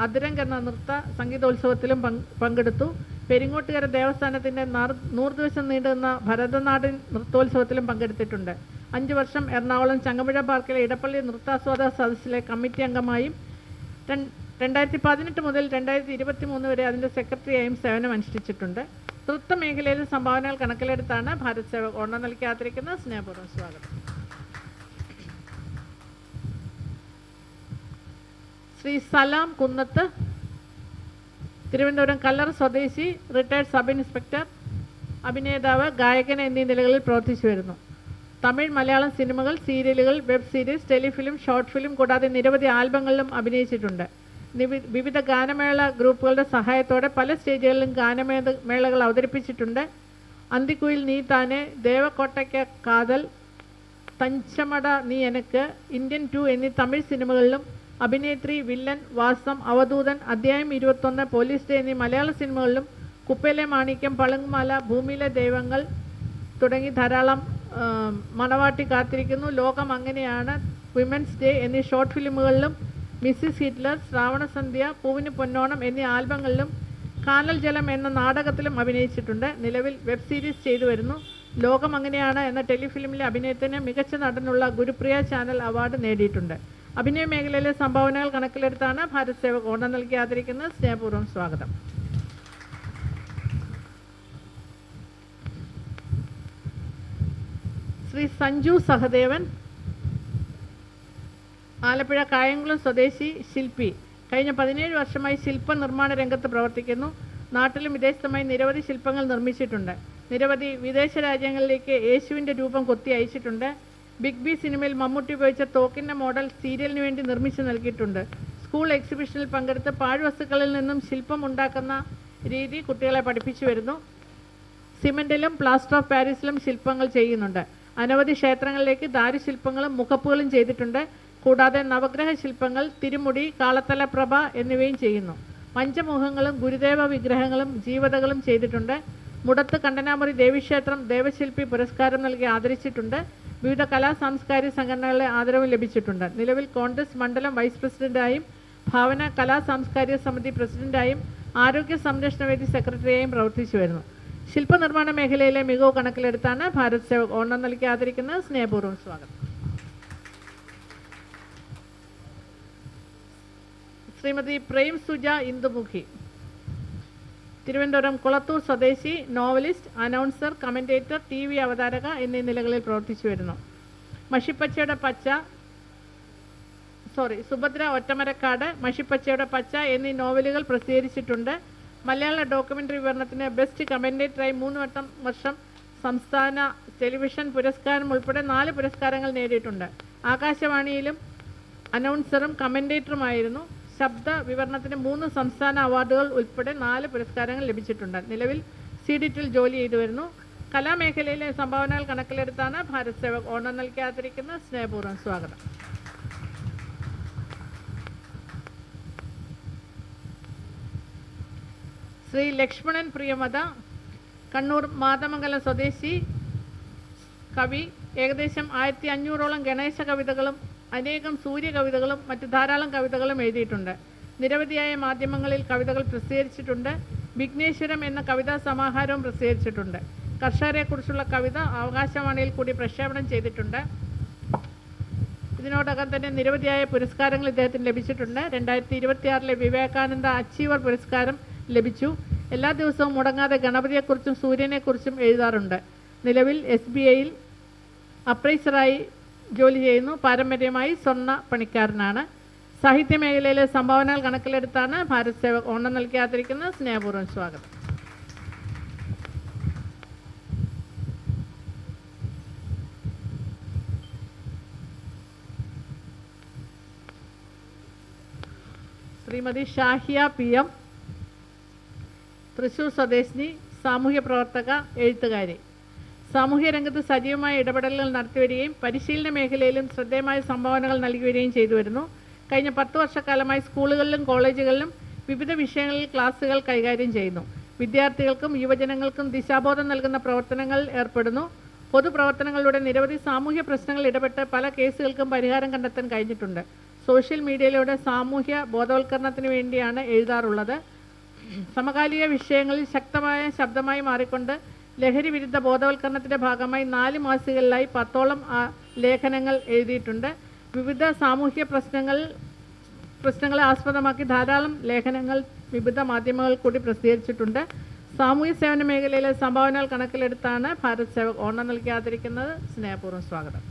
അതിരംഗ് എന്ന നൃത്ത സംഗീതോത്സവത്തിലും പങ്കെടുത്തു. പെരിങ്ങോട്ടുകര ദേവസ്ഥാനത്തിൻ്റെ 100 ദിവസം നീണ്ടുനിന്ന ഭരതനാട്യ നൃത്തോത്സവത്തിലും പങ്കെടുത്തിട്ടുണ്ട്. 5 വർഷം എറണാകുളം ചങ്ങമ്പുഴ പാർക്കിലെ ഇടപ്പള്ളി നൃത്താസ്വാദക സദസ്സിലെ കമ്മിറ്റി അംഗമായും 2018 മുതൽ 2023 വരെ അതിൻ്റെ സെക്രട്ടറിയായും സേവനം അനുഷ്ഠിച്ചിട്ടുണ്ട്. നൃത്ത മേഖലയിൽ സംഭാവനകൾ കണക്കിലെടുത്താണ് ഭാരത് സേവക് ഓണം നൽകി കാത്തിരിക്കുന്ന സ്നേഹപൂർവ്വം സ്വാഗതം. ശ്രീ സലാം കുന്നത്ത്, തിരുവനന്തപുരം കല്ലറ സ്വദേശി, റിട്ടയർഡ് സബ് ഇൻസ്പെക്ടർ, അഭിനേതാവ്, ഗായകൻ എന്നീ നിലകളിൽ പ്രവർത്തിച്ചു വരുന്നു. തമിഴ്, മലയാളം സിനിമകൾ, സീരിയലുകൾ, web series, telefilm, short film കൂടാതെ നിരവധി ആൽബങ്ങളിലും അഭിനയിച്ചിട്ടുണ്ട്. വിവിധ ഗാനമേള ഗ്രൂപ്പുകളുടെ സഹായത്തോടെ പല സ്റ്റേജുകളിലും ഗാനമേളകൾ അവതരിപ്പിച്ചിട്ടുണ്ട്. അന്തിക്കുയിൽ നീ താനെ, ദേവക്കോട്ടയ്ക്ക് കാതൽ, തഞ്ചമട നീ എനക്ക്, ഇന്ത്യൻ 2 എന്നീ തമിഴ് സിനിമകളിലും അഭിനേത്രി, വില്ലൻ, വാസം, അവധൂതൻ, അധ്യായം 21, പോലീസ് ഡേ എന്നീ മലയാള സിനിമകളിലും കുപ്പയിലെ മാണിക്യം, പളുങ്കുമാല, ഭൂമിയിലെ ദൈവങ്ങൾ തുടങ്ങി ധാരാളം, മണവാട്ടി കാത്തിരിക്കുന്നു, ലോകം അങ്ങനെയാണ്, വിമൻസ് ഡേ എന്നീ ഷോർട്ട് ഫിലിമുകളിലും മിസ്സിസ് ഹിറ്റ്ലർ, ശ്രാവണസന്ധ്യ, പൂവിന് പൊന്നോണം എന്നീ ആൽബങ്ങളിലും കാനൽ ജലം എന്ന നാടകത്തിലും അഭിനയിച്ചിട്ടുണ്ട്. നിലവിൽ വെബ് സീരീസ് ചെയ്തു വരുന്നു. ലോകം അങ്ങനെയാണ് എന്ന ടെലിഫിലിമിലെ അഭിനയത്തിന് മികച്ച നടനുള്ള ഗുരുപ്രിയ ചാനൽ അവാർഡ് നേടിയിട്ടുണ്ട്. അഭിനയ മേഖലയിലെ സംഭാവനകൾ കണക്കിലെടുത്താണ് ഭാരത് സേവക് ഓണം നൽകി ആദരിക്കുന്നത്. സ്നേഹപൂർവ്വം സ്വാഗതം. ശ്രീ സഞ്ജു സഹദേവൻ, ആലപ്പുഴ കായംകുളം സ്വദേശി, ശില്പി. കഴിഞ്ഞ 17 വർഷമായി ശില്പ നിർമ്മാണ രംഗത്ത് പ്രവർത്തിക്കുന്നു. നാട്ടിലും വിദേശത്തുമായി നിരവധി ശില്പങ്ങൾ നിർമ്മിച്ചിട്ടുണ്ട്. നിരവധി വിദേശ രാജ്യങ്ങളിലേക്ക് യേശുവിൻ്റെ രൂപം കൊത്തി അയച്ചിട്ടുണ്ട്. ബിഗ് ബി സിനിമയിൽ മമ്മൂട്ടി ഉപയോഗിച്ച തോക്കിൻ്റെ മോഡൽ സീരിയലിന് വേണ്ടി നിർമ്മിച്ചു നൽകിയിട്ടുണ്ട്. സ്കൂൾ എക്സിബിഷനിൽ പങ്കെടുത്ത് പാഴ്വസ്തുക്കളിൽ നിന്നും ശില്പം ഉണ്ടാക്കുന്ന രീതി കുട്ടികളെ പഠിപ്പിച്ചു വരുന്നു. സിമൻറ്റിലും പ്ലാസ്റ്റർ ഓഫ് പാരീസിലും ശില്പങ്ങൾ ചെയ്യുന്നുണ്ട്. അനവധി ക്ഷേത്രങ്ങളിലേക്ക് ദാരുശില്പങ്ങളും മുഖപ്പുകളും ചെയ്തിട്ടുണ്ട്. കൂടാതെ നവഗ്രഹ ശില്പങ്ങൾ, തിരുമുടി, കാളത്തല പ്രഭ എന്നിവയും ചെയ്യുന്നു. പഞ്ചമുഖങ്ങളും ഗുരുദേവ വിഗ്രഹങ്ങളും ജീവതകളും ചെയ്തിട്ടുണ്ട്. മുടത്ത് കണ്ടനാമുറി ദേവീക്ഷേത്രം ദേവശില്പി പുരസ്കാരം നൽകി ആദരിച്ചിട്ടുണ്ട്. വിവിധ കലാ സാംസ്കാരിക സംഘടനകളുടെ ആദരവും ലഭിച്ചിട്ടുണ്ട്. നിലവിൽ കോൺഗ്രസ് മണ്ഡലം വൈസ് പ്രസിഡന്റായും ഭാവന കലാ സാംസ്കാരിക സമിതി പ്രസിഡന്റായും ആരോഗ്യ സംരക്ഷണ വേദി സെക്രട്ടറിയായും പ്രവർത്തിച്ചു വരുന്നു. ശില്പനിർമ്മാണ മേഖലയിലെ മികവ് കണക്കിലെടുത്താണ് ഭാരത് സേവക് ഓണം നൽകി ആദരിക്കുന്നത്. സ്നേഹപൂർവ്വം സ്വാഗതം. ശ്രീമതി പ്രേം സുജ ഇന്ദുമുഖി, തിരുവനന്തപുരം കുളത്തൂർ സ്വദേശി, നോവലിസ്റ്റ്, അനൗൺസർ, കമൻറ്റേറ്റർ, TV അവതാരക എന്നീ നിലകളിൽ പ്രവർത്തിച്ചു വരുന്നു. മഷിപ്പച്ചയുടെ പച്ച, സുഭദ്ര ഒറ്റമരക്കാട്, മഷിപ്പച്ചയുടെ പച്ച എന്നീ നോവലുകൾ പ്രസിദ്ധീകരിച്ചിട്ടുണ്ട്. മലയാള ഡോക്യുമെൻ്ററി വിവരണത്തിന് ബെസ്റ്റ് കമൻറ്റേറ്ററായി 3 വർഷം സംസ്ഥാന ടെലിവിഷൻ പുരസ്കാരം ഉൾപ്പെടെ 4 പുരസ്കാരങ്ങൾ നേടിയിട്ടുണ്ട്. ആകാശവാണിയിലും അനൗൺസറും കമൻറ്റേറ്ററുമായിരുന്നു. ശബ്ദ വിവരണത്തിന് 3 സംസ്ഥാന അവാർഡുകൾ ഉൾപ്പെടെ 4 പുരസ്കാരങ്ങൾ ലഭിച്ചിട്ടുണ്ട്. നിലവിൽ CDTൽ ജോലി ചെയ്തു വരുന്നു. കലാമേഖലയിലെ സംഭാവനകൾ കണക്കിലെടുത്താണ് ഭാരത് സേവക് ഓണം നൽകി ആദരിക്കുന്നത്. സ്നേഹപൂർവ്വം സ്വാഗതം. ശ്രീ ലക്ഷ്മണൻ പ്രിയമത, കണ്ണൂർ മാതമംഗലം സ്വദേശി, കവി. ഏകദേശം 1500ഓളം ഗണേശ കവിതകളും അനേകം സൂര്യ കവിതകളും മറ്റ് ധാരാളം കവിതകളും എഴുതിയിട്ടുണ്ട്. നിരവധിയായ മാധ്യമങ്ങളിൽ കവിതകൾ പ്രസിദ്ധീകരിച്ചിട്ടുണ്ട്. വിഘ്നേശ്വരം എന്ന കവിതാ സമാഹാരവും പ്രസിദ്ധീകരിച്ചിട്ടുണ്ട്. കർഷകരെക്കുറിച്ചുള്ള കവിത ആകാശവാണിയിൽ കൂടി പ്രക്ഷേപണം ചെയ്തിട്ടുണ്ട്. ഇതിനോടകം തന്നെ നിരവധിയായ പുരസ്കാരങ്ങൾ ഇദ്ദേഹത്തിന് ലഭിച്ചിട്ടുണ്ട്. 2026 വിവേകാനന്ദ അച്ചീവർ പുരസ്കാരം ലഭിച്ചു. എല്ലാ ദിവസവും മുടങ്ങാതെ ഗണപതിയെക്കുറിച്ചും സൂര്യനെക്കുറിച്ചും എഴുതാറുണ്ട്. നിലവിൽ SBIയിൽ അപ്രൈസറായി ജോലി ചെയ്യുന്നു. പാരമ്പര്യമായി സ്വർണ്ണ പണിക്കാരനാണ്. സാഹിത്യ മേഖലയിലെ സംഭാവനകൾ കണക്കിലെടുത്താണ് ഭാരത് സേവക് ഓണം നൽകി ആദരിക്കുന്നത്. സ്നേഹപൂർവ്വം സ്വാഗതം. ശ്രീമതി ഷാഹിയ PM, തൃശ്ശൂർ സ്വദേശിനി, സാമൂഹ്യ പ്രവർത്തക, എഴുത്തുകാരി. സാമൂഹ്യ രംഗത്ത് സജീവമായ ഇടപെടലുകൾ നടത്തിവരികയും പരിശീലന മേഖലയിലും ശ്രദ്ധേയമായ സംഭാവനകൾ നൽകി വരികയും ചെയ്തു വരുന്നു. കഴിഞ്ഞ 10 വർഷക്കാലമായി സ്കൂളുകളിലും കോളേജുകളിലും വിവിധ വിഷയങ്ങളിൽ ക്ലാസുകൾ കൈകാര്യം ചെയ്യുന്നു. വിദ്യാർത്ഥികൾക്കും യുവജനങ്ങൾക്കും ദിശാബോധം നൽകുന്ന പ്രവർത്തനങ്ങളിൽ ഏർപ്പെടുന്നു. പൊതുപ്രവർത്തനങ്ങളിലൂടെ നിരവധി സാമൂഹ്യ പ്രശ്നങ്ങളിൽ ഇടപെട്ട് പല കേസുകൾക്കും പരിഹാരം കണ്ടെത്താൻ കഴിഞ്ഞിട്ടുണ്ട്. സോഷ്യൽ മീഡിയയിലൂടെ സാമൂഹ്യ ബോധവൽക്കരണത്തിന് വേണ്ടിയാണ് എഴുതാറുള്ളത്. സമകാലിക വിഷയങ്ങളിൽ ശക്തമായ ശബ്ദമായി മാറിക്കൊണ്ട് ലഹരി വിരുദ്ധ ബോധവൽക്കരണത്തിൻ്റെ ഭാഗമായി 4 മാസികകളിലായി 10ഓളം ലേഖനങ്ങൾ എഴുതിയിട്ടുണ്ട്. വിവിധ സാമൂഹ്യ പ്രശ്നങ്ങളെ ആസ്പദമാക്കി ധാരാളം ലേഖനങ്ങൾ വിവിധ മാധ്യമങ്ങളിൽ കൂടി പ്രസിദ്ധീകരിച്ചിട്ടുണ്ട്. സാമൂഹ്യ സേവന മേഖലയിലെ സംഭാവനകൾ കണക്കിലെടുത്താണ് ഭാരത് സേവക് ഓണം നൽകി ആദരിക്കുന്നത്. സ്നേഹപൂർവ്വം സ്വാഗതം.